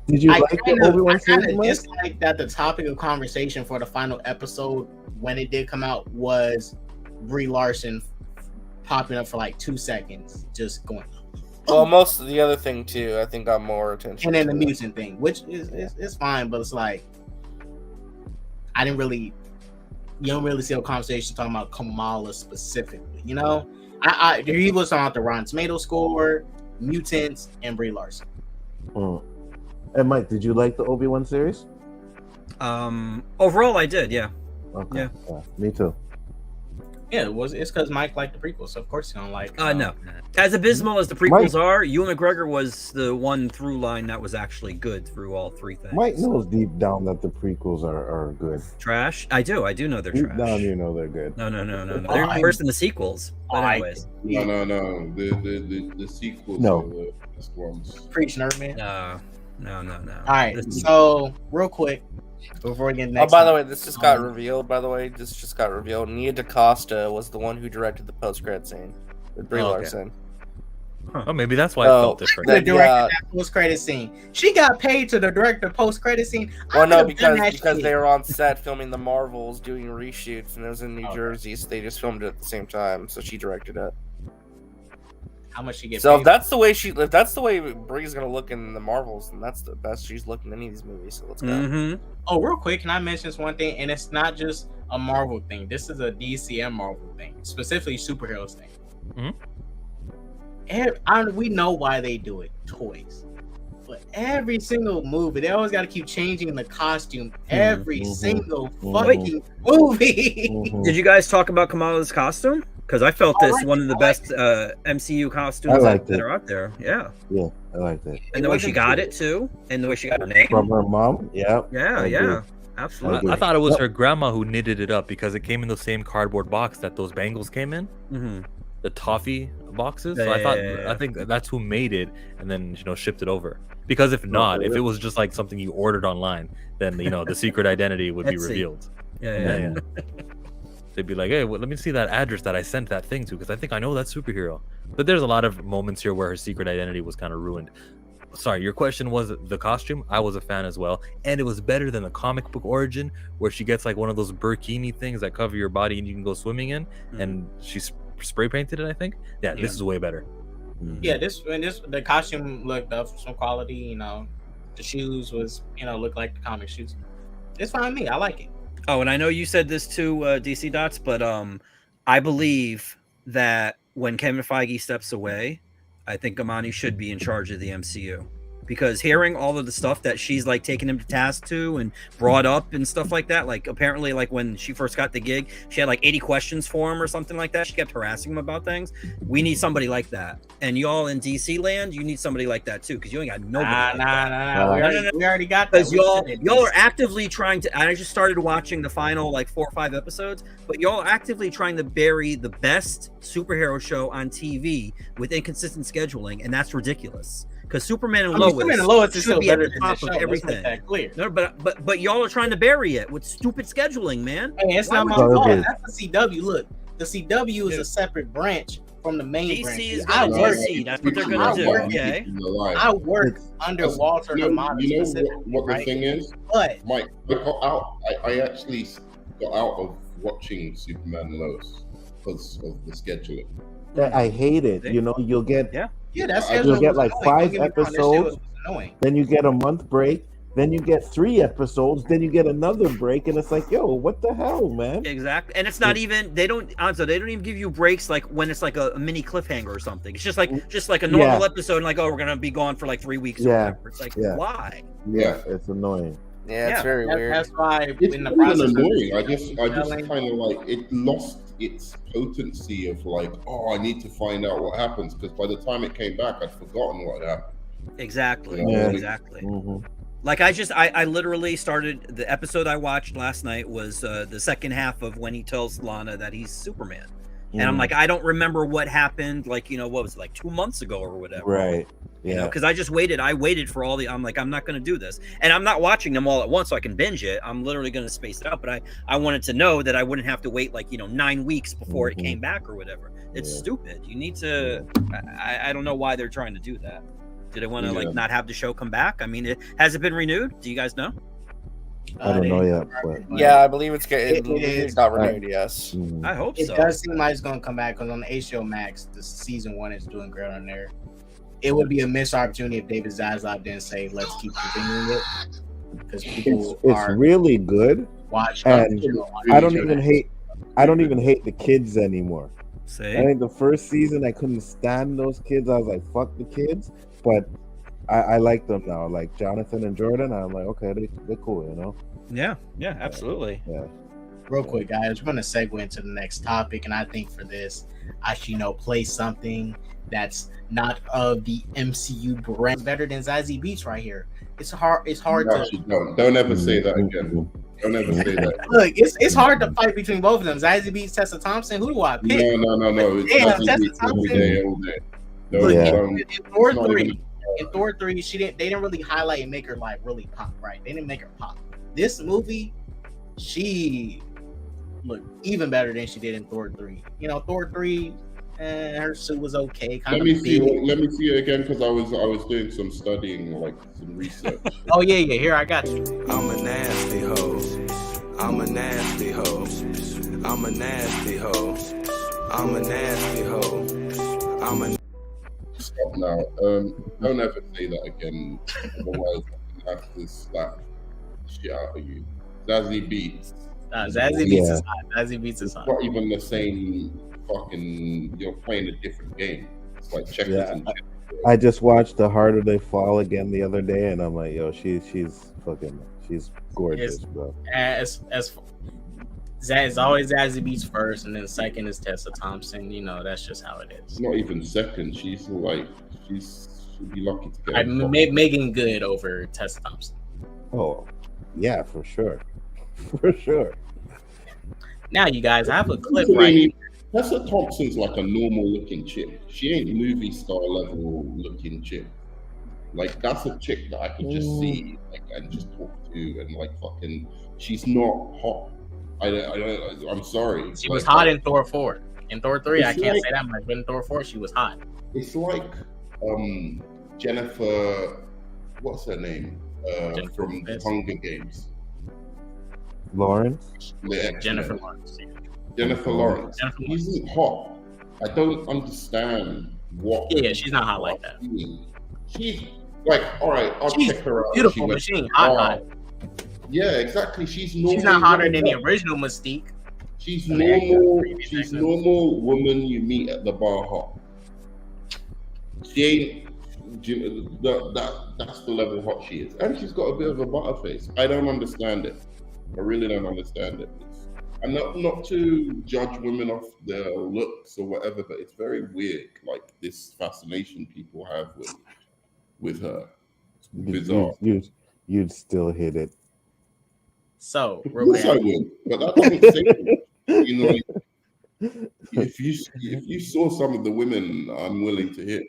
Did you I like the kind Obi-Wan of series, Mike? disliked that the topic of conversation for the final episode when it did come out was Brie Larson popping up for like 2 seconds, just going. Well, most of the other thing too, I think, got more attention. And then the mutant thing, which is fine, but it's like I didn't really. You don't really see a conversation talking about Kamala specifically, you know. He was talking about the Rotten Tomato score, Mutants, and Brie Larson. And Mike, did you like the Obi-Wan series? Overall, I did. Yeah. Okay. Yeah. Me too. Yeah, it's because Mike liked the prequels, so of course he don't like. No. As abysmal as the prequels are, Ewan McGregor was the one through line that was actually good through all three things. Mike knows deep down that the prequels are good. Trash? I do know they're Deep trash. down, you know they're good. No. They're worse than the sequels. But anyways. No. The sequels No. are the best ones. Preach, Nerdman. No. All right, so real quick before we get Oh, next. by the way, this just got revealed. Nia DaCosta was the one who directed the post-credit scene with Brie Larson. Oh, maybe that's why it felt different. The director that post-credit scene. She got paid to direct the post-credit scene. Well, no, because they were on set filming the Marvels, doing reshoots, and it was in New Jersey, so they just filmed it at the same time. So she directed it. How much she get? So paid? if that's the way Brie's gonna look in the Marvels, then that's the best she's looked in any of these movies. So let's go. Oh, real quick, can I mention this one thing? And it's not just a Marvel thing. This is a DC and Marvel thing, specifically superheroes thing. And we know why they do it. Toys. But every single movie, they always got to keep changing the costume. Every single fucking movie. Did you guys talk about Kamala's costume? Because I felt this one of the best MCU costumes that are out there. Yeah, I like that. And the way she got it too, and the way she got her name from her mom. Yeah, absolutely. I thought it was her grandma who knitted it up because it came in the same cardboard box that those bangles came in, the toffee boxes. So I think that's who made it and then shipped it over. Because if not, if it was just like something you ordered online, then the secret identity would be revealed. Yeah. They'd be like, hey, let me see that address that I sent that thing to, because I think I know that superhero. But there's a lot of moments here where her secret identity was kind of ruined. Sorry, your question was the costume. I was a fan as well, and it was better than the comic book origin, where she gets like one of those burkini things that cover your body and you can go swimming in, and she spray painted it. I think. Yeah, this is way better. Yeah, the costume looked of some quality. The shoes was looked like the comic shoes. It's fine with me. I like it. Oh, and I know you said this too, DC Dots, but I believe that when Kevin Feige steps away, I think Amani should be in charge of the MCU. Because hearing all of the stuff that she's like taking him to task to and brought up and stuff like that, like apparently like when she first got the gig, she had like 80 questions for him or something like that. She kept harassing him about things. We need somebody like that. And y'all in DC land, you need somebody like that too, because you ain't got nobody. We already got that. Because y'all are actively trying to, and I just started watching the final like 4 or 5 episodes, but y'all are actively trying to bury the best superhero show on TV with inconsistent scheduling, and that's ridiculous. Because Superman and Lois is should be at better the top of everything. That clear. No, but y'all are trying to bury it with stupid scheduling, man. Hey, it's not my fault. That's the CW. Look, the CW is a separate branch from the main branch. That's what they're gonna do. Okay. I work under Walter Hamada. You know what the thing is? But Mike, I actually got out of watching Superman and Lois because of the scheduling. I hate it. You'll get that's you'll get like 5 episodes, then you get a month break, then you get 3 episodes, then you get another break, and it's like, yo, what the hell, man? Exactly, and it's not even they don't even give you breaks like when it's like a mini cliffhanger or something. It's just like a normal episode, and like, oh, we're gonna be gone for like 3 weeks. Or whatever. It's like, why? Yeah, it's annoying. Yeah, it's very weird. That's why It's in the even process, annoying. I just kind of like it lost its potency of like, oh, I need to find out what happens, because by the time it came back, I'd forgotten what happened. Exactly. Yeah. Exactly. Mm-hmm. Like I literally started the episode I watched last night was the second half of when he tells Lana that he's Superman, and I'm like, I don't remember what happened. Like, what was it, like 2 months ago or whatever. Right. Yeah. Because I just waited. I waited for all the. I'm like, I'm not going to do this, and I'm not watching them all at once so I can binge it. I'm literally going to space it out. But I wanted to know that I wouldn't have to wait like 9 weeks before it came back or whatever. It's stupid. You need to. I don't know why they're trying to do that. Do they want to like not have the show come back? I mean, has it been renewed? Do you guys know? I don't know yet. But... Yeah, I believe it's not renewed. Yes, I hope so. It does seem like it's gonna come back because on the HBO Max, the season 1 is doing great on there. It would be a missed opportunity if David Zaslav didn't say, "Let's keep continuing it," because people it's really good. Watching. And I don't even hate the kids anymore. Say, I think the first season I couldn't stand those kids. I was like, "Fuck the kids," but I like them now. Like Jonathan and Jordan, I'm like, okay, they're cool, Yeah, absolutely. Yeah. Real quick, guys, we're gonna segue into the next topic, and I think for this, I should play something that's not of the MCU brand. Better than Zazie Beetz right here. It's hard. It's hard No, to. Don't ever say that again. Don't ever say that. Look, it's hard to fight between both of them. Zazie Beetz, Tessa Thompson. Who do I pick? No. It's Damn, Zazie Tessa Beetz Thompson. every day, all day. No, Look, in Thor not 3, even- in Thor 3, they didn't really highlight and make her like really pop, right? They didn't make her pop. This movie, she looked even better than she did in Thor 3. Thor 3, her suit was okay. Let me see it again, because I was doing some studying, like some research. Oh yeah. Here, I got you. I'm a nasty hoe. I'm a nasty hoe. I'm a nasty hoe. I'm a nasty hoe. I'm a. Stop now. Don't ever say that again. Otherwise, I have to slap shit out of you. Zazie Beetz. Zazie Beetz is hot. Zazie Beetz is hot. Not even the same fucking. You're playing a different game. It's like checkers and checkers. I just watched The Harder They Fall again the other day, and I'm like, yo, she's gorgeous, bro. It's always Zazie Beetz first, and then second is Tessa Thompson. That's just how it is. Not even second. She'd be lucky to get. Megan Good over Tessa Thompson. Oh, yeah, for sure. For sure. Now, you guys, I have a clip right here. Tessa Thompson's like a normal looking chick. She ain't movie star level looking chick. Like, that's a chick that I could just see and just talk to and like fucking. She's not hot. I'm sorry. She was hot in Thor 4. In Thor 3, I can't say that much, but in Thor 4, she was hot. It's like Jennifer, what's her name? From Hunger Games. Lawrence? Jennifer Lawrence. Jennifer Lawrence. She isn't hot. I don't understand what. Yeah, she's not hot like that. She's like, all right, I'll check her out. Beautiful, but she ain't hot. Yeah, exactly. She's normal. She's not hotter than the original Mystique. She's normal. She's normal woman you meet at the bar hot. She ain't. That's the level hot she is, and she's got a bit of a butterface. I don't understand it. I really don't understand it. And not to judge women off their looks or whatever, but it's very weird. Like this fascination people have with her. It's bizarre. You'd still hit it. So, of course I would, but that doesn't say if you saw some of the women I'm willing to hit,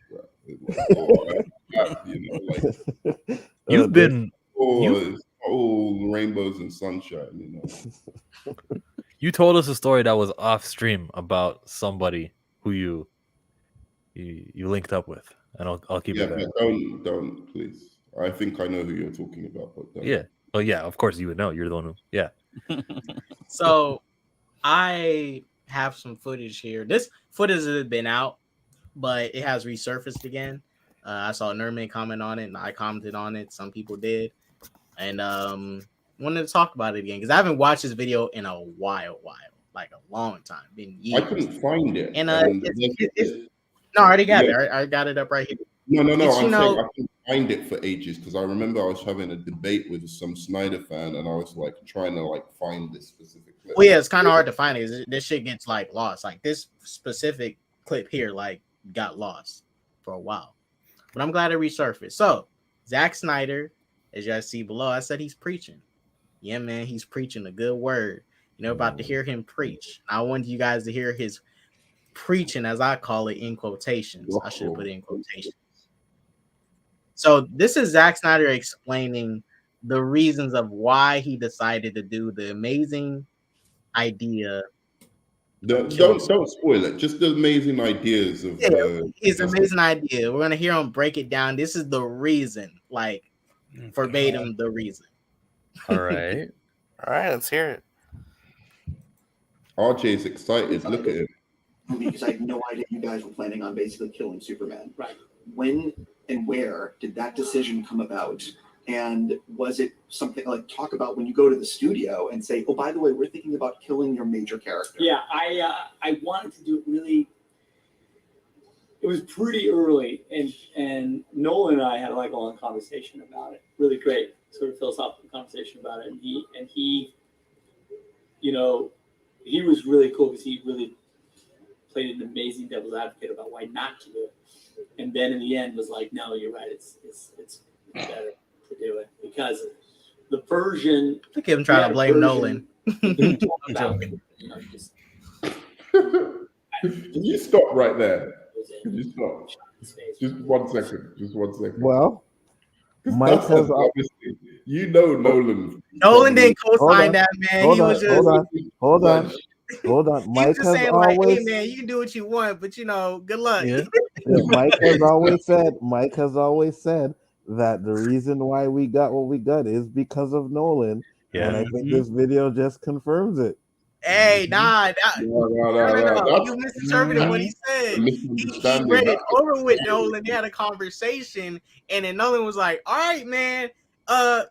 you've been all rainbows and sunshine, You told us a story that was off stream about somebody who you linked up with, and I'll keep it there. Don't please. I think I know who you're talking about, but don't. Yeah. Oh yeah, of course you would know. You're the one who. Yeah. So, I have some footage here. This footage has been out, but it has resurfaced again. I saw Nerman comment on it, and I commented on it. Some people did. and wanted to talk about it again because I haven't watched this video in a while, like a long time, been years. I couldn't find it. And no, I already got it. I got it up right here. No. I'm saying I couldn't find it for ages because I remember I was having a debate with some Snyder fan, and I was like trying to like find this specific clip. Well, yeah, it's kind of hard to find it. This shit gets like lost. Like this specific clip here, like got lost for a while, but I'm glad it resurfaced. So Zack Snyder, as you guys see below, I said he's preaching. Yeah, man, he's preaching a good word. You know, about to hear him preach. I wanted you guys to hear his preaching, as I call it, in quotations. I should put it in quotations. So this is Zack Snyder explaining the reasons of why he decided to do the amazing idea. Don't spoil it. Just the amazing ideas of his amazing idea. We're gonna hear him break it down. This is the reason, like verbatim, the reason. All right. All right, let's hear it. RJ's excited. Look at him. Because I had no idea you guys were planning on basically killing Superman. Right. When and where did that decision come about? And was it something like talk about when you go to the studio and say, oh, by the way, we're thinking about killing your major character? Yeah, I wanted to do it really. It was pretty early, and Nolan and I had like a long conversation about it. Really great, sort of philosophical conversation about it. And he, you know, he was really cool because he really played an amazing devil's advocate about why not to do it. And then in the end was like, no, you're right. It's better to do it because the version. Look at him trying to blame Nolan. Can you stop right there? Can you stop? Just 1 second. Just 1 second. Well, Mike has obviously, you know, Nolan didn't co-sign that, man. Hold on. Mike has saying, always, like, hey, man, you can do what you want, but you know, good luck. Yeah. Mike has always said that the reason why we got what we got is because of Nolan. Yeah. And I think this video just confirms it. Hey, no. You misinterpreted what he said. He read it over with Nolan. They had a conversation, and then Nolan was like, all right, man,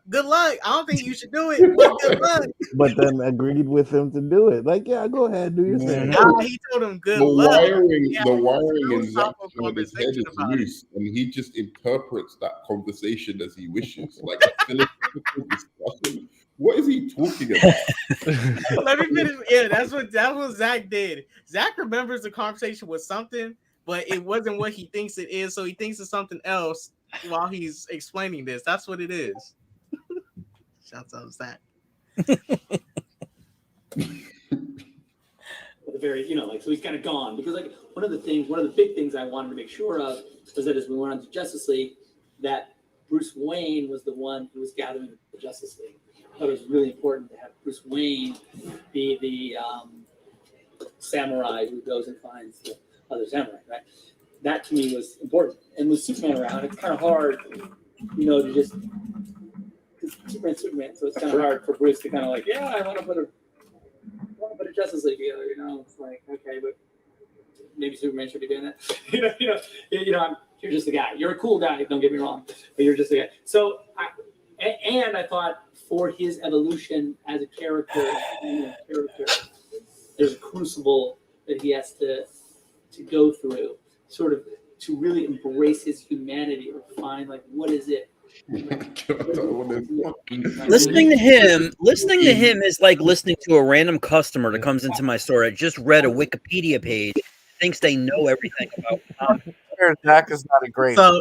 good luck. I don't think you should do it, but good luck. But then agreed with him to do it. Like, yeah, go ahead, do your thing. Nah, he told him good luck. The wiring in Zack Snyder's head is loose, and he just interprets that conversation as he wishes, like a philosophical discussion. What is he talking about? Let me finish. Yeah, that's what Zach did. Zach remembers the conversation was something, but it wasn't what he thinks it is. So he thinks it's something else while he's explaining this. That's what it is. Shouts out Zach. Very, you know, like, so he's kind of gone because, like, one of the big things I wanted to make sure of was that as we went on to Justice League, that Bruce Wayne was the one who was gathering the Justice League. I thought it was really important to have Bruce Wayne be the samurai who goes and finds the other samurai, right? That to me was important. And with Superman around, it's kind of hard, you know, to just because Superman, so it's kind of hard for Bruce to kind of like, yeah, I want to put a Justice League together, you know. It's like, okay, but maybe Superman should be doing that. You're just a guy. You're a cool guy. Don't get me wrong, but you're just a guy. So I thought for his evolution as a character, there's a crucible that he has to go through, sort of to really embrace his humanity or find like what is it. Listening to him is like listening to a random customer that comes into my store. I just read a Wikipedia page, thinks they know everything about. Zach is not a great. So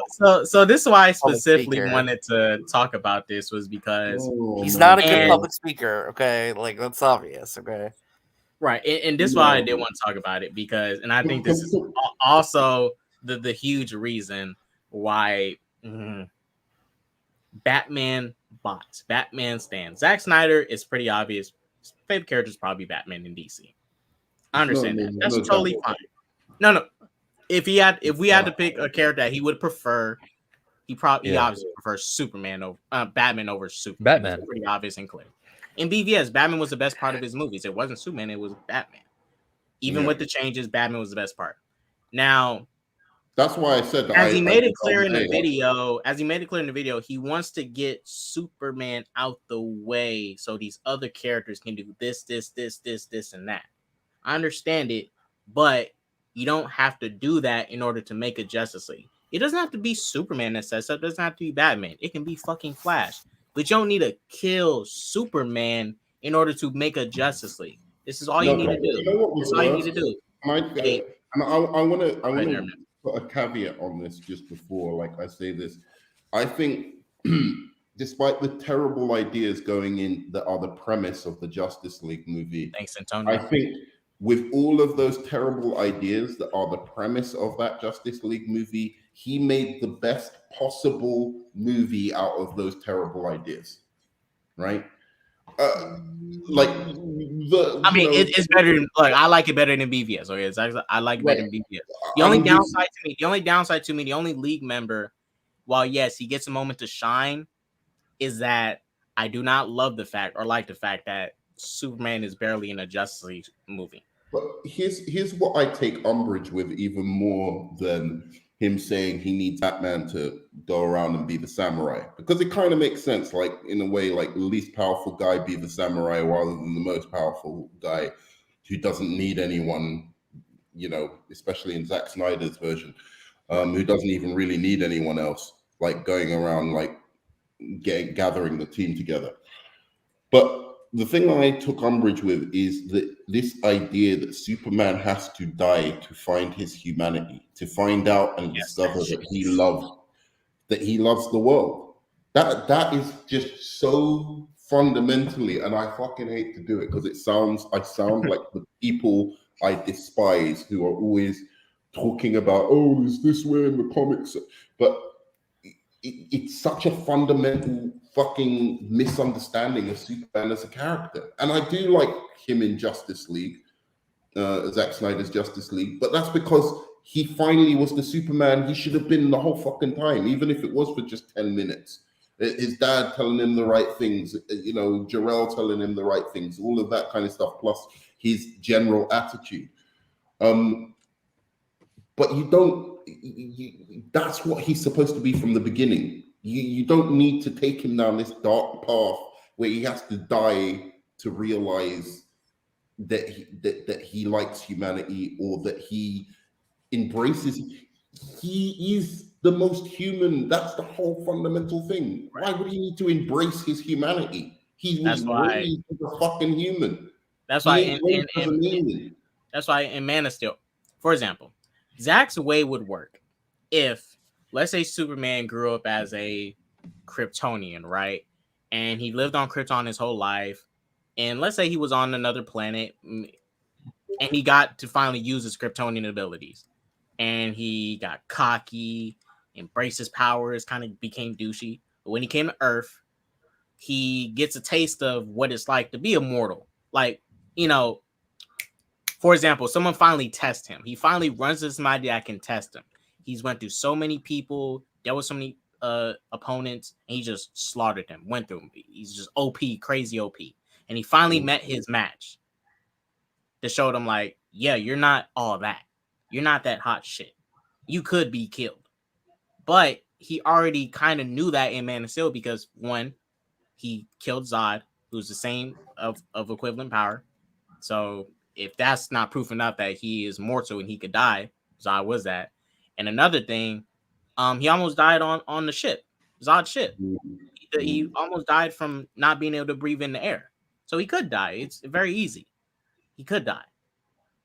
this is why I specifically wanted to talk about this was because he's not a good public speaker. Okay, like that's obvious. Okay, right, and this is why I did want to talk about it because, and I think this is also the huge reason why. Batman bots, Batman stands. Zack Snyder is pretty obvious. His favorite character is probably Batman in DC. I understand that. That's totally fine. No. If we had to pick a character that he would prefer, he obviously prefers Superman over Batman over Superman. Batman. It's pretty obvious and clear. In BVS, Batman was the best part of his movies. It wasn't Superman, it was Batman. Even with the changes, Batman was the best part. Now, That's why I said that. As he made it clear in the video, he wants to get Superman out the way so these other characters can do this, and that. I understand it, but you don't have to do that in order to make a Justice League. It doesn't have to be Superman that sets up. It doesn't have to be Batman. It can be fucking Flash. But you don't need to kill Superman in order to make a Justice League. This is all you need to do. You know what was all you need to do. I want to put a caveat on this just before, like I say this. I think, despite the terrible ideas going in that are the premise of the Justice League movie, thanks, Antonio. I think with all of those terrible ideas that are the premise of that Justice League movie, he made the best possible movie out of those terrible ideas, right? It's better than, like, I like it better than BVS. Okay, it's actually, I like it better than BVS. The only downside to me, the only League member, while yes, he gets a moment to shine, is that I do not love the fact or like the fact that Superman is barely in a Justice League movie. But here's what I take umbrage with even more than him saying he needs Batman to go around and be the samurai, because it kind of makes sense, like in a way, like the least powerful guy be the samurai rather than the most powerful guy who doesn't need anyone, you know, especially in Zack Snyder's version, who doesn't even really need anyone else, like going around like gathering the team together. But the thing I took umbrage with is that this idea that Superman has to die to find his humanity, to find out and discover that he loves the world. That is just so fundamentally, and I fucking hate to do it because I sound like the people I despise who are always talking about, oh, there's this way in the comics, but it's such a fundamental fucking misunderstanding of Superman as a character. And I do like him in Justice League, Zack Snyder's Justice League, but that's because he finally was the Superman he should have been the whole fucking time, even if it was for just 10 minutes. His dad telling him the right things, you know, Jor-El telling him the right things, all of that kind of stuff, plus his general attitude. But you don't, that's what he's supposed to be from the beginning. You don't need to take him down this dark path where he has to die to realize that he likes humanity, or that he embraces. He is the most human. That's the whole fundamental thing. Why would he need to embrace his humanity? He was raised as a fucking human. That's why in Man of Steel, for example, Zack's way would work if, let's say, Superman grew up as a Kryptonian, right? And he lived on Krypton his whole life. And let's say he was on another planet and he got to finally use his Kryptonian abilities. And he got cocky, embraced his powers, kind of became douchey. But when he came to Earth, he gets a taste of what it's like to be immortal. Like, you know, for example, someone finally tests him. He finally runs into somebody that can test him. He's went through so many people, dealt with so many opponents, and he just slaughtered them, went through them. He's just OP, crazy OP. And he finally met his match that showed him, like, yeah, you're not all that. You're not that hot shit. You could be killed. But he already kind of knew that in Man of Steel because, one, he killed Zod, who's the same of equivalent power. So if that's not proof enough that he is mortal and he could die, Zod was that. And another thing, he almost died on the ship, Zod's ship. He almost died from not being able to breathe in the air. So he could die. It's very easy. He could die.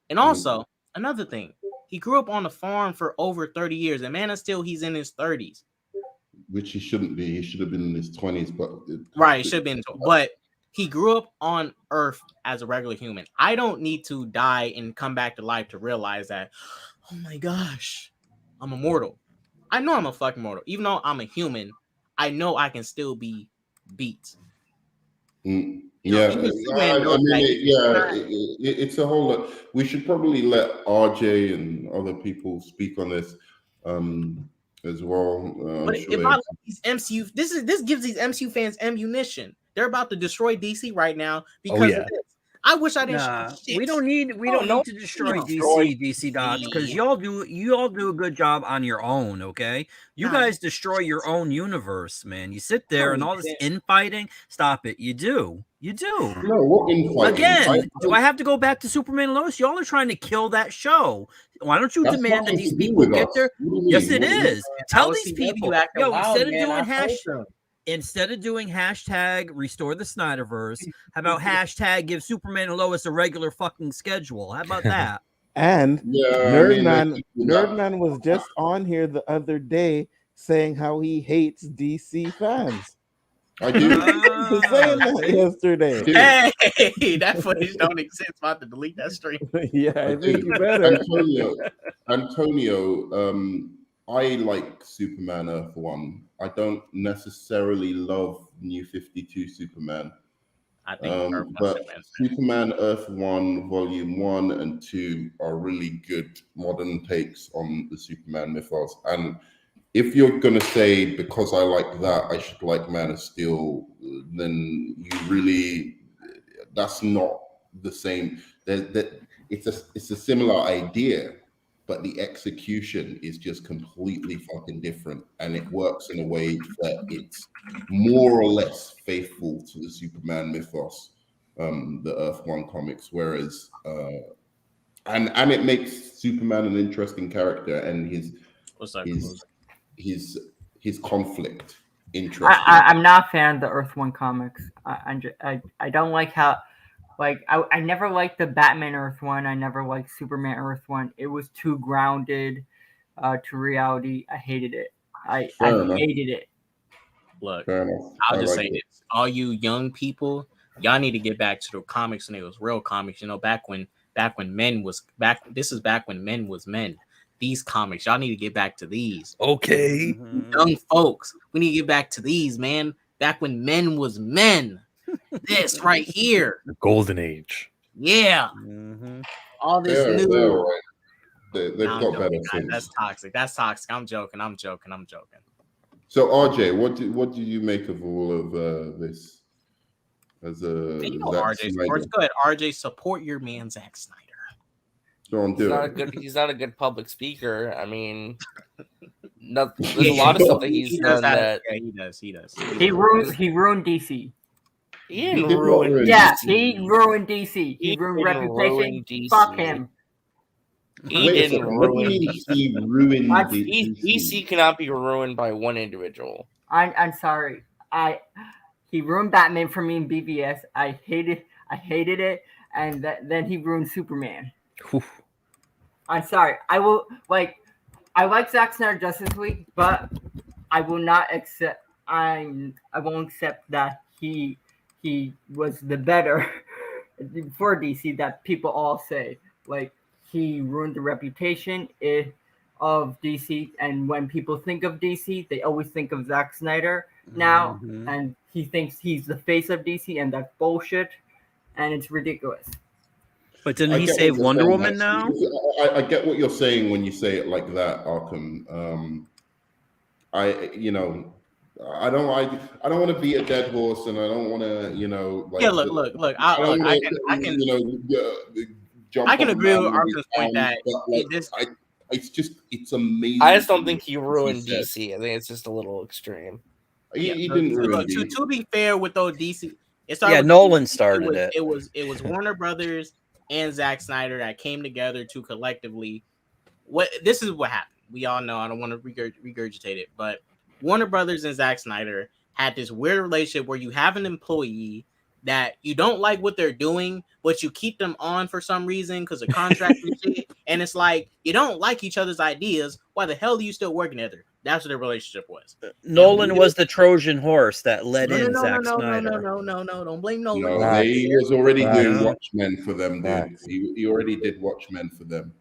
And also, another thing, he grew up on a farm for over 30 years. And Man of Steel, he's in his 30s. Which he shouldn't be. He should have been in his 20s. But right, should have been. But he grew up on Earth as a regular human. I don't need to die and come back to life to realize that, oh my gosh, I'm immortal. I know I'm a fucking mortal. Even though I'm a human, I know I can still be beat. It's a whole lot. We should probably let RJ and other people speak on this as well. But if I let these MCU, this gives these MCU fans ammunition. They're about to destroy DC right now because of this. I wish I didn't. Nah, shit. we don't need no, to destroy destroy DC dots because DC. you all do a good job on your own. Okay, you Nah, guys destroy your own universe, man. You sit there and No, all this infighting. Stop it. You do. No, what infighting? Again, do I have to go back to Superman and Lois? Y'all are trying to kill that show. Why don't you That's demand that nothing these to do people with get us. there? What do you Yes, mean? it What do you- is. Tell see, these baby, people, you acting yo, loud, instead of man. doing I told them. Instead of doing hashtag restore the Snyderverse, how about hashtag give Superman and Lois a regular fucking schedule? How about that? And Yeah, I mean, Nerdman was just on here the other day saying how he hates DC fans. I do. He was saying that yesterday. Hey, that footage don't exist. I'm about to delete that stream. Yeah, I think you better. Antonio, I like Superman Earth 1. I don't necessarily love New 52 Superman. I think but Superman Earth 1, Volume 1 and 2 are really good modern takes on the Superman mythos. And if you're going to say, because I like that, I should like Man of Steel, then you really, that's not the same. It's a similar idea, but the execution is just completely fucking different. And it works in a way that it's more or less faithful to the Superman mythos, the Earth 1 comics, whereas, and it makes Superman an interesting character and his conflict interesting. I'm not a fan of the Earth 1 comics. I don't like how, like, I never liked the Batman Earth 1. I never liked Superman Earth 1. It was too grounded to reality. I hated it. I hated it. Look, I'll just say this. All you young people, y'all need to get back to the comics when it was real comics. You know, back when men was back. This is back when men was men. These comics, y'all need to get back to these. Okay. Young folks, we need to get back to these, man. Back when men was men. This right here. The golden age. Yeah. All this new. They've got better things. That's toxic. That's toxic. I'm joking. So RJ, what do you make of all of this? As a RJ supports good. RJ, support your man Zack Snyder. He's not a good public speaker. I mean, there's a lot of stuff that he's done that. Yeah, he does. He ruined DC. He didn't ruin DC. Yeah, he ruined DC. He ruined reputation. DC. Fuck him. He didn't ruin DC. Ruined DC cannot be ruined by one individual. I'm sorry. He ruined Batman for me in BVS. I hated it, and then he ruined Superman. I'm sorry. I like Zack Snyder Justice League, but I will not accept. I won't accept that he was the better for DC. That people all say, like, he ruined the reputation of DC, and when people think of DC, they always think of Zack Snyder now, and he thinks he's the face of DC, and that's bullshit, and it's ridiculous. But didn't he say Wonder Woman now? I get what you're saying when you say it like that, Arkham. I don't want to be a dead horse, and I don't want to, like, yeah. Look. I can agree with Arkham's point that it's amazing. I just don't think he ruined DC. I think it's just a little extreme. He didn't ruin DC. To be fair with those DC, Nolan started it. It was Warner Brothers and Zack Snyder that came together to collectively. This is what happened. We all know. I don't want to regurgitate it, but Warner Brothers and Zack Snyder had this weird relationship where you have an employee that you don't like what they're doing, but you keep them on for some reason because of contract and shit. And it's like, you don't like each other's ideas. Why the hell are you still working together? That's what their relationship was. Nolan was the Trojan horse that led in Zack Snyder. No. Don't blame Nolan. No, he was already doing Watchmen for them, dude. He already did Watchmen for them.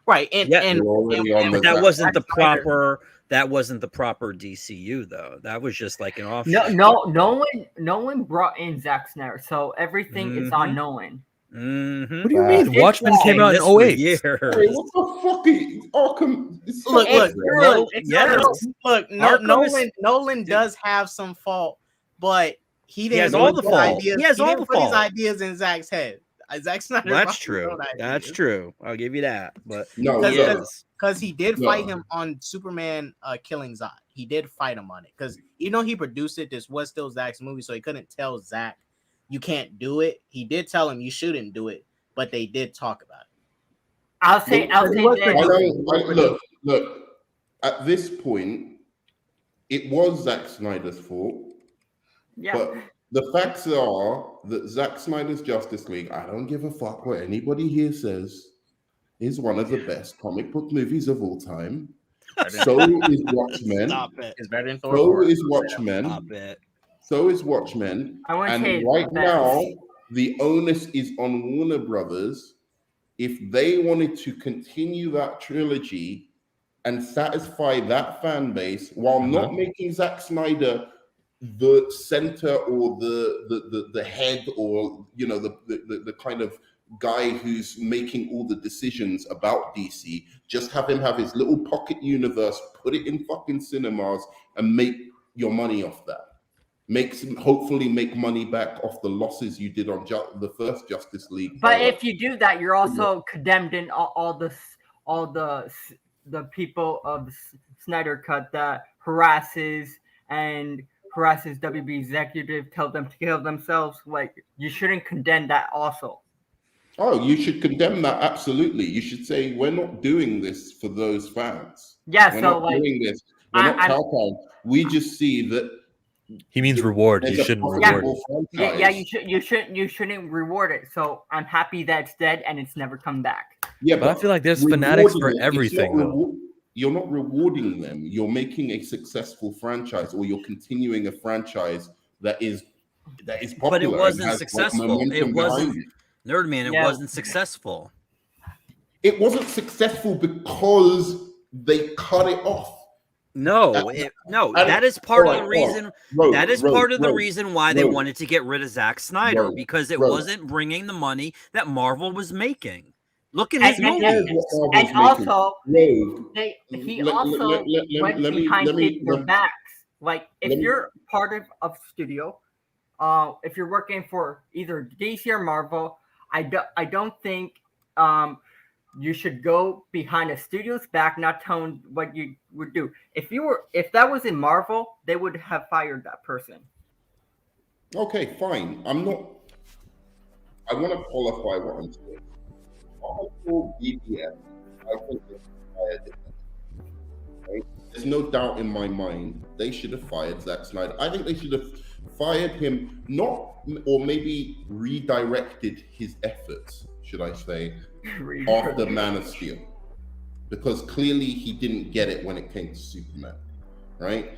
Right. And that wasn't the proper. That wasn't the proper DCU though. That was just like an offshoot. Nolan brought in Zack Snyder, so everything is on Nolan. What do you mean? Watchmen came out in 08. Hey, what the fuck? Nolan does have some fault, but he didn't has all the fault. He has all the fault. His ideas in Zack's head. Zack Snyder. That's true. That's true. I'll give you that. But No, because he did fight him on Superman killing Zod. He did fight him on it because he produced it. This was still Zack's movie, so he couldn't tell Zack you can't do it. He did tell him you shouldn't do it, but they did talk about it. I'll say look. At this point, it was Zack Snyder's fault. Yeah. But the facts are that Zack Snyder's Justice League, I don't give a fuck what anybody here says, is one of the best comic book movies of all time. So is Watchmen. Stop it. It's better than Thor. So is Watchmen. Stop it. So is Watchmen. And right now, the onus is on Warner Brothers. If they wanted to continue that trilogy and satisfy that fan base while not making Zack Snyder the center or the head or the kind of guy who's making all the decisions about DC, just have him have his little pocket universe, put it in fucking cinemas and make your money off that. Hopefully make money back off the losses you did on the first Justice League. But if you do that, you're also condemning all the people of the Snyder Cut that harasses WB executive, tell them to kill themselves. Like, you shouldn't condemn that also. Oh, you should condemn that, absolutely. You should say, we're not doing this for those fans. Yeah, we're so not doing this. We're not Kowtown. We just see that he means reward. You shouldn't reward it. Yeah, you shouldn't reward it. So I'm happy that it's dead and it's never come back. Yeah, but I feel like there's fanatics for everything. You're not rewarding them. You're making a successful franchise, or you're continuing a franchise that is popular. But it wasn't successful. It wasn't Nerdman. It wasn't successful. It wasn't successful because they cut it off. That is part of the reason. That is part of the reason why they wanted to get rid of Zack Snyder, because it wasn't bringing the money that Marvel was making. Look at his movies. And also, he also went behind their backs. Like, if you're part of studio, if you're working for either DC or Marvel, I don't think you should go behind a studio's back, not telling what you would do. If that was in Marvel, they would have fired that person. Okay, fine. I want to qualify what I'm saying. For BBS, I think they fired him. Right? There's no doubt in my mind they should have fired Zack Snyder. I think they should have fired him, or maybe redirected his efforts, should I say, after Man of Steel, because clearly he didn't get it when it came to Superman, right?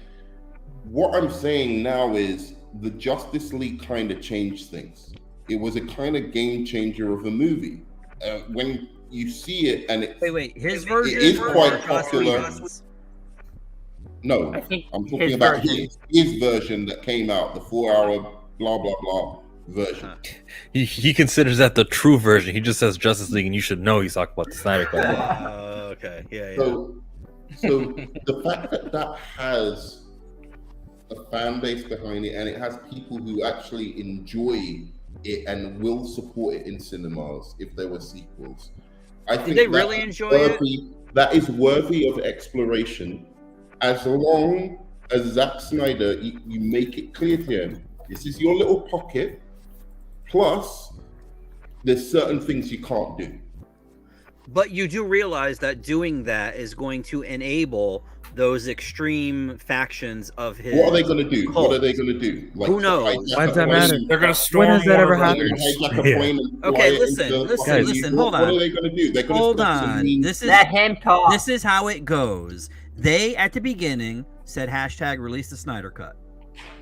What I'm saying now is the Justice League kind of changed things. It was a kind of game changer of a movie. When you see it, and his version is quite popular. No, I'm talking about his version that came out, the 4-hour blah blah blah version. He considers that the true version. He just says Justice League, and you should know he's talking about the Snyder Cut. Okay, yeah. So the fact that has a fan base behind it, and it has people who actually enjoy it and will support it in cinemas if there were sequels. I think they really enjoy it. That is worthy of exploration, as long as Zack Snyder, you make it clear to him, this is your little pocket, plus there's certain things you can't do. But you do realize that doing that is going to enable those extreme factions of his. What are they going to do? Cult. What are they going to do? Like, who knows? Why does that matter? They're going to storm. When has that ever happened? Okay, listen. Hold on. What are they going to do? They're going hold on. Let him talk. This is how it goes. They at the beginning said # release the Snyder Cut.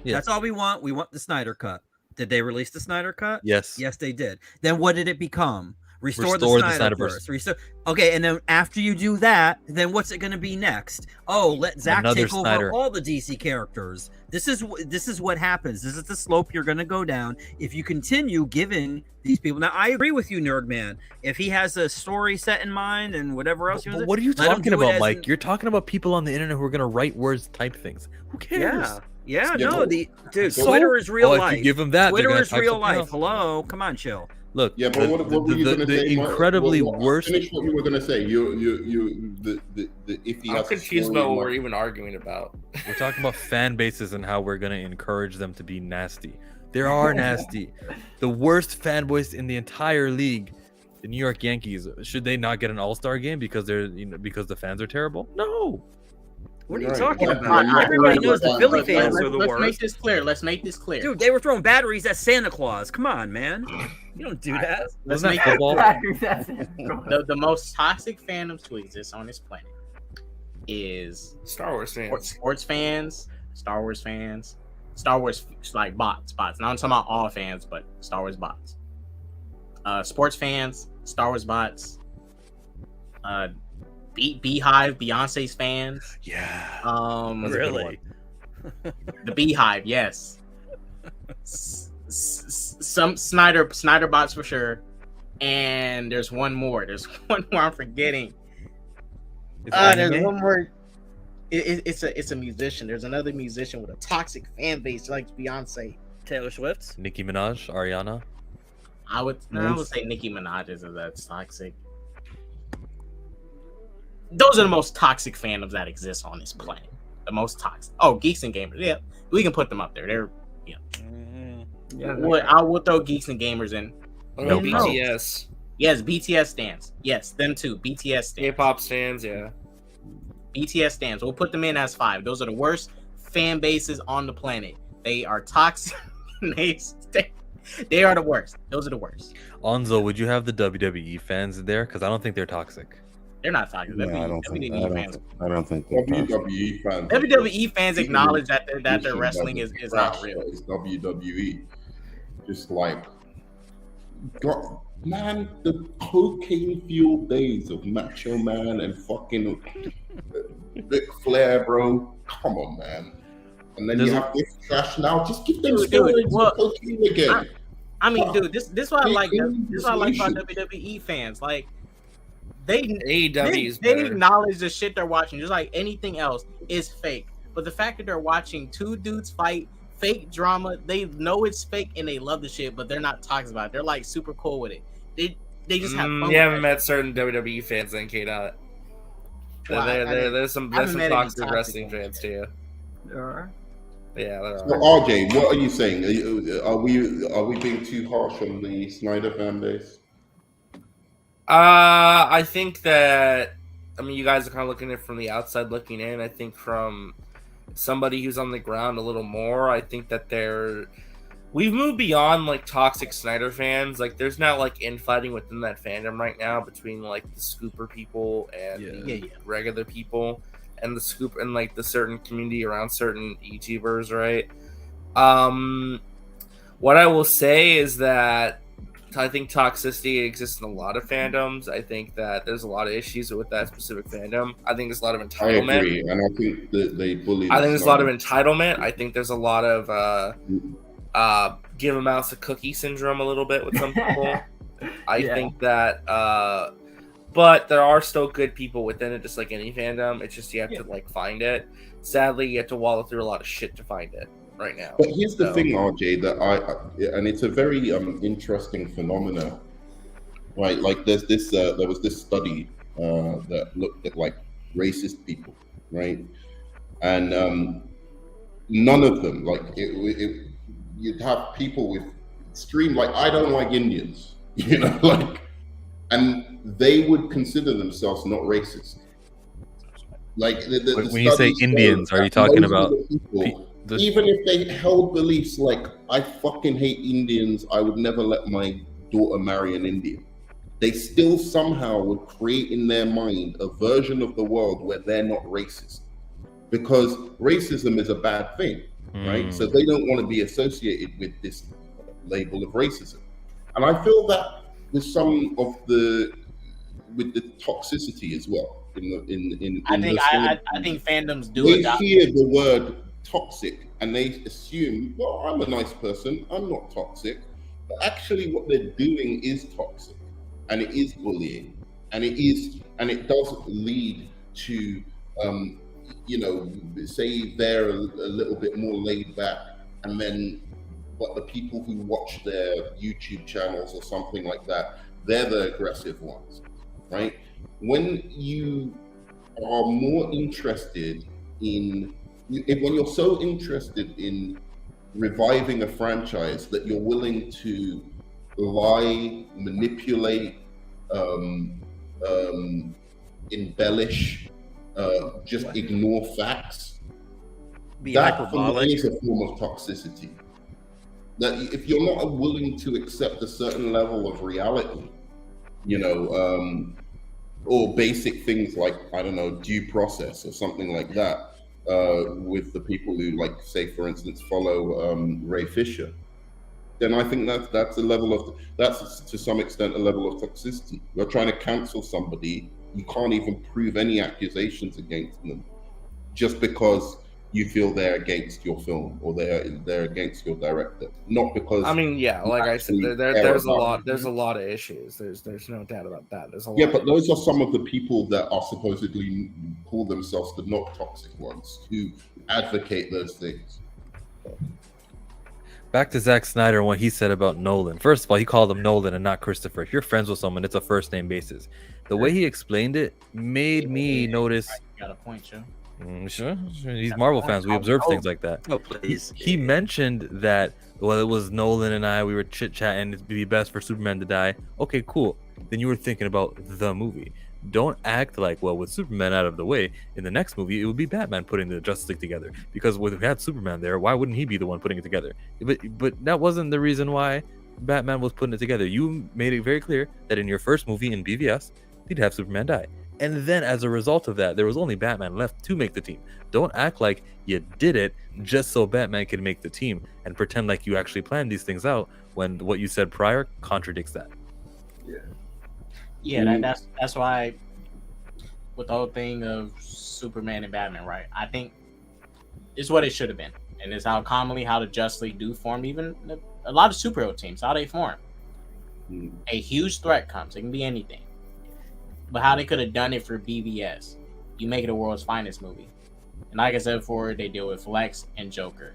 Yes. That's all we want. We want the Snyder Cut. Did they release the Snyder Cut? Yes. Yes, they did. Then what did it become? Restore the Snyderverse. Okay, and then after you do that, then what's it going to be next? Oh, let Zack take over all the DC characters. This is what happens. This is the slope you're going to go down if you continue giving these people. Now, I agree with you, Nerdman. If he has a story set in mind and whatever else, what are you talking about, Mike? You're talking about people on the internet who are going to write words, type things. Who cares? Yeah. No, Twitter is real life. If you give them that, Twitter is real life. Hello, come on, chill. Look, yeah, but what were you going to say? Incredibly worst. Finish what you were going to say. If he I'm has confused about what we're even arguing about. We're talking about fan bases and how we're going to encourage them to be nasty. There are nasty. The worst fanboys in the entire league, the New York Yankees. Should they not get an All-Star game because because the fans are terrible? No. What are you talking about? Everybody knows the Philly fans are the worst. Let's make this clear. Let's make this clear. Dude, they were throwing batteries at Santa Claus. Come on, man. You don't do that. Let's make football. The most toxic fandoms to exist on this planet is Star Wars fans, sports fans, Star Wars fans, Star Wars like bots. Not I'm talking about all fans, but Star Wars bots. Sports fans, Star Wars bots. Beehive, Beyonce's fans. Yeah. Really? The Beehive, yes. Some Snyder bots for sure. And there's one more. I'm forgetting. There's one more. It's a musician. There's another musician with a toxic fan base like Beyonce. Taylor Swift? Nicki Minaj, Ariana. I would say Nicki Minaj is that's toxic. Those are the most toxic fandoms that exist on this planet. The most toxic. Oh, Geeks and Gamers. Yeah, we can put them up there. They're I will throw Geeks and Gamers in. No, BTS. Yes, BTS stands. Yes, them too. BTS stands. K-pop stands. Yeah. BTS stands. We'll put them in as 5. Those are the worst fan bases on the planet. They are toxic. They are the worst. Those are the worst. Onzo, would you have the WWE fans there? Because I don't think they're toxic. They're not toxic. No, I don't think they're WWE fans. WWE fans acknowledge that their wrestling is not real. It's WWE. Just like, God, man, the cocaine-fueled days of Macho Man and fucking Ric Flair, bro. Come on, man. And then you have this trash now. Just give them steroids and cocaine again. I mean, dude, this is what I like. This is what I like about WWE fans. Like, they acknowledge the shit they're watching, just like anything else is fake. But the fact that they're watching two dudes fight, fake drama, they know it's fake and they love the shit, but they're not toxic about it. They're like super cool with it. They just have fun. You haven't met certain WWE fans then, K-Dot. There's some toxic wrestling fans too. There are. Yeah, there are. So RJ, what are you saying? Are we being too harsh on the Snyder fan base? I think that, I mean, you guys are kind of looking at it from the outside looking in. I think from somebody who's on the ground a little more, I think that we've moved beyond like toxic Snyder fans. Like, there's not like infighting within that fandom right now between like the scooper people and the regular people, and the scoop and like the certain community around certain YouTubers, right? What I will say is that I think toxicity exists in a lot of fandoms. I think that there's a lot of issues with that specific fandom. I think there's a lot of entitlement. I agree, and I think that they bully. I think there's a lot of entitlement. I think there's a lot of give a mouse a cookie syndrome a little bit with some people. I think that, but there are still good people within it, just like any fandom. It's just you have to like find it. Sadly, you have to wallow through a lot of shit to find it right now. But here's the thing, RJ, that and it's a very interesting phenomena, right? Like there was this study that looked at like racist people, right? And none of them, like you'd have people with extreme, like, I don't like Indians, you know, like, and they would consider themselves not racist. Like when you say Indians, are you talking about people, even if they held beliefs like, I fucking hate Indians, I would never let my daughter marry an Indian, they still somehow would create in their mind a version of the world where they're not racist, because racism is a bad thing, right? So they don't want to be associated with this label of racism. And I feel that with some of the toxicity as well. I think fandoms do. They hear the word toxic and they assume, well, I'm a nice person, I'm not toxic. But actually, what they're doing is toxic, and it is bullying, and it does lead to, you know, say they're a little bit more laid back, and then but the people who watch their YouTube channels or something like that, they're the aggressive ones, right? When you are more interested when you're so interested in reviving a franchise that you're willing to lie, manipulate, embellish, just ignore facts, that for me is a form of toxicity. That if you're not willing to accept a certain level of reality, or basic things like, I don't know, due process or something like that, with the people who, like, say, for instance, follow Ray Fisher, then I think that's to some extent a level of toxicity. You're trying to cancel somebody, you can't even prove any accusations against them just because you feel they're against your film or they're against your director, not because. I mean, yeah, like I said, there's a lot of issues. There's no doubt about that. There's a lot. Yeah, but those are some of the people that are supposedly call themselves the not toxic ones who advocate those things. Back to Zack Snyder and what he said about Nolan. First of all, he called him Nolan and not Christopher. If you're friends with someone, it's a first name basis. The way he explained it made me notice. Got a point, Joe. Sure. These Marvel fans, we observe things like that. Oh, please. He mentioned that, well, it was Nolan and I, we were chit-chatting, it'd be best for Superman to die. Okay, cool. Then you were thinking about the movie. Don't act like, well, with Superman out of the way, in the next movie, it would be Batman putting the Justice League together. Because if we had Superman there, why wouldn't he be the one putting it together? But that wasn't the reason why Batman was putting it together. You made it very clear that in your first movie in BVS, you'd have Superman die. And then as a result of that, there was only Batman left to make the team. Don't act like you did it just so Batman could make the team and pretend like you actually planned these things out when what you said prior contradicts that. Yeah, that's why with the whole thing of Superman and Batman, right? I think it's what it should have been. And it's how commonly how the Justice League do form, even a lot of superhero teams, how they form. A huge threat comes. It can be anything. But how they could have done it for BVS, you make it a world's finest movie. And like I said before, they deal with Lex and Joker.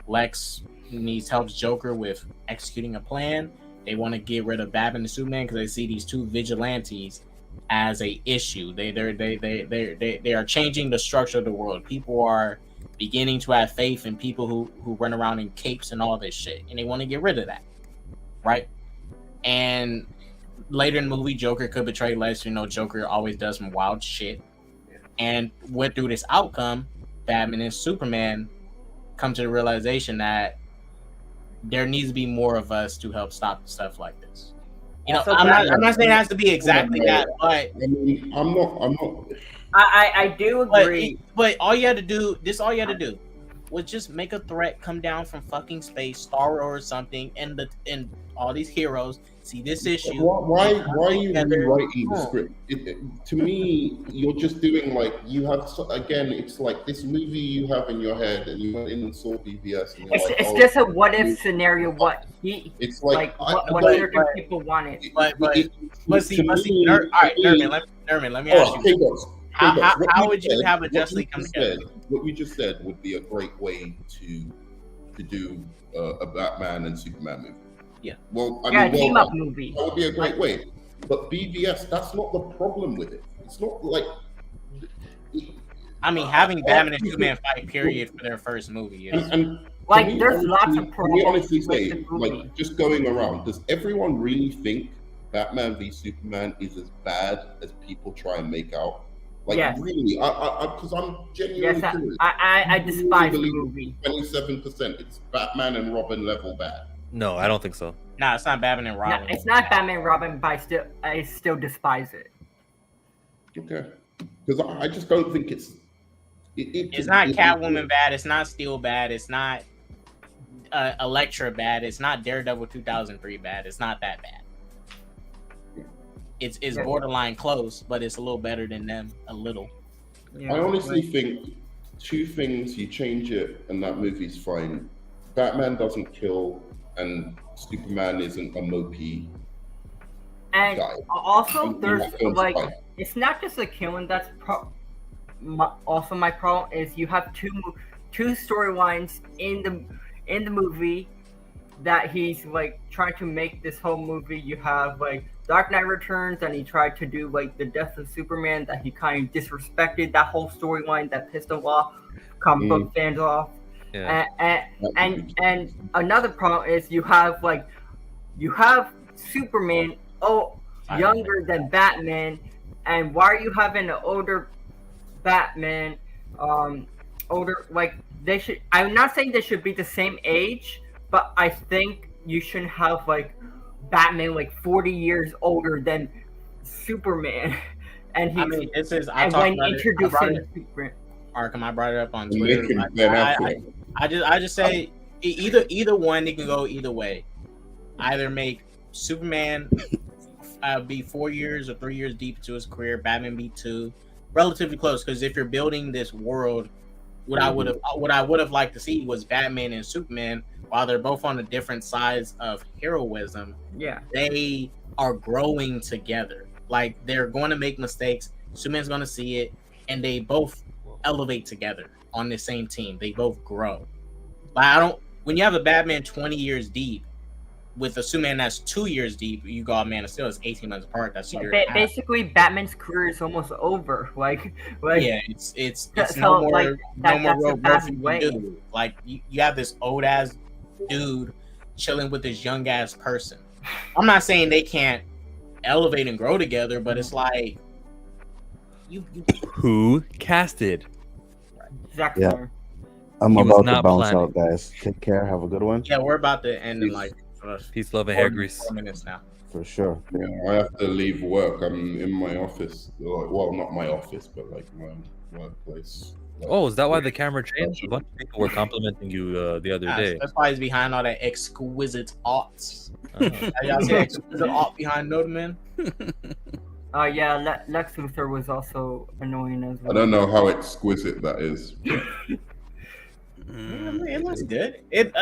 Lex needs help Joker with executing a plan. They want to get rid of Batman and Superman because they see these two vigilantes as a issue. They are changing the structure of the world. People are beginning to have faith in people who run around in capes and all this shit, and they want to get rid of that, right? And later in the movie, Joker could betray Lex. Joker always does some wild shit. And went through this outcome, Batman and Superman come to the realization that there needs to be more of us to help stop stuff like this. I'm not saying it has to be exactly that, but I mean, I'm not. I do agree. But all you had to do was just make a threat come down from fucking space, Star Wars or something, and all these heroes see this issue. Why are you rewriting the script? To me, you're just doing it's like this movie you have in your head, and you went in and saw BVS. And it's just a what if scenario. What certain people wanted. But see, all right, Nerman, let me ask you. How would you have a Justice League come together? What you just said would be a great way to do a Batman and Superman movie. Yeah. Well, team up movie. That would be a great way. But BVS, that's not the problem with it. It's not like. Having Batman and Superman fight period for their first movie is. There's lots of problems. Honestly say, just going around, does everyone really think Batman v Superman is as bad as people try and make out? Yes. Really, because I'm genuinely curious. I despise the movie. 27%. It's Batman and Robin level bad. No, I don't think so. Nah, it's not Batman and Robin. No, it's not Batman and Robin, but I still despise it. Okay, because I just don't think it's. It's not Catwoman bad. It's not Steel bad. It's not Elektra bad. It's not Daredevil 2003 bad. It's not that bad. It's borderline close, but it's a little better than them, a little. Yeah. I honestly think two things, you change it and that movie's fine. Batman doesn't kill and Superman isn't a mopey and guy. Also, there's it's not just the killing that's also my problem is you have two storylines in the movie that he's like trying to make this whole movie. You have like Dark Knight Returns, and he tried to do like the death of Superman, that he kind of disrespected that whole storyline, that pissed him off, comic book fans off. Yeah. And another problem is you have Superman younger than Batman, and why are you having an older Batman? Older, like they should. I'm not saying they should be the same age, but I think you shouldn't have like Batman like 40 years older than Superman. And he, I mean, this is. and when introducing Superman, Arkham, I brought it up on Twitter. I just say either one. It can go either way. Either make Superman be 4 years or 3 years deep into his career, Batman be 2, relatively close. Because if you're building this world, what I would have liked to see was Batman and Superman, while they're both on the different sides of heroism. Yeah, they are growing together. Like, they're going to make mistakes. Superman's going to see it, and they both elevate together on the same team. They both grow. Like, when you have a Batman 20 years deep with a Superman that's 2 years deep, you got Man of Steel is 18 months apart. That's basically Batman's career is almost over. Like yeah, it's no more real growth you can do. Like you have this old ass dude chilling with this young ass person. I'm not saying they can't elevate and grow together, but it's like who casted Zack Snyder. I'm about to bounce out, guys. Take care. Have a good one. Yeah, we're about to end in like peace, love, and hair grease. 4 minutes now. For sure. Yeah, I have to leave work. I'm in my office. Well, not my office, but like my workplace. Oh, is that why the camera changed? A bunch of people were complimenting you the other day. That's why he's behind all that exquisite arts. Y'all see exquisite art behind Notaman? Yeah, Lex Luthor was also annoying as well. I don't know how exquisite that is. It looks good. It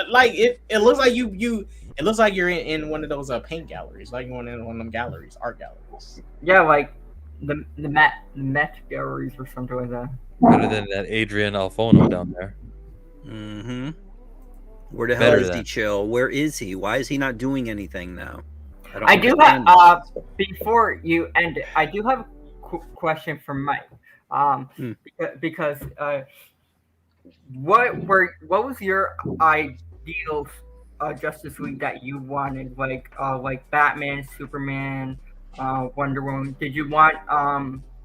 looks like you. It looks like you're in one of those paint galleries, like you're in one of them galleries, art galleries. Yeah, like the Met galleries or something like that. Better than that Adrian Alfono down there. Mm-hmm. Where the hell is he, Chill? Where is he? Why is he not doing anything now? I do have before you end it, I do have a question for Mike. Because what was your ideal Justice League that you wanted? Like Batman, Superman, Wonder Woman. Did you want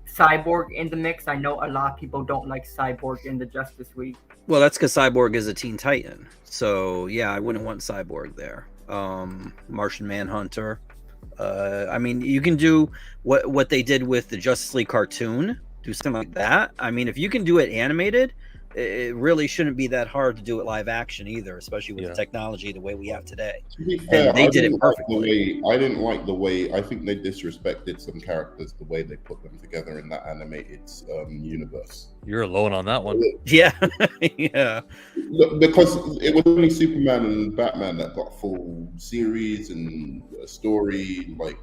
Cyborg in the mix? I know a lot of people don't like Cyborg in the Justice League. Well, that's because Cyborg is a Teen Titan. So yeah, I wouldn't want Cyborg there. Martian Manhunter. I mean, you can do what they did with the Justice League cartoon. Do something like that. I mean, if you can do it animated, it really shouldn't be that hard to do it live action either, especially with the technology the way we have today. To be fair, and they did it perfectly. I didn't like the way. I think they disrespected some characters the way they put them together in that animated universe. You're alone on that one. Yeah, yeah. Because it was only Superman and Batman that got full series and a story. Like,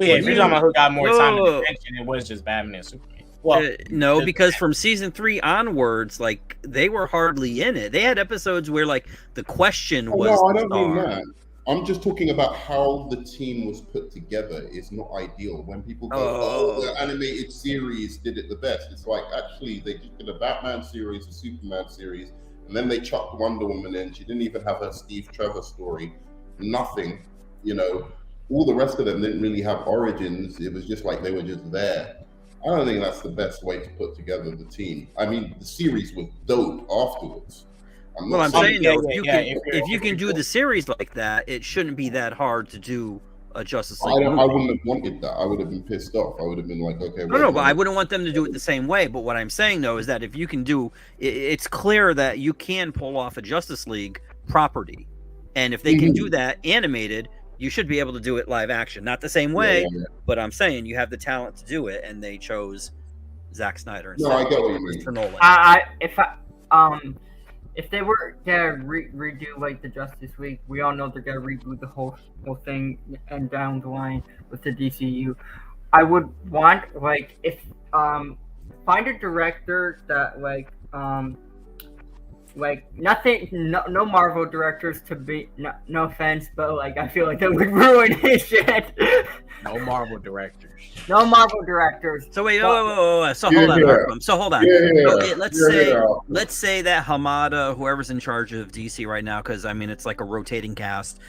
yeah, if you're talking about who got more time and attention, it was just Batman and Superman. Well, no, because from season 3 onwards, like they were hardly in it. They had episodes where like the question was. No, I don't mean that. I'm just talking about how the team was put together is not ideal. When people go, the animated series did it the best. It's like actually they just did a Batman series, a Superman series, and then they chucked Wonder Woman in. She didn't even have her Steve Trevor story. Nothing, all the rest of them didn't really have origins. It was just like they were just there. I don't think that's the best way to put together the team. I mean, the series was dope afterwards. I'm saying though, if you can do the series like that, it shouldn't be that hard to do a Justice League. I wouldn't have wanted that. I would have been pissed off. I would have been like, okay. No, but I wouldn't want them to do it the same way. But what I'm saying though is that if you can do, it's clear that you can pull off a Justice League property, and if they can do that animated, you should be able to do it live action. Not the same way, but I'm saying you have the talent to do it, and they chose Zack Snyder instead I get what you mean. for Nolan. If they were gonna redo like the Justice League, we all know they're gonna reboot the whole thing and down the line with the DCU. I would want find a director that like nothing, no Marvel directors to be, no offense, but like I feel like that would ruin his shit. No Marvel directors. No Marvel directors. So wait, so hold on, Markham. So hold on. So let's say that Hamada, whoever's in charge of DC right now, because I mean it's like a rotating cast.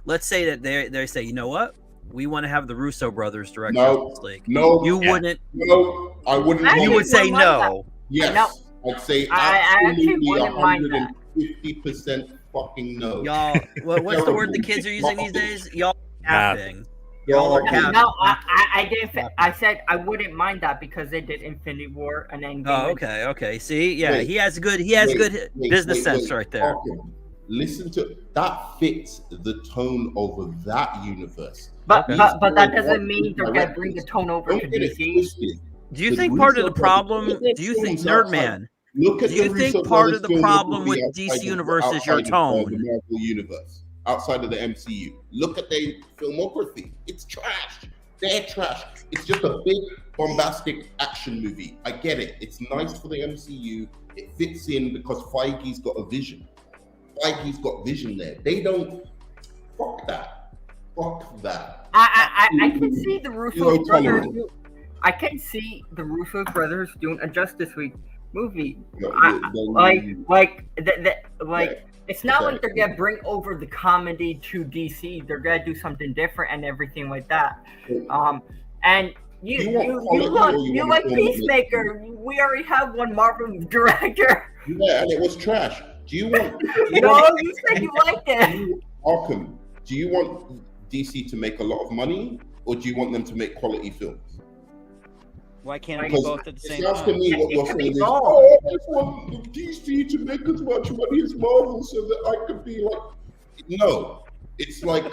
Let's say that they say, you know what? We want to have the Russo brothers direct Justice League. No, you wouldn't. No, I wouldn't. You would say no. Yes. No. I'd say I actually wouldn't mind that. 150% fucking no. Y'all, what's the word the kids are using these days? Y'all capping. Y'all are capping. No, I didn't. I said I wouldn't mind that because they did Infinity War and then. Oh, okay. See, yeah, he has good business sense right there. Listen to that fits the tone over that universe. But that doesn't mean they're gonna bring the tone over to DC. Do you think part of the problem? Do you think Nerdman? Do you think part of the problem with DC Universe is your tone? The Marvel Universe, outside of the MCU. Look at their filmography. It's trash. They're trash. It's just a big, bombastic action movie. I get it. It's nice for the MCU. It fits in because Feige's got a vision. Feige's got vision there. They don't. Fuck that. Fuck that. I can see the Russo brothers. I can see the Russo brothers doing a Justice League movie. It's not like they're gonna bring over the comedy to DC. They're gonna do something different and everything like that. And you like Peacemaker. We already have one Marvel director. Yeah, and it was trash. Do you want? You said you liked it. Arkham. Do you want DC to make a lot of money, or do you want them to make quality films? Why can't it be both at the same time? To me, what you're saying is, I just want DC to make as much money as Marvel so that I could be like, no. It's like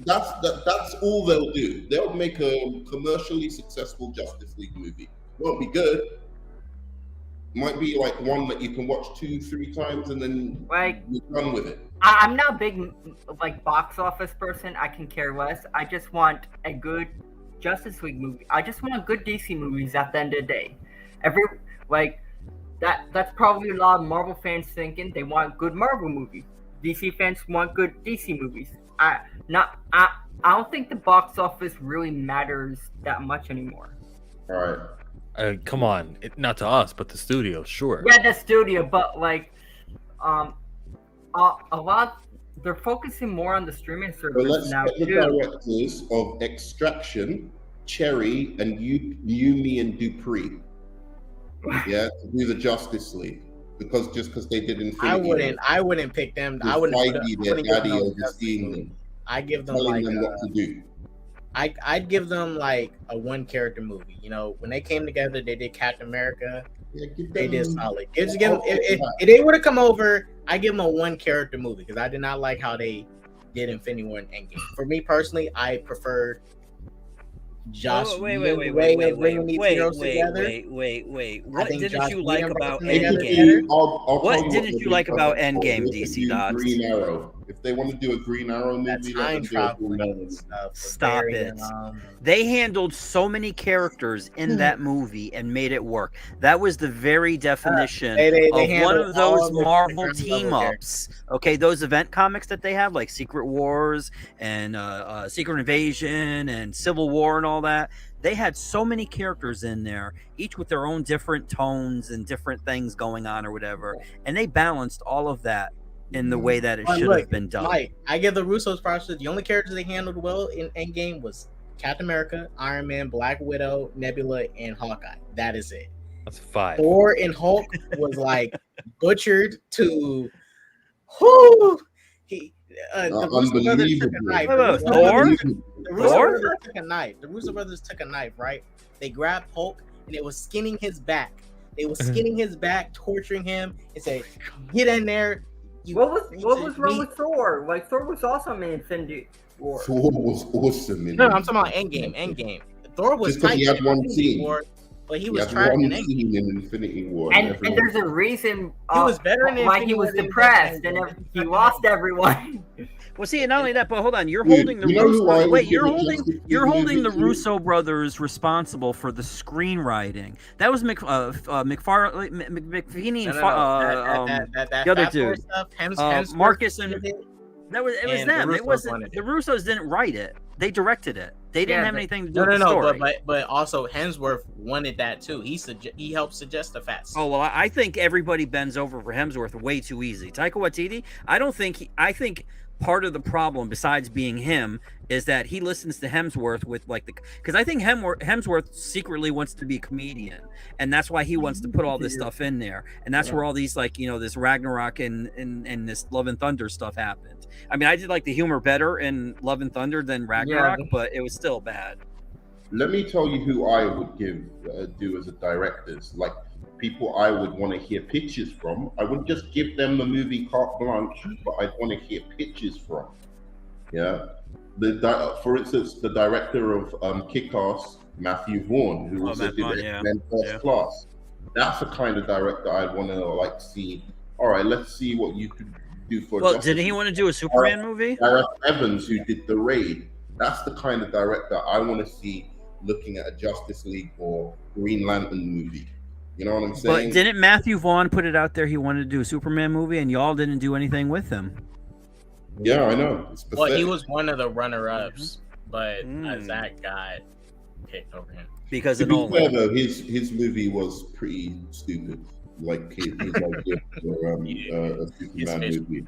that's all they'll do. They'll make a commercially successful Justice League movie. Won't be good. Might be like one that you can watch 2-3 times and then you're done with it. I'm not a big box office person. I can care less. I just want a good Justice League movie. I just want good DC movies at the end of the day. That's probably a lot of Marvel fans thinking they want good Marvel movies. DC fans want good DC movies. I don't think the box office really matters that much anymore. All right. Come on, not to us, but the studio, sure. Yeah, the studio, but a lot. They're focusing more on the streaming service now get the too. directors of Extraction, Cherry, and Yumi and Dupree. Yeah, to do the Justice League because they did Infinity. I wouldn't pick them. I wouldn't put their daddy overseeing them. I give them telling them what to do. I'd give them like a one character movie. You know, when they came together, they did Captain America. Yeah, they did solid. If they were to come over, I give them a one character movie because I did not like how they did Infinity War and Endgame. For me personally, I preferred Josh. Wait. What didn't you like about Endgame? What didn't you like about Endgame, DC Dots? Green Arrow. If they want to do a Green Arrow movie, stop it. They handled so many characters in that movie and made it work. That was the very definition of one of those Marvel team-ups. Okay, those event comics that they have, like Secret Wars and Secret Invasion and Civil War and all that. They had so many characters in there, each with their own different tones and different things going on or whatever. And they balanced all of that in the way that it should have been done. Mike, I give the Russo's props. The only characters they handled well in Endgame was Captain America, Iron Man, Black Widow, Nebula, and Hawkeye. That is it. That's 5. Thor and Hulk was like butchered to who the Russo brothers took a knife. The Russo brothers took a knife, right? They grabbed Hulk and it was skinning his back. They were skinning his back, torturing him, and say, "Get in there." What was wrong with Thor? Like Thor was awesome in Infinity War. Thor was awesome in. No, I'm talking about Endgame. Thor was just because he had one scene. War, but he was trash in Infinity War. And there's a reason he was better in why he was depressed and he lost everyone. Well, see, not only that, but hold on, you're Dude, holding the you know who I Russo. would Wait, give a Justice League you're holding the movie to? Russo brothers responsible for the screenwriting. That was McFeeny and the other dude, Hemsworth Marcus and did it, that was and them. the It Russos wasn't wanted the it. Russos didn't write it. They directed it. They didn't Yeah, have but- anything to do with the No, story. but also Hemsworth wanted that too. He helped suggest the fat suit. Oh well, I think everybody bends over for Hemsworth way too easy. Taika Waititi, I think part of the problem, besides being him, is that he listens to Hemsworth with because I think Hemsworth secretly wants to be a comedian, and that's why he wants to put all this stuff in there, and that's where all these this Ragnarok and this Love and Thunder stuff happened. I mean, I did like the humor better in Love and Thunder than Ragnarok, but it was still bad. Let me tell you who I would do as a directors, like people I would want to hear pitches from. I wouldn't just give them the movie carte blanche, but I'd want to hear pitches from. Yeah, for instance, the director of Kick-Ass, Matthew Vaughn, who also did X-Men First Class. That's the kind of director I'd want to see. All right, let's see what you could do for. Well, didn't he want to do a Superman movie? Gareth Evans, who did The Raid. That's the kind of director I want to see looking at a Justice League or Green Lantern movie. You know what I'm saying? But didn't Matthew Vaughn put it out there he wanted to do a Superman movie, and y'all didn't do anything with him? Yeah, I know. Well, he was one of the runner-ups, but Zach got picked over him. Because to of be Nolan. fair, though, his movie was pretty stupid. Like his idea for a Superman movie.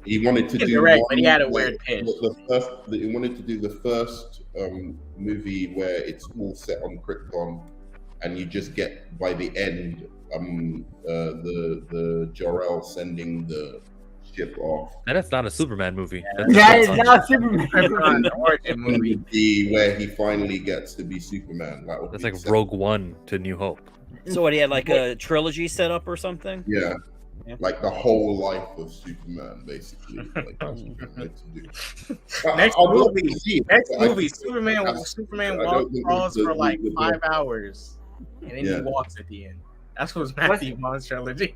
He wanted to do. Correct, but he had a weird pitch. He wanted to do the first movie where it's all set on Krypton, and you just get by the end the Jor-El sending the ship off. That's not a Superman movie. That is not Superman. Origin movie. Where he finally gets to be Superman. That's like Rogue One to New Hope. So what, he had like a trilogy set up or something? Yeah. Like the whole life of Superman, basically. Like, that's what they're meant to do. Next movie, Superman crawls for like 5 hours, and then he walks at the end. That's what's Matthew Vaughn's trilogy.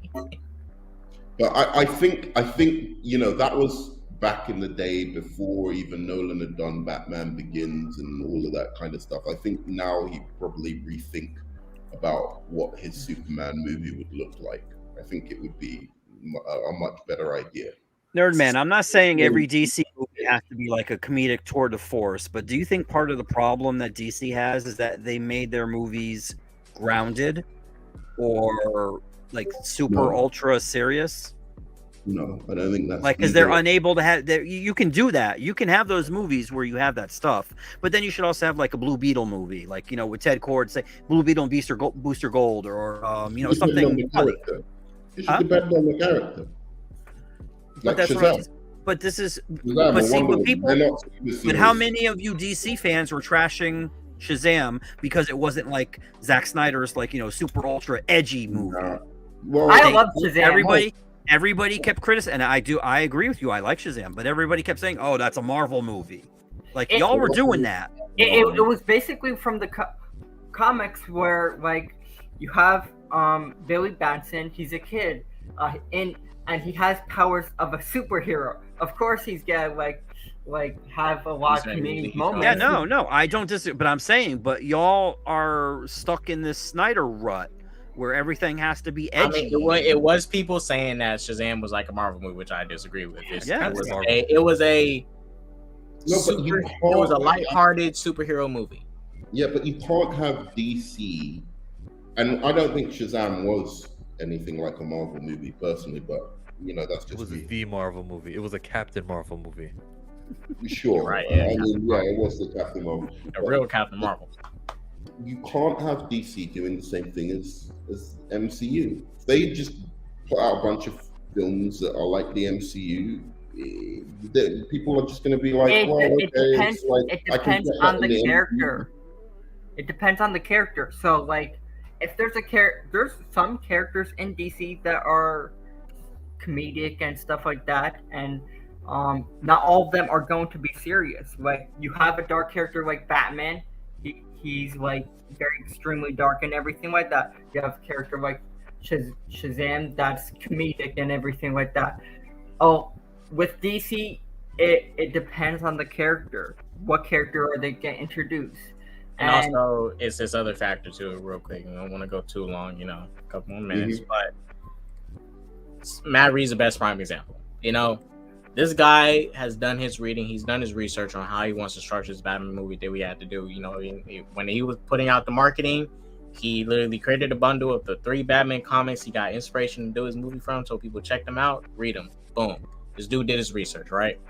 But I think that was back in the day before even Nolan had done Batman Begins and all of that kind of stuff. I think now he probably rethink about what his Superman movie would look like. I think it would be a much better idea. Nerdman, I'm not saying every DC movie has to be like a comedic tour de force, but do you think part of the problem that DC has is that they made their movies grounded or like super ultra serious? No, I don't think that's like, because they're unable to have. You can do that. You can have those movies where you have that stuff, but then you should also have like a Blue Beetle movie, like with Ted Kord, say Blue Beetle and Booster Gold, or something. It should depend on the character. But that's right. But this is. But see, what people. But how many of you DC fans were trashing Shazam because it wasn't like Zack Snyder's super ultra edgy movie? Well, I love Shazam. Everybody kept criticizing, and I agree with you. I like Shazam, but everybody kept saying, "Oh, that's a Marvel movie." Like y'all were doing that. It was basically from the comics where you have Billy Batson. He's a kid, and he has powers of a superhero. Of course, he's gonna have a lot of comedic moments. Yeah, no, I don't disagree. But I'm saying, but y'all are stuck in this Snyder rut where everything has to be edgy. I mean, it was people saying that Shazam was like a Marvel movie, which I disagree with. It was a lighthearted superhero movie. Yeah, but you can't have DC, and I don't think Shazam was anything like a Marvel movie personally, but that's just the Marvel movie. It was a Captain Marvel movie. Sure, right? Yeah, it was the Captain Marvel, real Captain Marvel. You can't have DC doing the same thing as MCU. If they just put out a bunch of films that are like the MCU, people are just going to be like, it depends on the character. It depends on the character. So, if there's there's some characters in DC that are comedic and stuff like that, and not all of them are going to be serious. Like, you have a dark character like Batman. He's very extremely dark and everything like that. You have a character like Shazam that's comedic and everything like that. Oh, with DC, it depends on the character. What character are they get introduced? And also, it's this other factor too, real quick. I don't want to go too long, a couple more minutes, but Matt Reeves is the best prime example. This guy has done his reading. He's done his research on how he wants to structure his Batman movie that we had to do. When he was putting out the marketing, he literally created a bundle of the 3 Batman comics he got inspiration to do his movie from, so people check them out, read them. Boom. This dude did his research, right?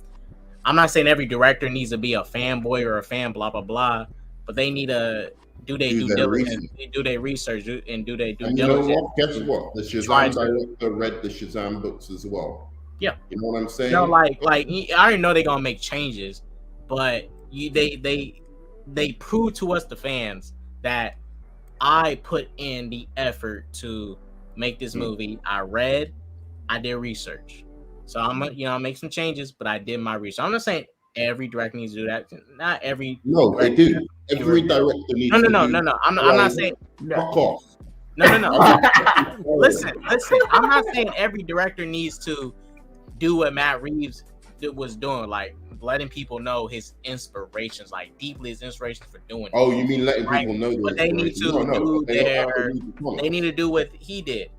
I'm not saying every director needs to be a fanboy or a fan, blah, blah, blah, but they need to do their due diligence, do their research, and do their due diligence. You know what? Guess what? The Shazam director read the Shazam books as well. Yeah. You know what I'm saying? Like I already know they're gonna make changes, but they prove to us, the fans, that I put in the effort to make this movie. I did research. So I'm gonna make some changes, but I did my research. I'm not saying every director needs to do that. Not every. No, they do. Every director needs to do. No. I'm not saying. Fuck off. No. Listen. I'm not saying every director needs to do what Matt Reeves was doing, like letting people know his inspirations, like deeply his inspirations for doing it. Oh, you mean letting people know? But they need to they need to do what he did.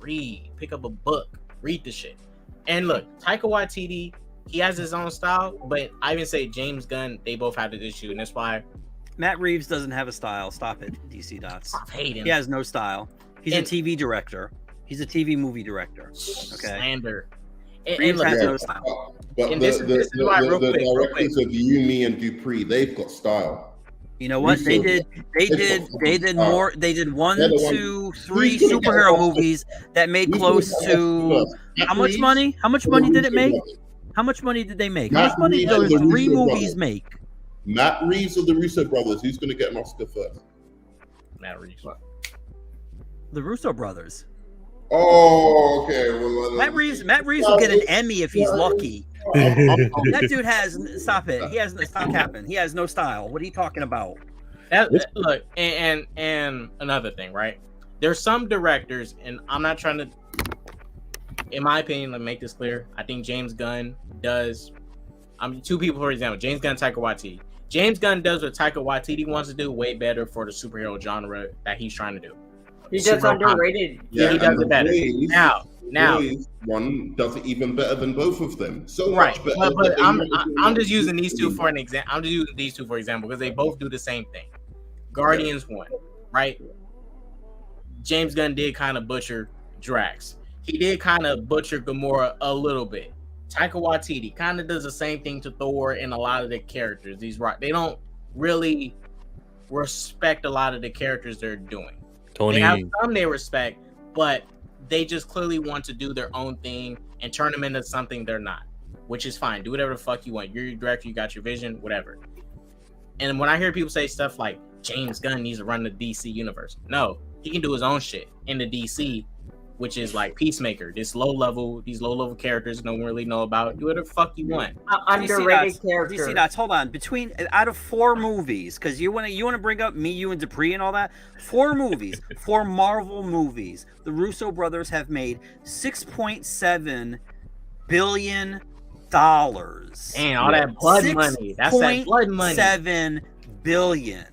Read, pick up a book, read the shit. And look, Taika Waititi, he has his own style, but I even say James Gunn, they both have this issue, and that's why Matt Reeves doesn't have a style. Stop it, DC Dots. Stop hating. He has no style. He's a TV director. He's a TV movie director. Okay. Slander. Reeves has no style. But the directors of Yumi and Dupree, they've got style. You know what? They did 1, 2, 3 superhero movies that made close to how much money? How much money did it make? How much money did they make? How much money did those 3 movies make? Matt Reeves or the Russo brothers? Who's going to get an Oscar first? Matt Reeves. The Russo brothers. Oh, okay. Well, Matt Reeves will get an Emmy if he's lucky. That dude has stop it. He has stop capping. He has no style. What are you talking about? Look, and another thing, right? There's some directors, and I'm not trying to, in my opinion, let me make this clear. I think James Gunn does. 2 people, for example, James Gunn, Taika Waititi. James Gunn does what Taika Waititi wants to do way better for the superhero genre that he's trying to do. He does underrated. Yeah, he does it better. Now, one does it even better than both of them. So right, much better. but I'm just using these 2 for an example. I'm just using these 2 for example because they both do the same thing. Guardians 1, right? James Gunn did kind of butcher Drax. He did kind of butcher Gamora a little bit. Taika Waititi kind of does the same thing to Thor and a lot of the characters. They don't really respect a lot of the characters they're doing. They have some they respect, but they just clearly want to do their own thing and turn them into something they're not, which is fine. Do whatever the fuck you want. You're your director, you got your vision, whatever. And when I hear people say stuff like James Gunn needs to run the DC universe, no, he can do his own shit in the DC, which is like Peacemaker. These low level characters no one really know about. Do whatever the fuck you want. Underrated character. DC Dots, hold on. Out of 4 movies, because you want to bring up Me, You, and Dupree and all that. 4 movies, 4 Marvel movies. The Russo brothers have made $6.7 billion. And all that blood money. That's that blood money. $7 billion.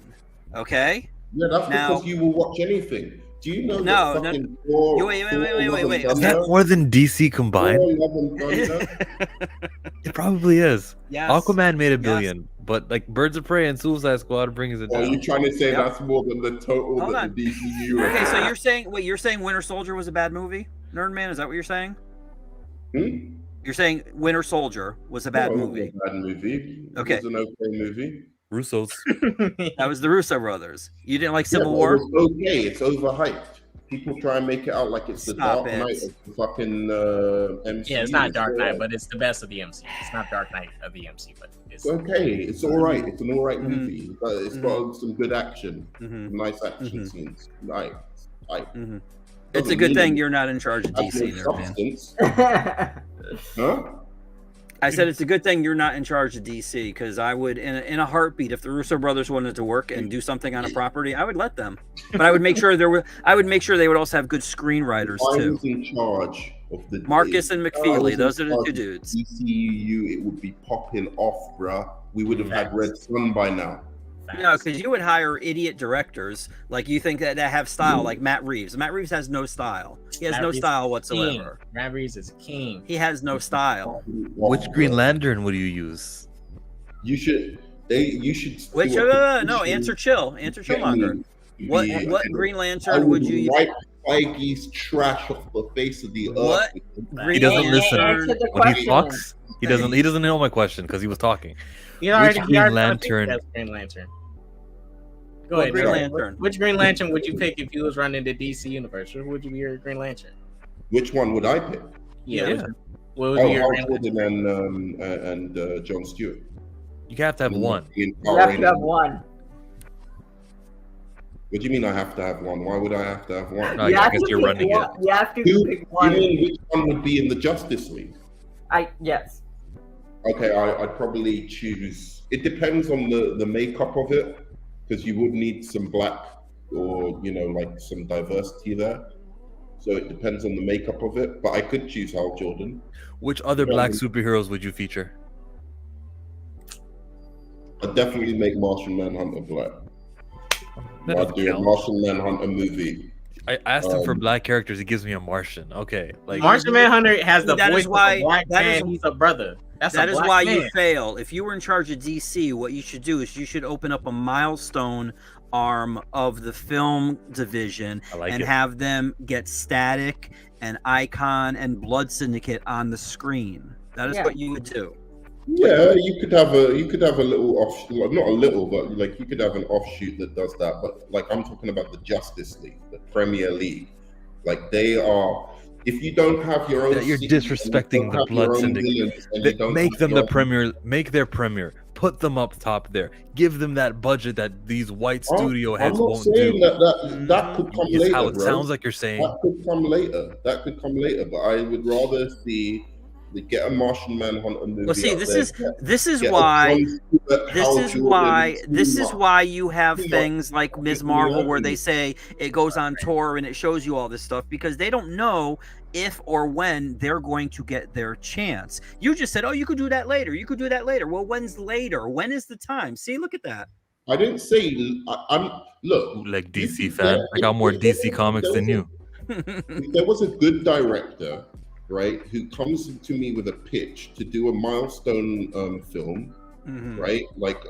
Okay. Yeah, that's because you will watch anything. Do you know wait. Is that more than DC combined? It probably is. Yes. Aquaman made $1 billion, but like Birds of Prey and Suicide Squad brings it down. Are you trying to say that's more than the total that the DCU? Okay, so you're saying Winter Soldier was a bad movie, Nerdman? Is that what you're saying? You're saying Winter Soldier was a bad movie. It was a bad movie. Okay. It was an okay movie. Russos. That was the Russo brothers. You didn't like Civil War? It was okay. It's overhyped. People try and make it out like it's the Dark Knight of the fucking MCU. Yeah, it's not Dark Knight, but it's the best of the MCU. It's not Dark Knight of the MCU, but it's okay. It's all right. It's an all right movie. But it's got some good action, nice action scenes. Nice. It's a good thing you're not in charge of DC, there, man. Huh? I said it's a good thing you're not in charge of DC, because I would, in a heartbeat, if the Russo brothers wanted to work and do something on a property, I would let them. But I would make sure I would make sure they would also have good screenwriters I too. was in charge of the Marcus and McFeely, those are the two dudes. DCU, it would be popping off, bruh. We would have had Red Sun by now. No, because you would hire idiot directors like you think that have style, like Matt Reeves. Matt Reeves has no style. He has no style whatsoever. Matt Reeves is king. He has no style. Which Green Lantern would you use? You should. Which? No, answer chill. Answer Chillmonger. What Green Lantern would you use? Wipe Feige's trash off the face of the What? earth. He doesn't listen when he talks. He doesn't know my question because he was talking. Which Green Lantern? Green Lantern. Go What ahead. Green Lantern? Which Green Lantern would you pick if you was running the DC universe? Who would you be your Green Lantern? Which one would I pick? Yeah. What would be your Green Hal Lantern? Jordan and John Stewart. You have to have one. You have to have one. What do you mean I have to have one? Why would I have to have one? No, I guess you're running it. You have to pick one. You mean which one would be in the Justice League? Yes. Okay, I'd probably choose. It depends on the makeup of it, because you would need some black or like some diversity there. So it depends on the makeup of it. But I could choose Hal Jordan. Which other black superheroes would you feature? I'd definitely make Martian Manhunter black. I'd do a Martian Manhunter movie. I asked him for black characters. He gives me a Martian. Okay, like Martian Manhunter has the voice of a black man. He's a brother. That is why you fail. If you were in charge of DC, what you should do is you should open up a milestone arm of the film division and have them get Static and Icon and Blood Syndicate on the screen. That is what you would do. Yeah, you could have a little offshoot, not a little, but like you could have an offshoot that does that. But like I'm talking about the Justice League, the Premier League. Like they are. If you don't have your own, you're disrespecting the Blood Syndicate. Make them the premier. Make their premier. Put them up top there. Give them that budget that these white studio heads won't do. That could come later. How it sounds like you're saying. That could come later. But I would rather see. Get a Martian Manhunter movie. Well, see, this is why you have things like Ms. Marvel where they say it goes on tour and it shows you all this stuff because they don't know if or when they're going to get their chance. You just said, "Oh, you could do that later. You could do that later." Well, when's later? When is the time? See, look at that. I didn't say. Look, like DC fan. I got more DC comics than you. If there was a good director, right, who comes to me with a pitch to do a milestone film, right, like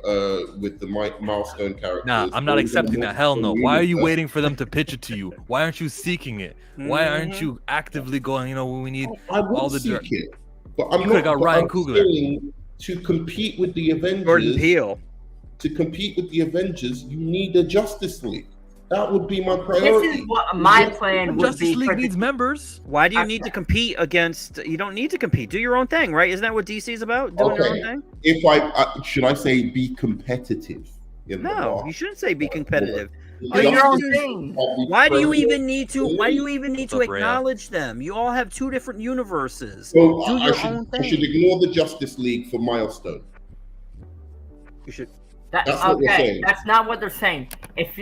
with the milestone characters. Nah, I'm not accepting that. Hell no. Why are you waiting for them to pitch it to you? Why aren't you seeking it? Why aren't you actively going? We need all the seek it, but I'm you could have got Ryan Coogler to compete with the Avengers. Jordan Peele. To compete with the Avengers, you need a Justice League. That would be my priority. This is what my plan would Justice be. League needs members. Why do you need to compete against? You don't need to compete. Do your own thing, right? Isn't that what DC is about? Doing your own thing. If I should I say be competitive? No, you shouldn't say be competitive. Do your own thing. Why do you even need to? Why do you even need to acknowledge them? You all have two different universes. So do your own thing. I should ignore the Justice League for milestone. You should. That's what we're saying. That's not what they're saying. If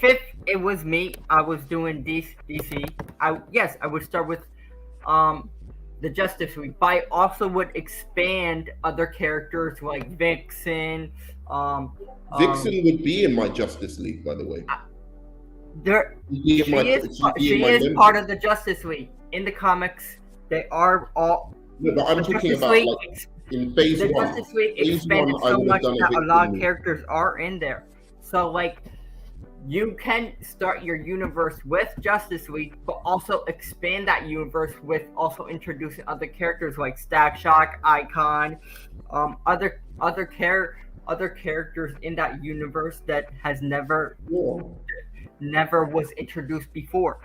it was me, I was doing DC. I would start with the Justice League, but I also would expand other characters like Vixen. Vixen would be in my Justice League, by the way. She is part of the Justice League. In the comics, they are all. No, but I'm talking about in phase the one. Justice League expanded so much that a lot of characters are in there. So like. You can start your universe with Justice League, but also expand that universe with also introducing other characters like Stack Shock, Icon, other characters in that universe that has never was introduced before.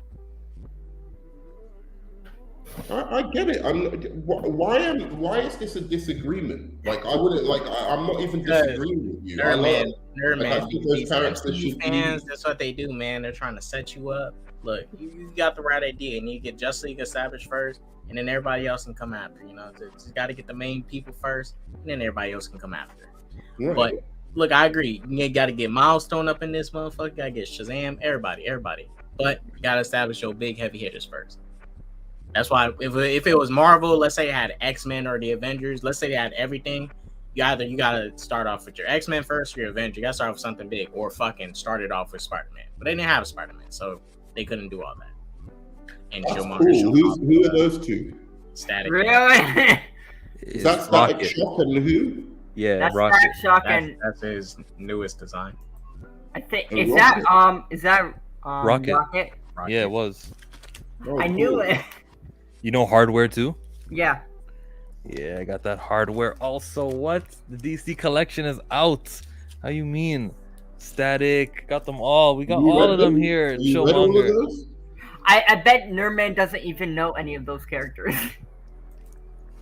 I get it. Why is this a disagreement? Like I wouldn't like. I'm not even disagreeing with you. Nerdman, I think those these characters MCU should fans, that's what they do, man. They're trying to set you up. Look, you got the right idea, and you get Justice League established first, and then everybody else can come after. You know, just got to get the main people first, and then everybody else can come after. Right. But look, I agree. You got to get Milestone up in this motherfucker. You got to get Shazam. Everybody. But you got to establish your big heavy hitters first. That's why if it was Marvel, let's say it had X-Men or the Avengers, let's say they had everything, you gotta start off with your X-Men first or your Avengers. You gotta start with something big, or fucking start it off with Spider-Man. But they didn't have a Spider-Man, so they couldn't do all that. And that's cool. Who are those two? Static. Really? That's Static Shock and who? Yeah, that's Rocket. Static Shock and that's his newest design. I think And is Rocket. that Rocket? Rocket? Yeah, it was. Oh, I knew cool. it. You know Hardware too? Yeah. Yeah, I got that Hardware. Also, what? The DC collection is out. How you mean? Static, got them all. We got all of them here. You read all of those? I bet Nerdman doesn't even know any of those characters.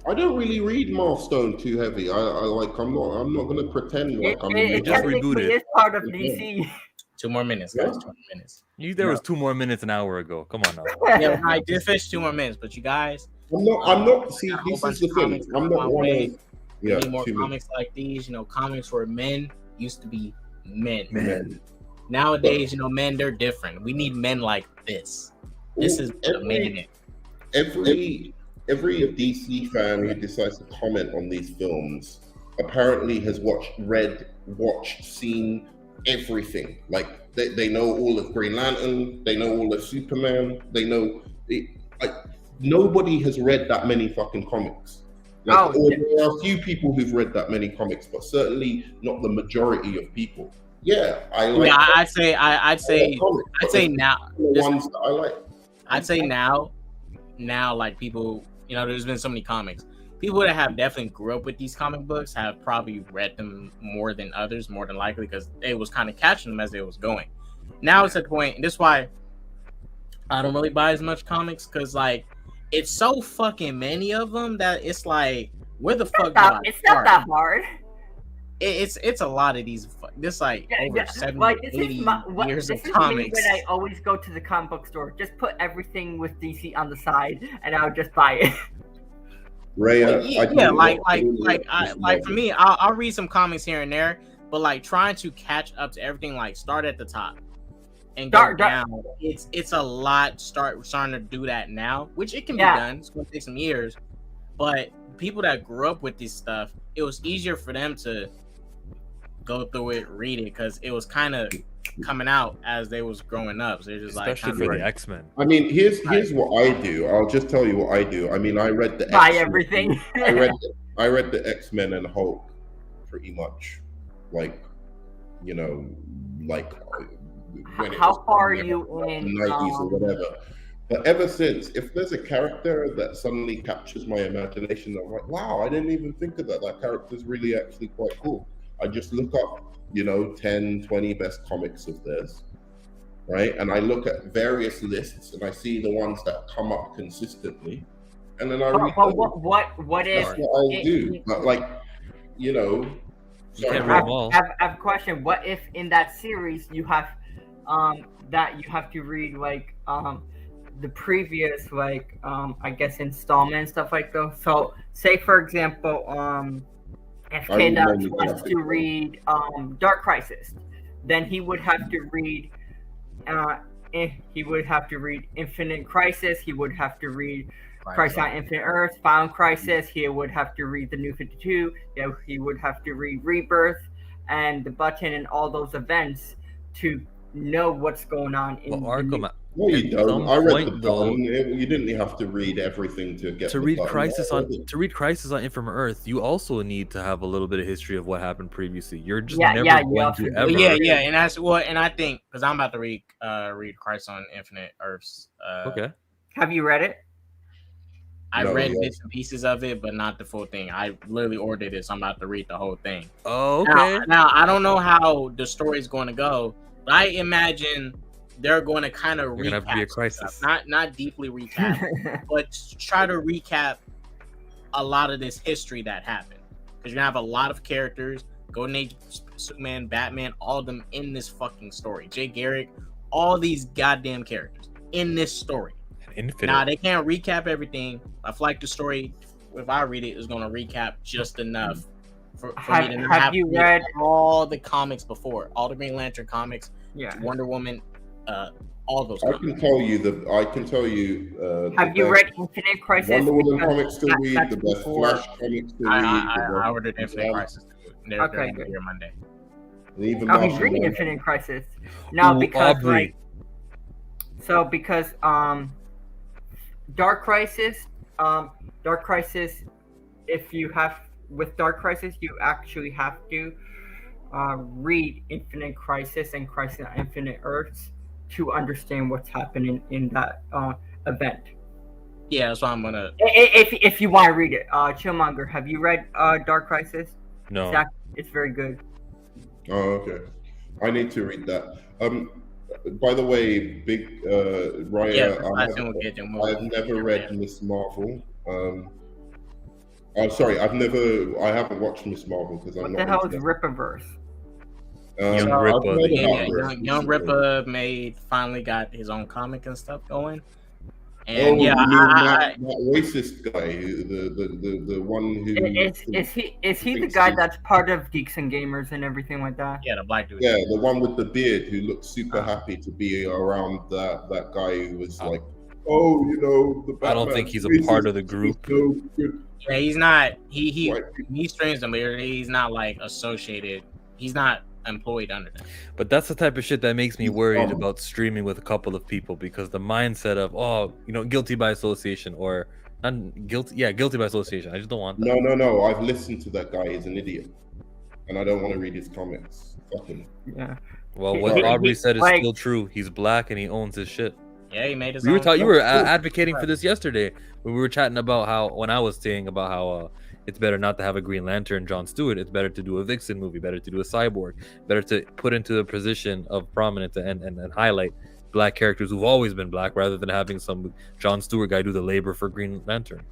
I don't really read Milestone too heavy. I'm not gonna pretend like I'm. It just technically rebooted. is part of DC. 2 more minutes, guys. 2 more minutes. There was 2 more minutes an hour ago. Come on now. Yeah, I did finish 2 more minutes, but you guys, I'm not. See, got a whole this is bunch the of thing. comics I'm on not my one way. of. Yeah, need more 2 comics like these. You know, comics where men used to be men. minutes. Nowadays, you know, men, they're different. We need men like this. This is a man. Every DC fan who decides to comment on these films apparently has watched, seen everything. Like they know all of Green Lantern, they know all of Superman, they know like nobody has read that many fucking comics. Like, there are a few people who've read that many comics, but certainly not the majority of people. Yeah, I like. Yeah, I'd say now. The ones that I like. I'd say now, like people, you know, there's been so many comics. People that have definitely grew up with these comic books have probably read them more than others, more than likely, because it was kind of catching them as they was going. Now it's at the point, and this is why I don't really buy as much comics, because like it's so fucking many of them that it's like, where the fuck do I start? It's not that hard. It's a lot of these. This like over 70, like, 80 years of This comics. is when I always go to the comic book store. Just put everything with DC on the side, and I'll just buy it. Like for me, I'll read some comics here and there, but like trying to catch up to everything, like start at the top and go down. It's a lot. Starting to do that now, which it can be done. It's going to take some years, but people that grew up with this stuff, it was easier for them to go through it, read it, because it was kind of coming out as they was growing up. So they're just especially like for the X-Men. I mean, here's what I do. I'll just tell you what I do. I mean, I read the buy X-Men. everything. I read the X-Men and Hulk pretty much, like, you know, like when how far are you in the 90s or whatever. But ever since, if there's a character that suddenly captures my imagination, I'm like, wow, I didn't even think of that. That character's really actually quite cool. I just look up, you know, 10, 20 best comics of theirs, right? And I look at various lists and I see the ones that come up consistently. And then I read them. What if... That's what I'll do. But like, you know... I have a question. What if in that series you have to read like the previous like I guess installment and stuff like that? So say for example if K-Dot wants to read Dark Crisis, then he would have to read Infinite Crisis, he would have to read Crisis on Infinite Earth, Final Crisis, he would have to read the New 52, he would have to read Rebirth and the Button and all those events to know what's going on in Arkham. No, you don't. I read the Button. You didn't have to read everything to get to read Crisis on Infinite Earth. You also need to have a little bit of history of what happened previously. You're just never going to ever. Yeah, and that's what. And I think because I'm about to read Crisis on Infinite Earths. Okay. Have you read it? I read bits and pieces of it, but not the full thing. I literally ordered it, so I'm about to read the whole thing. Oh, okay. Now I don't know how the story is going to go, but I imagine they're going to kind of You're gonna have to be a recap crisis. stuff. Not deeply recap, but try to recap a lot of this history that happened. Because you're gonna have a lot of characters, Golden Age, Superman, Batman, all of them in this fucking story. Jay Garrick, all these goddamn characters in this story. Infinite. Now they can't recap everything. I feel like the story, if I read it, is gonna recap just enough for me to not have to read all the comics before, all the Green Lantern comics, Wonder Woman, all those. I can tell you. Have you read Infinite Crisis? Wonder Woman comics to read, the best Flash comics to read. I ordered Infinite Crisis. They're okay, good. Here Monday. He's reading Infinite Crisis. No, because Aubrey. Because Dark Crisis, if you have with Dark Crisis, you actually have to read Infinite Crisis and Crisis on Infinite Earths to understand what's happening in that event. Yeah, that's why I'm gonna. If you want to read it, Chillmonger, have you read Dark Crisis? No. It's very good. Oh, okay. I need to read that. By the way, big Raya, I've never read Miss Marvel. Sorry, I haven't watched Miss Marvel because I'm not. What the hell is Rippaverse? Young Ripper finally got his own comic and stuff going. And that racist guy, the one who is he the guy that's part of Geeks and Gamers and everything like that? Yeah, the black dude. Yeah, the one with the beard who looked super happy to be around that guy who was like, oh, you know, the Batman. I don't think he's a part of the group. Yeah, he's not. He streams them, but he's not like associated. He's not employed under them. But that's the type of shit that makes me worried about streaming with a couple of people, because the mindset of guilty by association, or not guilty by association. I just don't want that. No. I've listened to that guy. He's an idiot, and I don't want to read his comics. Fucking. Yeah. Well, what Aubrey said is still true. He's black and he owns his shit. Yeah, he made his. You were advocating for this yesterday when we were chatting about when I was saying about how it's better not to have a Green Lantern, Jon Stewart. It's better to do a Vixen movie, better to do a Cyborg, better to put into the position of prominence and highlight black characters who've always been black, rather than having some Jon Stewart guy do the labor for Green Lantern.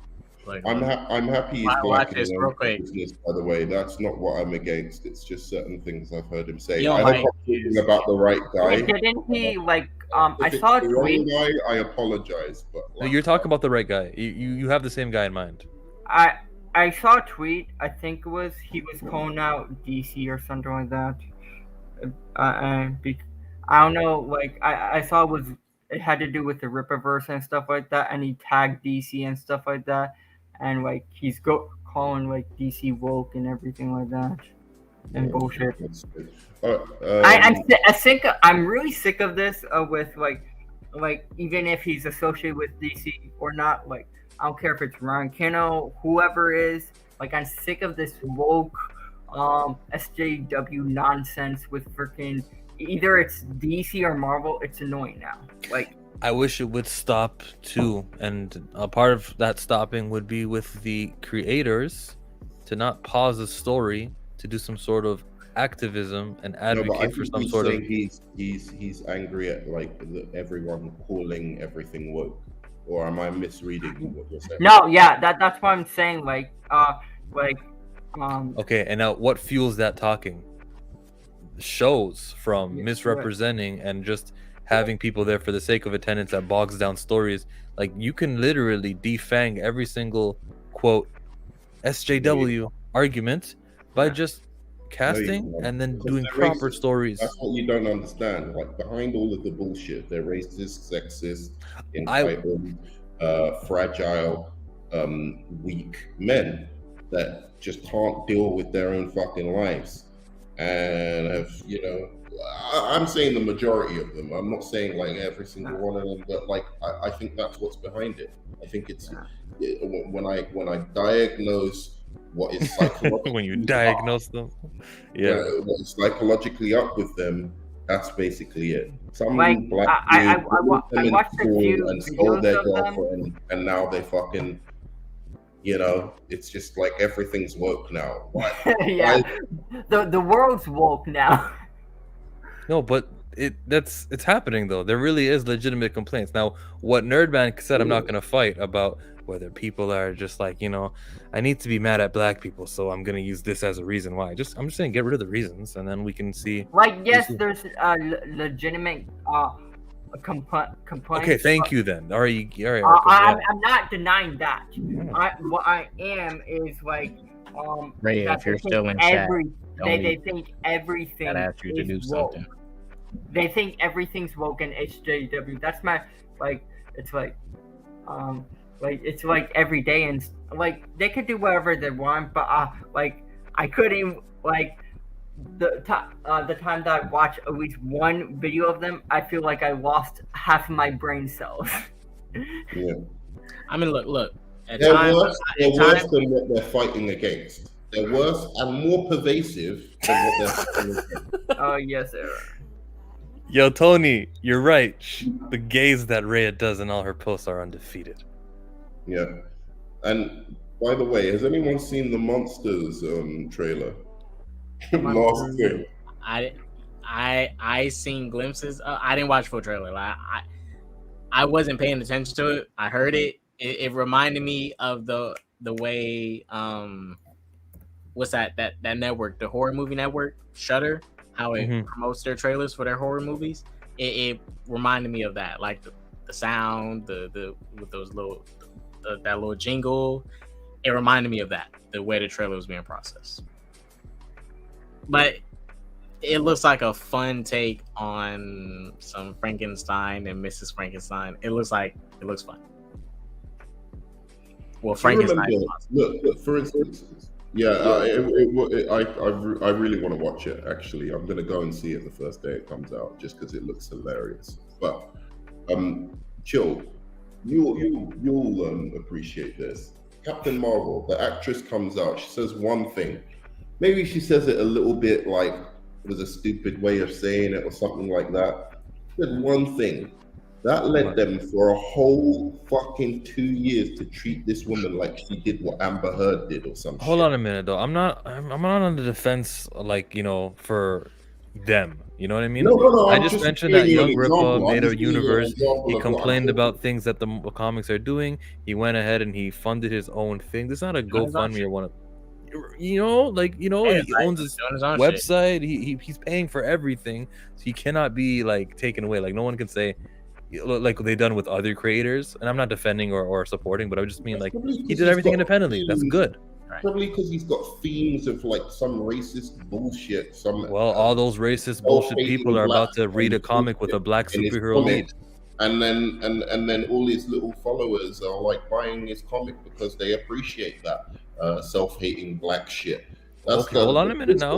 I'm happy he's black in his own business, by the way. That's not what I'm against. It's just certain things I've heard him say. I hope I'm talking about the right guy. Didn't he I saw a tweet. Guy, I apologize, but you're talking about the right guy. You have the same guy in mind. I saw a tweet. I think he was calling out DC or something like that. I don't know. I saw it had to do with the Rippaverse and stuff like that, and he tagged DC and stuff like that, and he's calling DC woke and everything like that, and bullshit. I'm really sick of this with even if he's associated with DC or not. I don't care if it's Ryan Kino, whoever is. I'm sick of this woke SJW nonsense with freaking either it's DC or Marvel. It's annoying now. I wish it would stop too, and a part of that stopping would be with the creators to not pause a story to do some sort of activism and advocate for some sort of. He's angry at everyone calling everything woke. Or am I misreading what you're saying? No, yeah, that's what I'm saying. Okay, and now what fuels that talking? Shows from misrepresenting and just having people there for the sake of attendance that bogs down stories. You can literally defang every single quote SJW argument by just casting and then doing proper stories. That's what you don't understand. Behind all of the bullshit, they're racist, sexist, entitled, fragile, weak men that just can't deal with their own fucking lives. And I'm saying the majority of them. I'm not saying every single one of them, but I think that's what's behind it. I think it's when I diagnose what is psychologically when you diagnose them, what's psychologically up with them, that's basically it. Some black dude I watched a few and stole their girlfriend, and now they fucking, it's just everything's woke now. The world's woke now. No, but it's happening though. There really is legitimate complaints. Now, what Nerdman said, I'm not gonna fight about whether people are just like, I need to be mad at black people, so I'm gonna use this as a reason why. I'm just saying, get rid of the reasons, and then we can see. Like, yes, there's legitimate complaints. Okay, thank you then. All right. I'm not denying that. What I am is like, Ray, if you're still in chat, they think everything ask you to do something. They think everything's woke in HJW. That's my it's like every day, and like they could do whatever they want, but I couldn't the time that I watch at least one video of them, I feel like I lost half of my brain cells. Yeah. I mean, look. They're worse than what they're fighting against. They're worse and more pervasive than what they're fighting against. Oh yes, sir. Yo, Tony, you're right. The gays that Rhea does in all her posts are undefeated. Yeah. And by the way, has anyone seen the Monsters trailer? Last thing. I seen glimpses. I didn't watch full trailer. I wasn't paying attention to it. I heard it. It reminded me of the way what's that network, the horror movie network, Shudder, how it promotes their trailers for their horror movies. It reminded me of that, like the sound, the with those that little jingle. It reminded me of that, the way the trailer was being processed. But it looks like a fun take on some Frankenstein and Mrs. Frankenstein. It looks fun. Well, Frankenstein. Look, for instance, I really want to watch it. Actually, I'm gonna go and see it the first day it comes out, just because it looks hilarious. But Chill, you'll appreciate this. Captain Marvel, the actress comes out. She says one thing. Maybe she says it a little bit like it was a stupid way of saying it or something like that. She said one thing. That led them for a whole fucking 2 years to treat this woman like she did what Amber Heard did or something. Hold on a minute though. I'm not on the defense for them. You know what I mean? No, I just mentioned that Young Ripper made a universe. He complained about things that the comics are doing. He went ahead and he funded his own thing. This is not a GoFundMe or one of he owns his website. He's paying for everything, so he cannot be taken away. No one can say like they've done with other creators, and I'm not defending or supporting, but I just mean he did everything independently. That's good. Probably because he's got themes of some racist bullshit. All those racist bullshit people are about to read a comic with a black superhero lead, and then all his little followers are buying his comic because they appreciate that self-hating black shit. Hold on a minute now.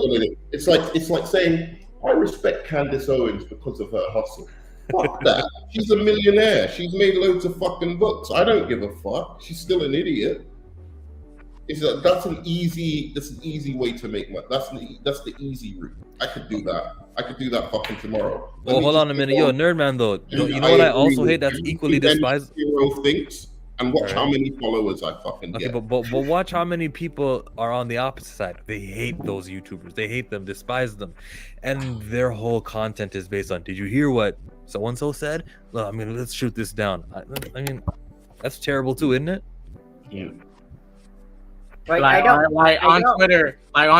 It's like saying I respect Candace Owens because of her hustle. Fuck that. She's a millionaire. She's made loads of fucking books. I don't give a fuck. She's still an idiot. That's an easy way to make money. That's the easy route. I could do that. I could do that fucking tomorrow. Hold on a minute. Yo, Nerdman though. You know what I also hate that's equally despised? Thinks, and watch how many followers I fucking get. Okay, but watch how many people are on the opposite side. They hate those YouTubers. They hate them, despise them. And their whole content is based on, did you hear what so-and-so said? Well, I mean, let's shoot this down. I mean, that's terrible too, isn't it? Yeah. On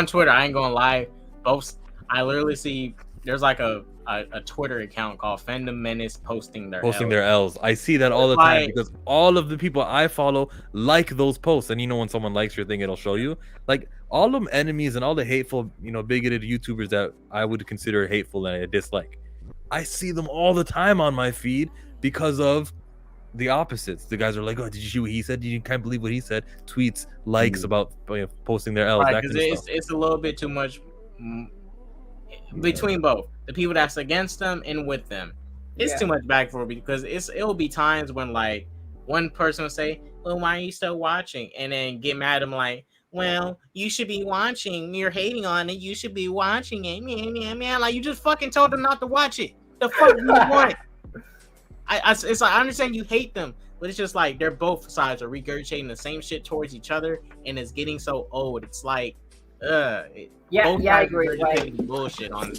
Twitter, I ain't gonna lie. I literally see there's a Twitter account called Fandom Menace posting their L's. I see that all the time because all of the people I follow like those posts, and when someone likes your thing, it'll show you all them enemies and all the hateful, bigoted YouTubers that I would consider hateful and I dislike. I see them all the time on my feed because of the opposites. The guys are like, "Oh, did you see what he said? You can't believe what he said." Tweets, likes about posting their L's. Right, because it's a little bit too much between both the people that's against them and with them. It's too much back and forth because it'll be times when one person will say, "Well, why are you still watching?" and then get mad at them "Well, you should be watching. You're hating on it. You should be watching it." Man, you just fucking told them not to watch it. The fuck do you want? It's I understand you hate them, but it's just they're both sides are regurgitating the same shit towards each other, and it's getting so old. It's I agree. Bullshit on.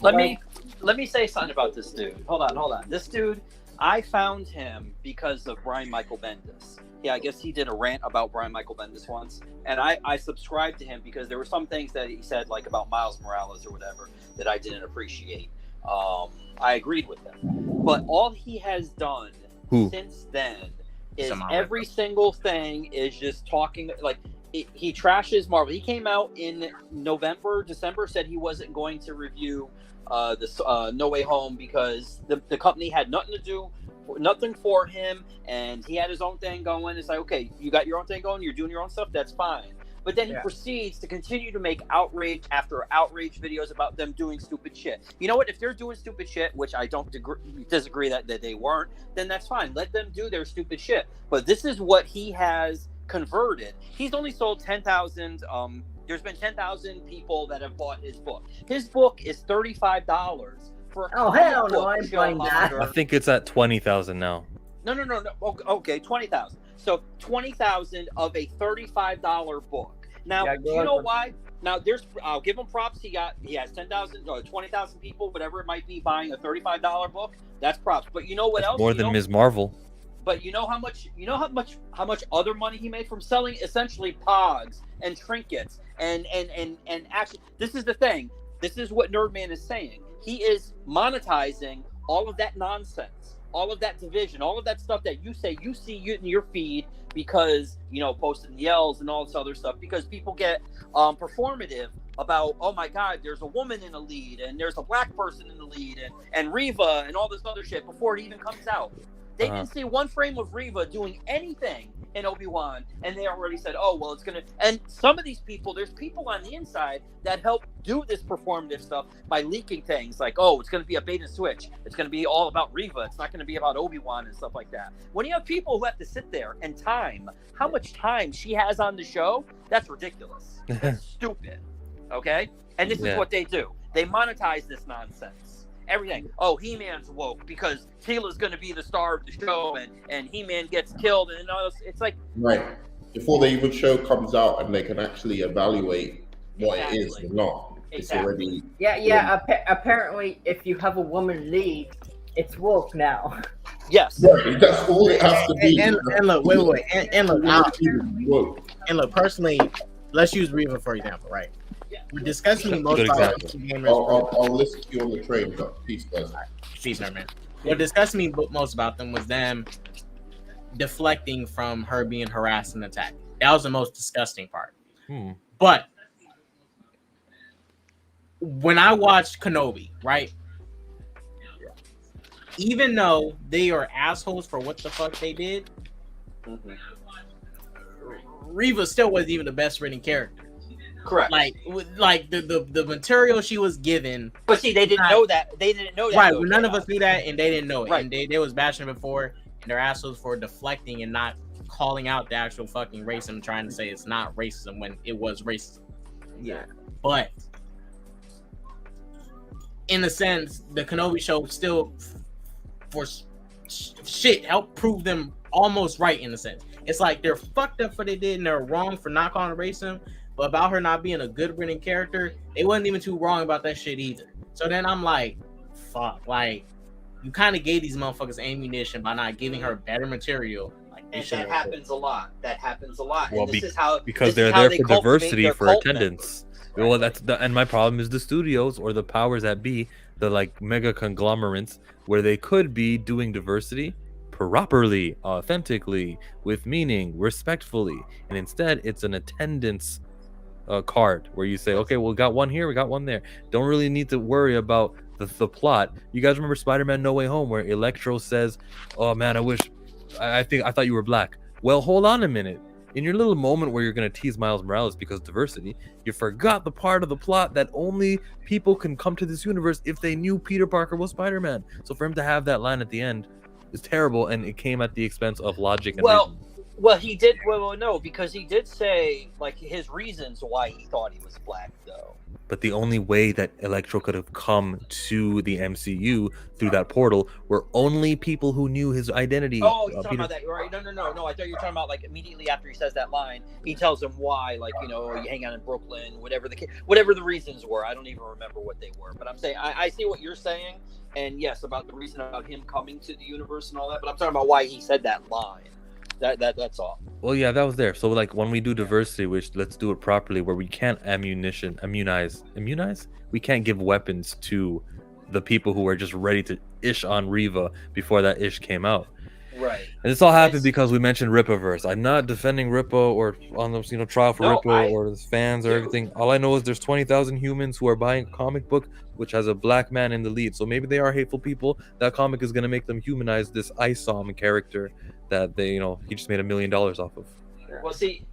Let me let me say something about this dude. Hold on. This dude, I found him because of Brian Michael Bendis. Yeah, I guess he did a rant about Brian Michael Bendis once, and I subscribed to him because there were some things that he said, like about Miles Morales or whatever, that I didn't appreciate. I agreed with him, but all he has done since then is every single thing is just talking like he trashes Marvel. He came out in December, said he wasn't going to review this No Way Home because the company had nothing for him, and he had his own thing going. It's like, okay, you got your own thing going, you're doing your own stuff, that's fine. But then he proceeds to continue to make outrage after outrage videos about them doing stupid shit. You know what? If they're doing stupid shit, which I don't disagree that they weren't, then that's fine. Let them do their stupid shit. But this is what he has converted. He's only sold 10,000. There's been 10,000 people that have bought his book. His book is $35 for a oh hell no, I'm buying that. I think it's at 20,000 now. No. Okay, 20,000. So 20,000 of a $35 book. Now, do you know why? Now, I'll give him props. He has 10,000 or 20,000 people, whatever it might be, buying a $35 book. That's props. But you know what else? More than Ms. Marvel. But you know how much other money he made from selling essentially pogs and trinkets and actually, this is the thing. This is what Nerdman is saying. He is monetizing all of that nonsense, all of that division, all of that stuff that you say you see in your feed because, posting yells and all this other stuff, because people get performative about, oh my God, there's a woman in the lead and there's a black person in the lead and Reva and all this other shit before it even comes out. They didn't see one frame of Reva doing anything in Obi-Wan, and they already said, oh, well, it's going to... And some of these people, there's people on the inside that help do this performative stuff by leaking things like, oh, it's going to be a bait and switch. It's going to be all about Reva. It's not going to be about Obi-Wan and stuff like that. When you have people who have to sit there and time how much time she has on the show, that's ridiculous. That's stupid. Okay? And this is what they do. They monetize this nonsense. Everything. Oh, He-Man's woke because Teela's going to be the star of the show, and He-Man gets killed, and all this. It's like right before the even show comes out, and they can actually evaluate what it is or not. It's already Apparently, if you have a woman lead, it's woke now. Yes, right. That's all it has to be. And look, wait, and look. Personally, let's use Reva for example, right? We're discussing most about gamers. I'll listen to you on the train, but peace, guys. Peace, man. What disgusted me most about them was them deflecting from her being harassed and attacked. That was the most disgusting part. But when I watched Kenobi, right? Even though they are assholes for what the fuck they did, Reva still wasn't even the best written character. Correct. Like the material she was given. But see, they didn't know that. They didn't know that. Right. Well, none of us knew that, and they didn't know it. Right. And they was bashing before, and they're assholes for deflecting and not calling out the actual fucking racism, trying to say it's not racism when it was racism. Yeah. But in a sense, the Kenobi show still, for shit, helped prove them almost right in a sense. It's like they're fucked up for what they did, and they're wrong for not calling racism. But about her not being a good written character, they wasn't even too wrong about that shit either. So then I'm like, fuck, like you kind of gave these motherfuckers ammunition by not giving her better material. Like and that happens a lot. Well, and this is how because they're there for diversity, for attendance. Right. Well, and my problem is the studios or the powers that be, the like mega conglomerates, where they could be doing diversity properly, authentically, with meaning, respectfully, and instead it's an attendance card where you say, okay, well, we got one here, we got one there. Don't really need to worry about the plot. You guys remember Spider-Man No Way Home where Electro says, oh man, I thought you were black. Well, hold on a minute. In your little moment where you're going to tease Miles Morales because diversity, you forgot the part of the plot that only people can come to this universe if they knew Peter Parker was Spider-Man. So for him to have that line at the end is terrible, and it came at the expense of logic and reason. Well, he did. Well, no, because he did say like his reasons why he thought he was black, though. But the only way that Electro could have come to the MCU through that portal were only people who knew his identity. Oh, you're talking about that, right? No. I thought you were talking about like immediately after he says that line, he tells him why, like, you know, you hang out in Brooklyn, whatever the reasons were. I don't even remember what they were, but I'm saying I see what you're saying, and yes, about the reason about him coming to the universe and all that. But I'm talking about why he said that line. That's all. Well, yeah, that was there. So like when we do diversity, which let's do it properly, where we can't immunize. We can't give weapons to the people who are just ready to ish on Riva before that ish came out. Right. And this all happened because we mentioned Rippaverse. I'm not defending Rippa or on the trial for Rippa or the fans or everything. All I know is there's 20,000 humans who are buying a comic book which has a black man in the lead. So maybe they are hateful people. That comic is going to make them humanize this Isom character that they, he just made $1 million off of. Well, see,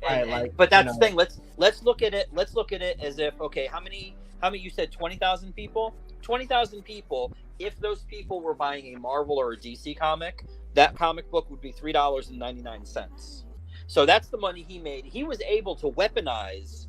but that's the thing. Let's look at it. Let's look at it as if, okay, how many? You said 20,000 people. 20,000 people. If those people were buying a Marvel or a DC comic, that comic book would be $3.99. So that's the money he made. He was able to weaponize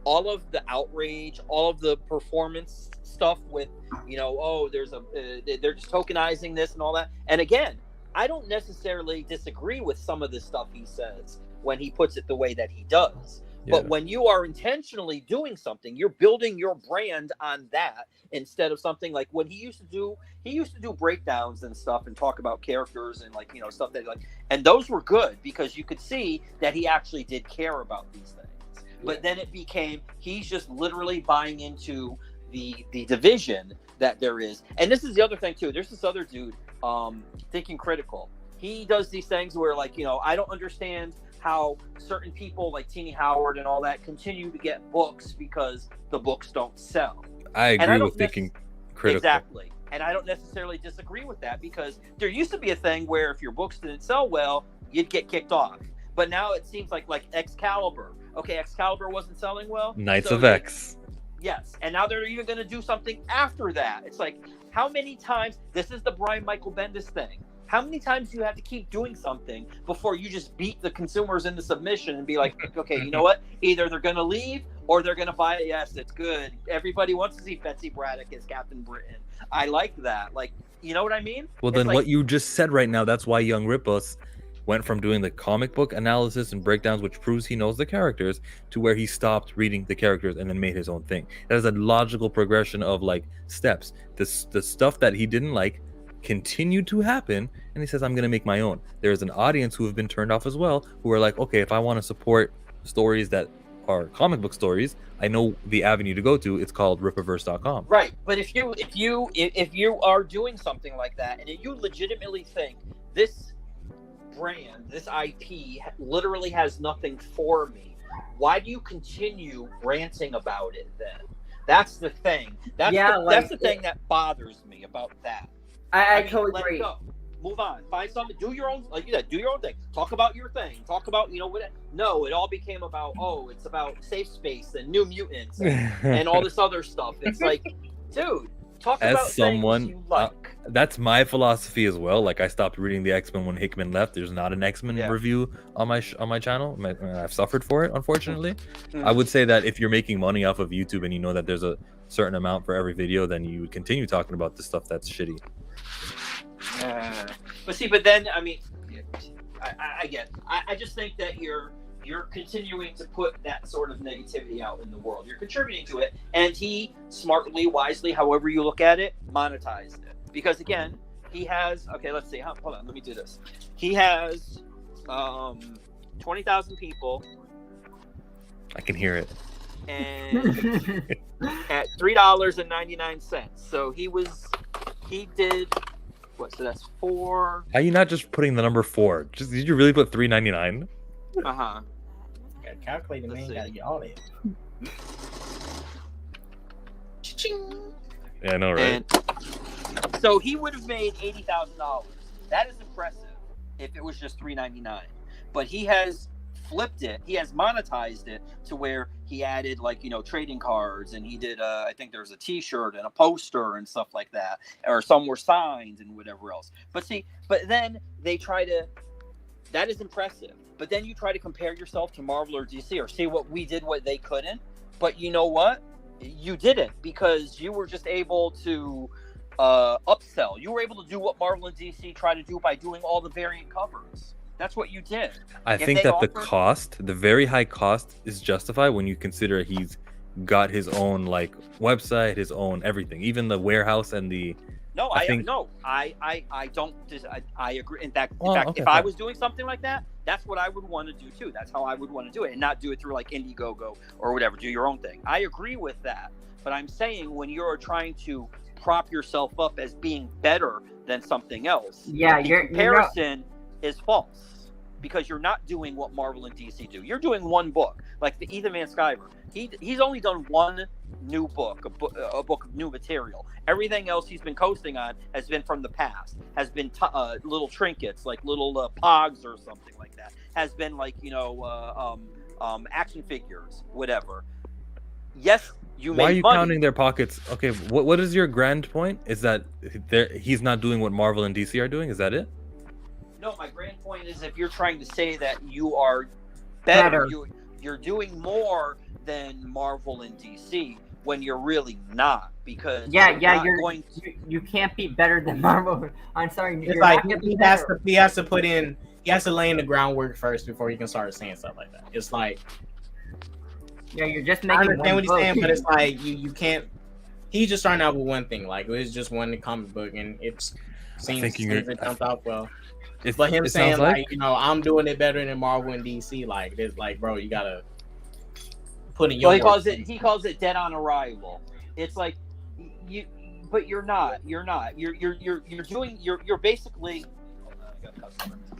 all of the outrage, all of the performance stuff with, they're just tokenizing this and all that. And again, I don't necessarily disagree with some of the stuff he says when he puts it the way that he does. Yeah. But when you are intentionally doing something, you're building your brand on that instead of something like when he used to do breakdowns and stuff and talk about characters and stuff that and those were good because you could see that he actually did care about these things. Yeah. But then it became, he's just literally buying into the division that there is. And this is the other thing too. There's this other dude, Thinking Critical. He does these things where I don't understand how certain people like Teeny Howard and all that continue to get books because the books don't sell. I agree with Thinking Critical. Exactly. And I don't necessarily disagree with that because there used to be a thing where if your books didn't sell well, you'd get kicked off. But now it seems like Excalibur. Okay, Excalibur wasn't selling well. Knights of X. Yes. And now they're even going to do something after that. It's like, how many times, this is the Brian Michael Bendis thing. How many times do you have to keep doing something before you just beat the consumers into submission and be like, okay, you know what? Either they're going to leave or they're going to buy it. Yes, it's good. Everybody wants to see Betsy Braddock as Captain Britain. I like that. You know what I mean? Well, then what you just said right now, that's why Young Rippos went from doing the comic book analysis and breakdowns, which proves he knows the characters, to where he stopped reading the characters and then made his own thing. That is a logical progression of steps. The stuff that he didn't like continued to happen, and he says, I'm going to make my own. There's an audience who have been turned off as well, who are like, okay, if I want to support stories that are comic book stories, I know the avenue to go to. It's called Rippaverse.com. Right, but if you are doing something like that, and you legitimately think this brand, this IP literally has nothing for me, why do you continue ranting about it then? That's the thing. That's the thing that bothers me about that. I totally agree. Go. Move on. Find something. Do your own, like you said. Do your own thing. Talk about your thing. Talk about what. No, it all became about it's about safe space and New Mutants and all this other stuff. It's like, dude, talk as about someone. things you like. That's my philosophy as well. I stopped reading the X-Men when Hickman left. There's not an X-Men review on my channel. I've suffered for it, unfortunately. I would say that if you're making money off of YouTube and you know that there's a certain amount for every video, then you would continue talking about the stuff that's shitty. But then I mean, I get. I just think that you're continuing to put that sort of negativity out in the world. You're contributing to it, and he smartly, wisely, however you look at it, monetized it. Because again, he has. Okay, let's see. Hold on, let me do this. He has 20,000 people. I can hear it. And at $3.99. So he did. What, so that's 4. Are you not just putting the number 4? Did you really put $3.99? Uh-huh. Gotta calculate it, man. Gotta get all that. Yeah, I know, right? And so he would have made $80,000. That is impressive if it was just $3.99. But he has flipped it. He has monetized it to where he added trading cards, and he did I think there's a t-shirt and a poster and stuff like that, or some were signs and whatever else. But then they try to That is impressive. But then you try to compare yourself to Marvel or DC or say what we did, what they couldn't. But you know what? You didn't, because you were just able to upsell. You were able to do what Marvel and DC try to do by doing all the variant covers. That's what you did. I think that the very high cost is justified when you consider he's got his own like website, his own everything, even the warehouse and the. No, I don't. I agree. In fact, if I was doing something like that, that's what I would want to do too. That's how I would want to do it, and not do it through like Indiegogo or whatever. Do your own thing. I agree with that. But I'm saying when you're trying to prop yourself up as being better than something else, the comparison is false, because you're not doing what Marvel and DC do. You're doing one book, like the Ethan Van Sciver. He's only done one new book, a book of new material. Everything else he's been coasting on has been from the past, has been little trinkets, like little pogs or something like that. Has been like, action figures, whatever. Yes, you made Why are you money. counting their pockets? Okay, what is your grand point? Is that he's not doing what Marvel and DC are doing? Is that it? No, my grand point is if you're trying to say that you are better. You're doing more than Marvel and DC when you're really not, because you can't be better than Marvel. I'm sorry, it's like he has to lay in the groundwork first before he can start saying stuff like that. It's like, you're just making. I understand what he's saying, but it's like you can't. He's just starting out with one thing, like it's just one comic book, and it jumped out well. But him saying like, I'm doing it better than Marvel and DC, like it's like, bro, you gotta put in your. Well, he calls it dead on arrival. It's like but you're not. You're basically.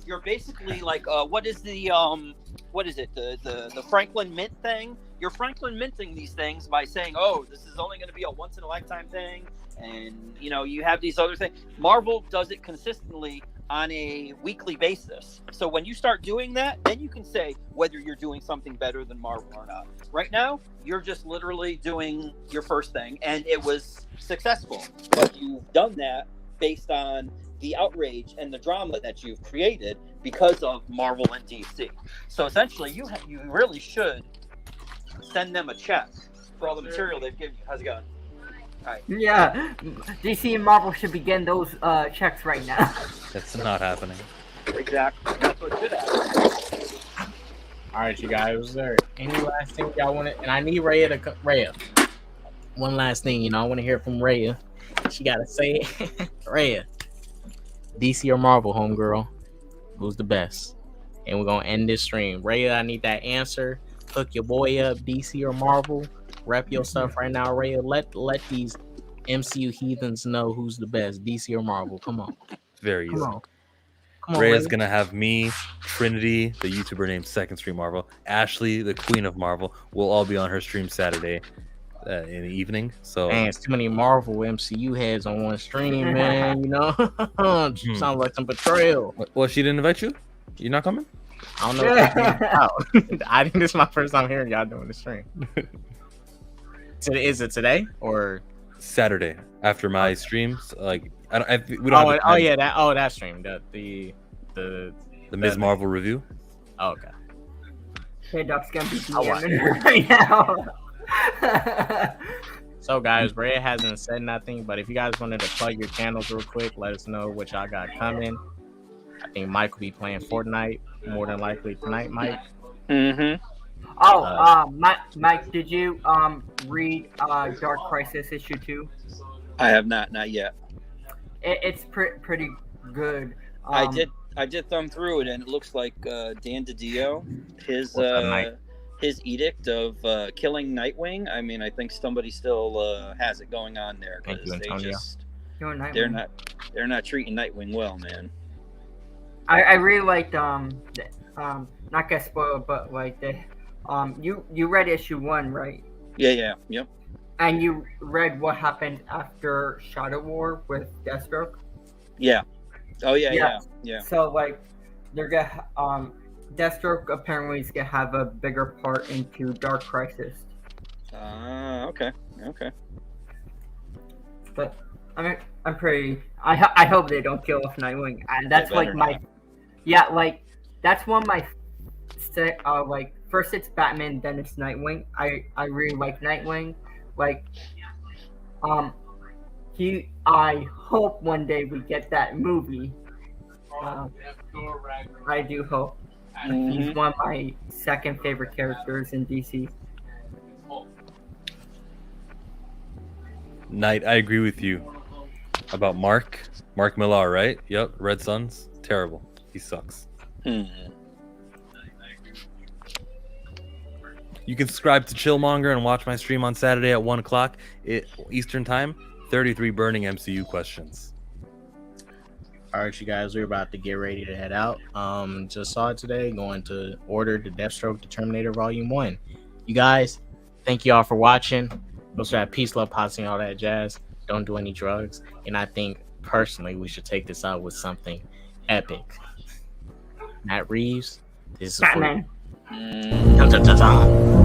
You're basically like what is it, the Franklin Mint thing? You're Franklin Minting these things by saying, oh, this is only going to be a once in a lifetime thing, and you have these other things. Marvel does it consistently on a weekly basis. So when you start doing that, then you can say whether you're doing something better than Marvel or not. Right now, you're just literally doing your first thing, and it was successful. But you've done that based on the outrage and the drama that you've created because of Marvel and DC. So essentially, you really should send them a check for all the material they've given you. How's it going? All right. Yeah, DC and Marvel should be getting those checks right now. That's not happening. Exactly. That's what should happen. All right, you guys. Was there any last thing y'all wanted? And I need Rhea. One last thing, I want to hear from Rhea. She gotta say it. Rhea, DC or Marvel, homegirl? Who's the best? And we're gonna end this stream. Rhea, I need that answer. Hook your boy up, DC or Marvel. Rep your stuff right now, Rhea. Let these MCU heathens know who's the best, DC or Marvel. Come on. It's very easy. Come on, Rhea's gonna have me, Trinity, the YouTuber named Second Stream Marvel, Ashley, the Queen of Marvel. We'll all be on her stream Saturday in the evening. So man, it's too many Marvel MCU heads on one stream, man. Sounds like some betrayal. Well, she didn't invite you? You're not coming? I don't know. I think this is my first time hearing y'all doing the stream. Is it today or Saturday after my streams? Like we don't. That stream, the Ms. Marvel review. Oh, okay. Hey, Doc's gonna be DMing right now. So guys, Rhea hasn't said nothing, but if you guys wanted to plug your channels real quick, let us know what y'all got coming. I think Mike will be playing Fortnite more than likely tonight, Mike. Mm-hmm. Mike, did you read Dark Crisis issue 2? I have not yet. It's pretty good. I did thumb through it, and it looks like Dan DiDio, his edict of killing Nightwing. I mean, I think somebody still has it going on there, because they're not treating Nightwing well, man. I really liked not gonna spoil, but like you read issue 1, right? Yeah, yep. And you read what happened after Shadow War with Deathstroke? Yeah. Oh yeah. So like they're gonna Deathstroke apparently is gonna have a bigger part into Dark Crisis. Okay. But I'm pretty. I hope they don't kill off Nightwing, and that's like my. not. Yeah, like That's one of my like first it's Batman, then it's Nightwing. I really like Nightwing. Like I hope one day we get that movie. I do hope. He's one of my second favorite characters in DC. Knight, I agree with you about Mark Millar, right? Yep, Red Suns, terrible. He sucks. You can subscribe to Chillmonger and watch my stream on Saturday at 1 o'clock Eastern Time. 33 burning MCU questions. All right, you guys, we're about to get ready to head out. Just saw it today. Going to order the Deathstroke, the Terminator Volume 1. You guys, thank you all for watching. Also have peace, love, posse, all that jazz. Don't do any drugs. And I think personally we should take this out with something epic. Matt Reeves, this is Batman. Dun, dun, dun, dun.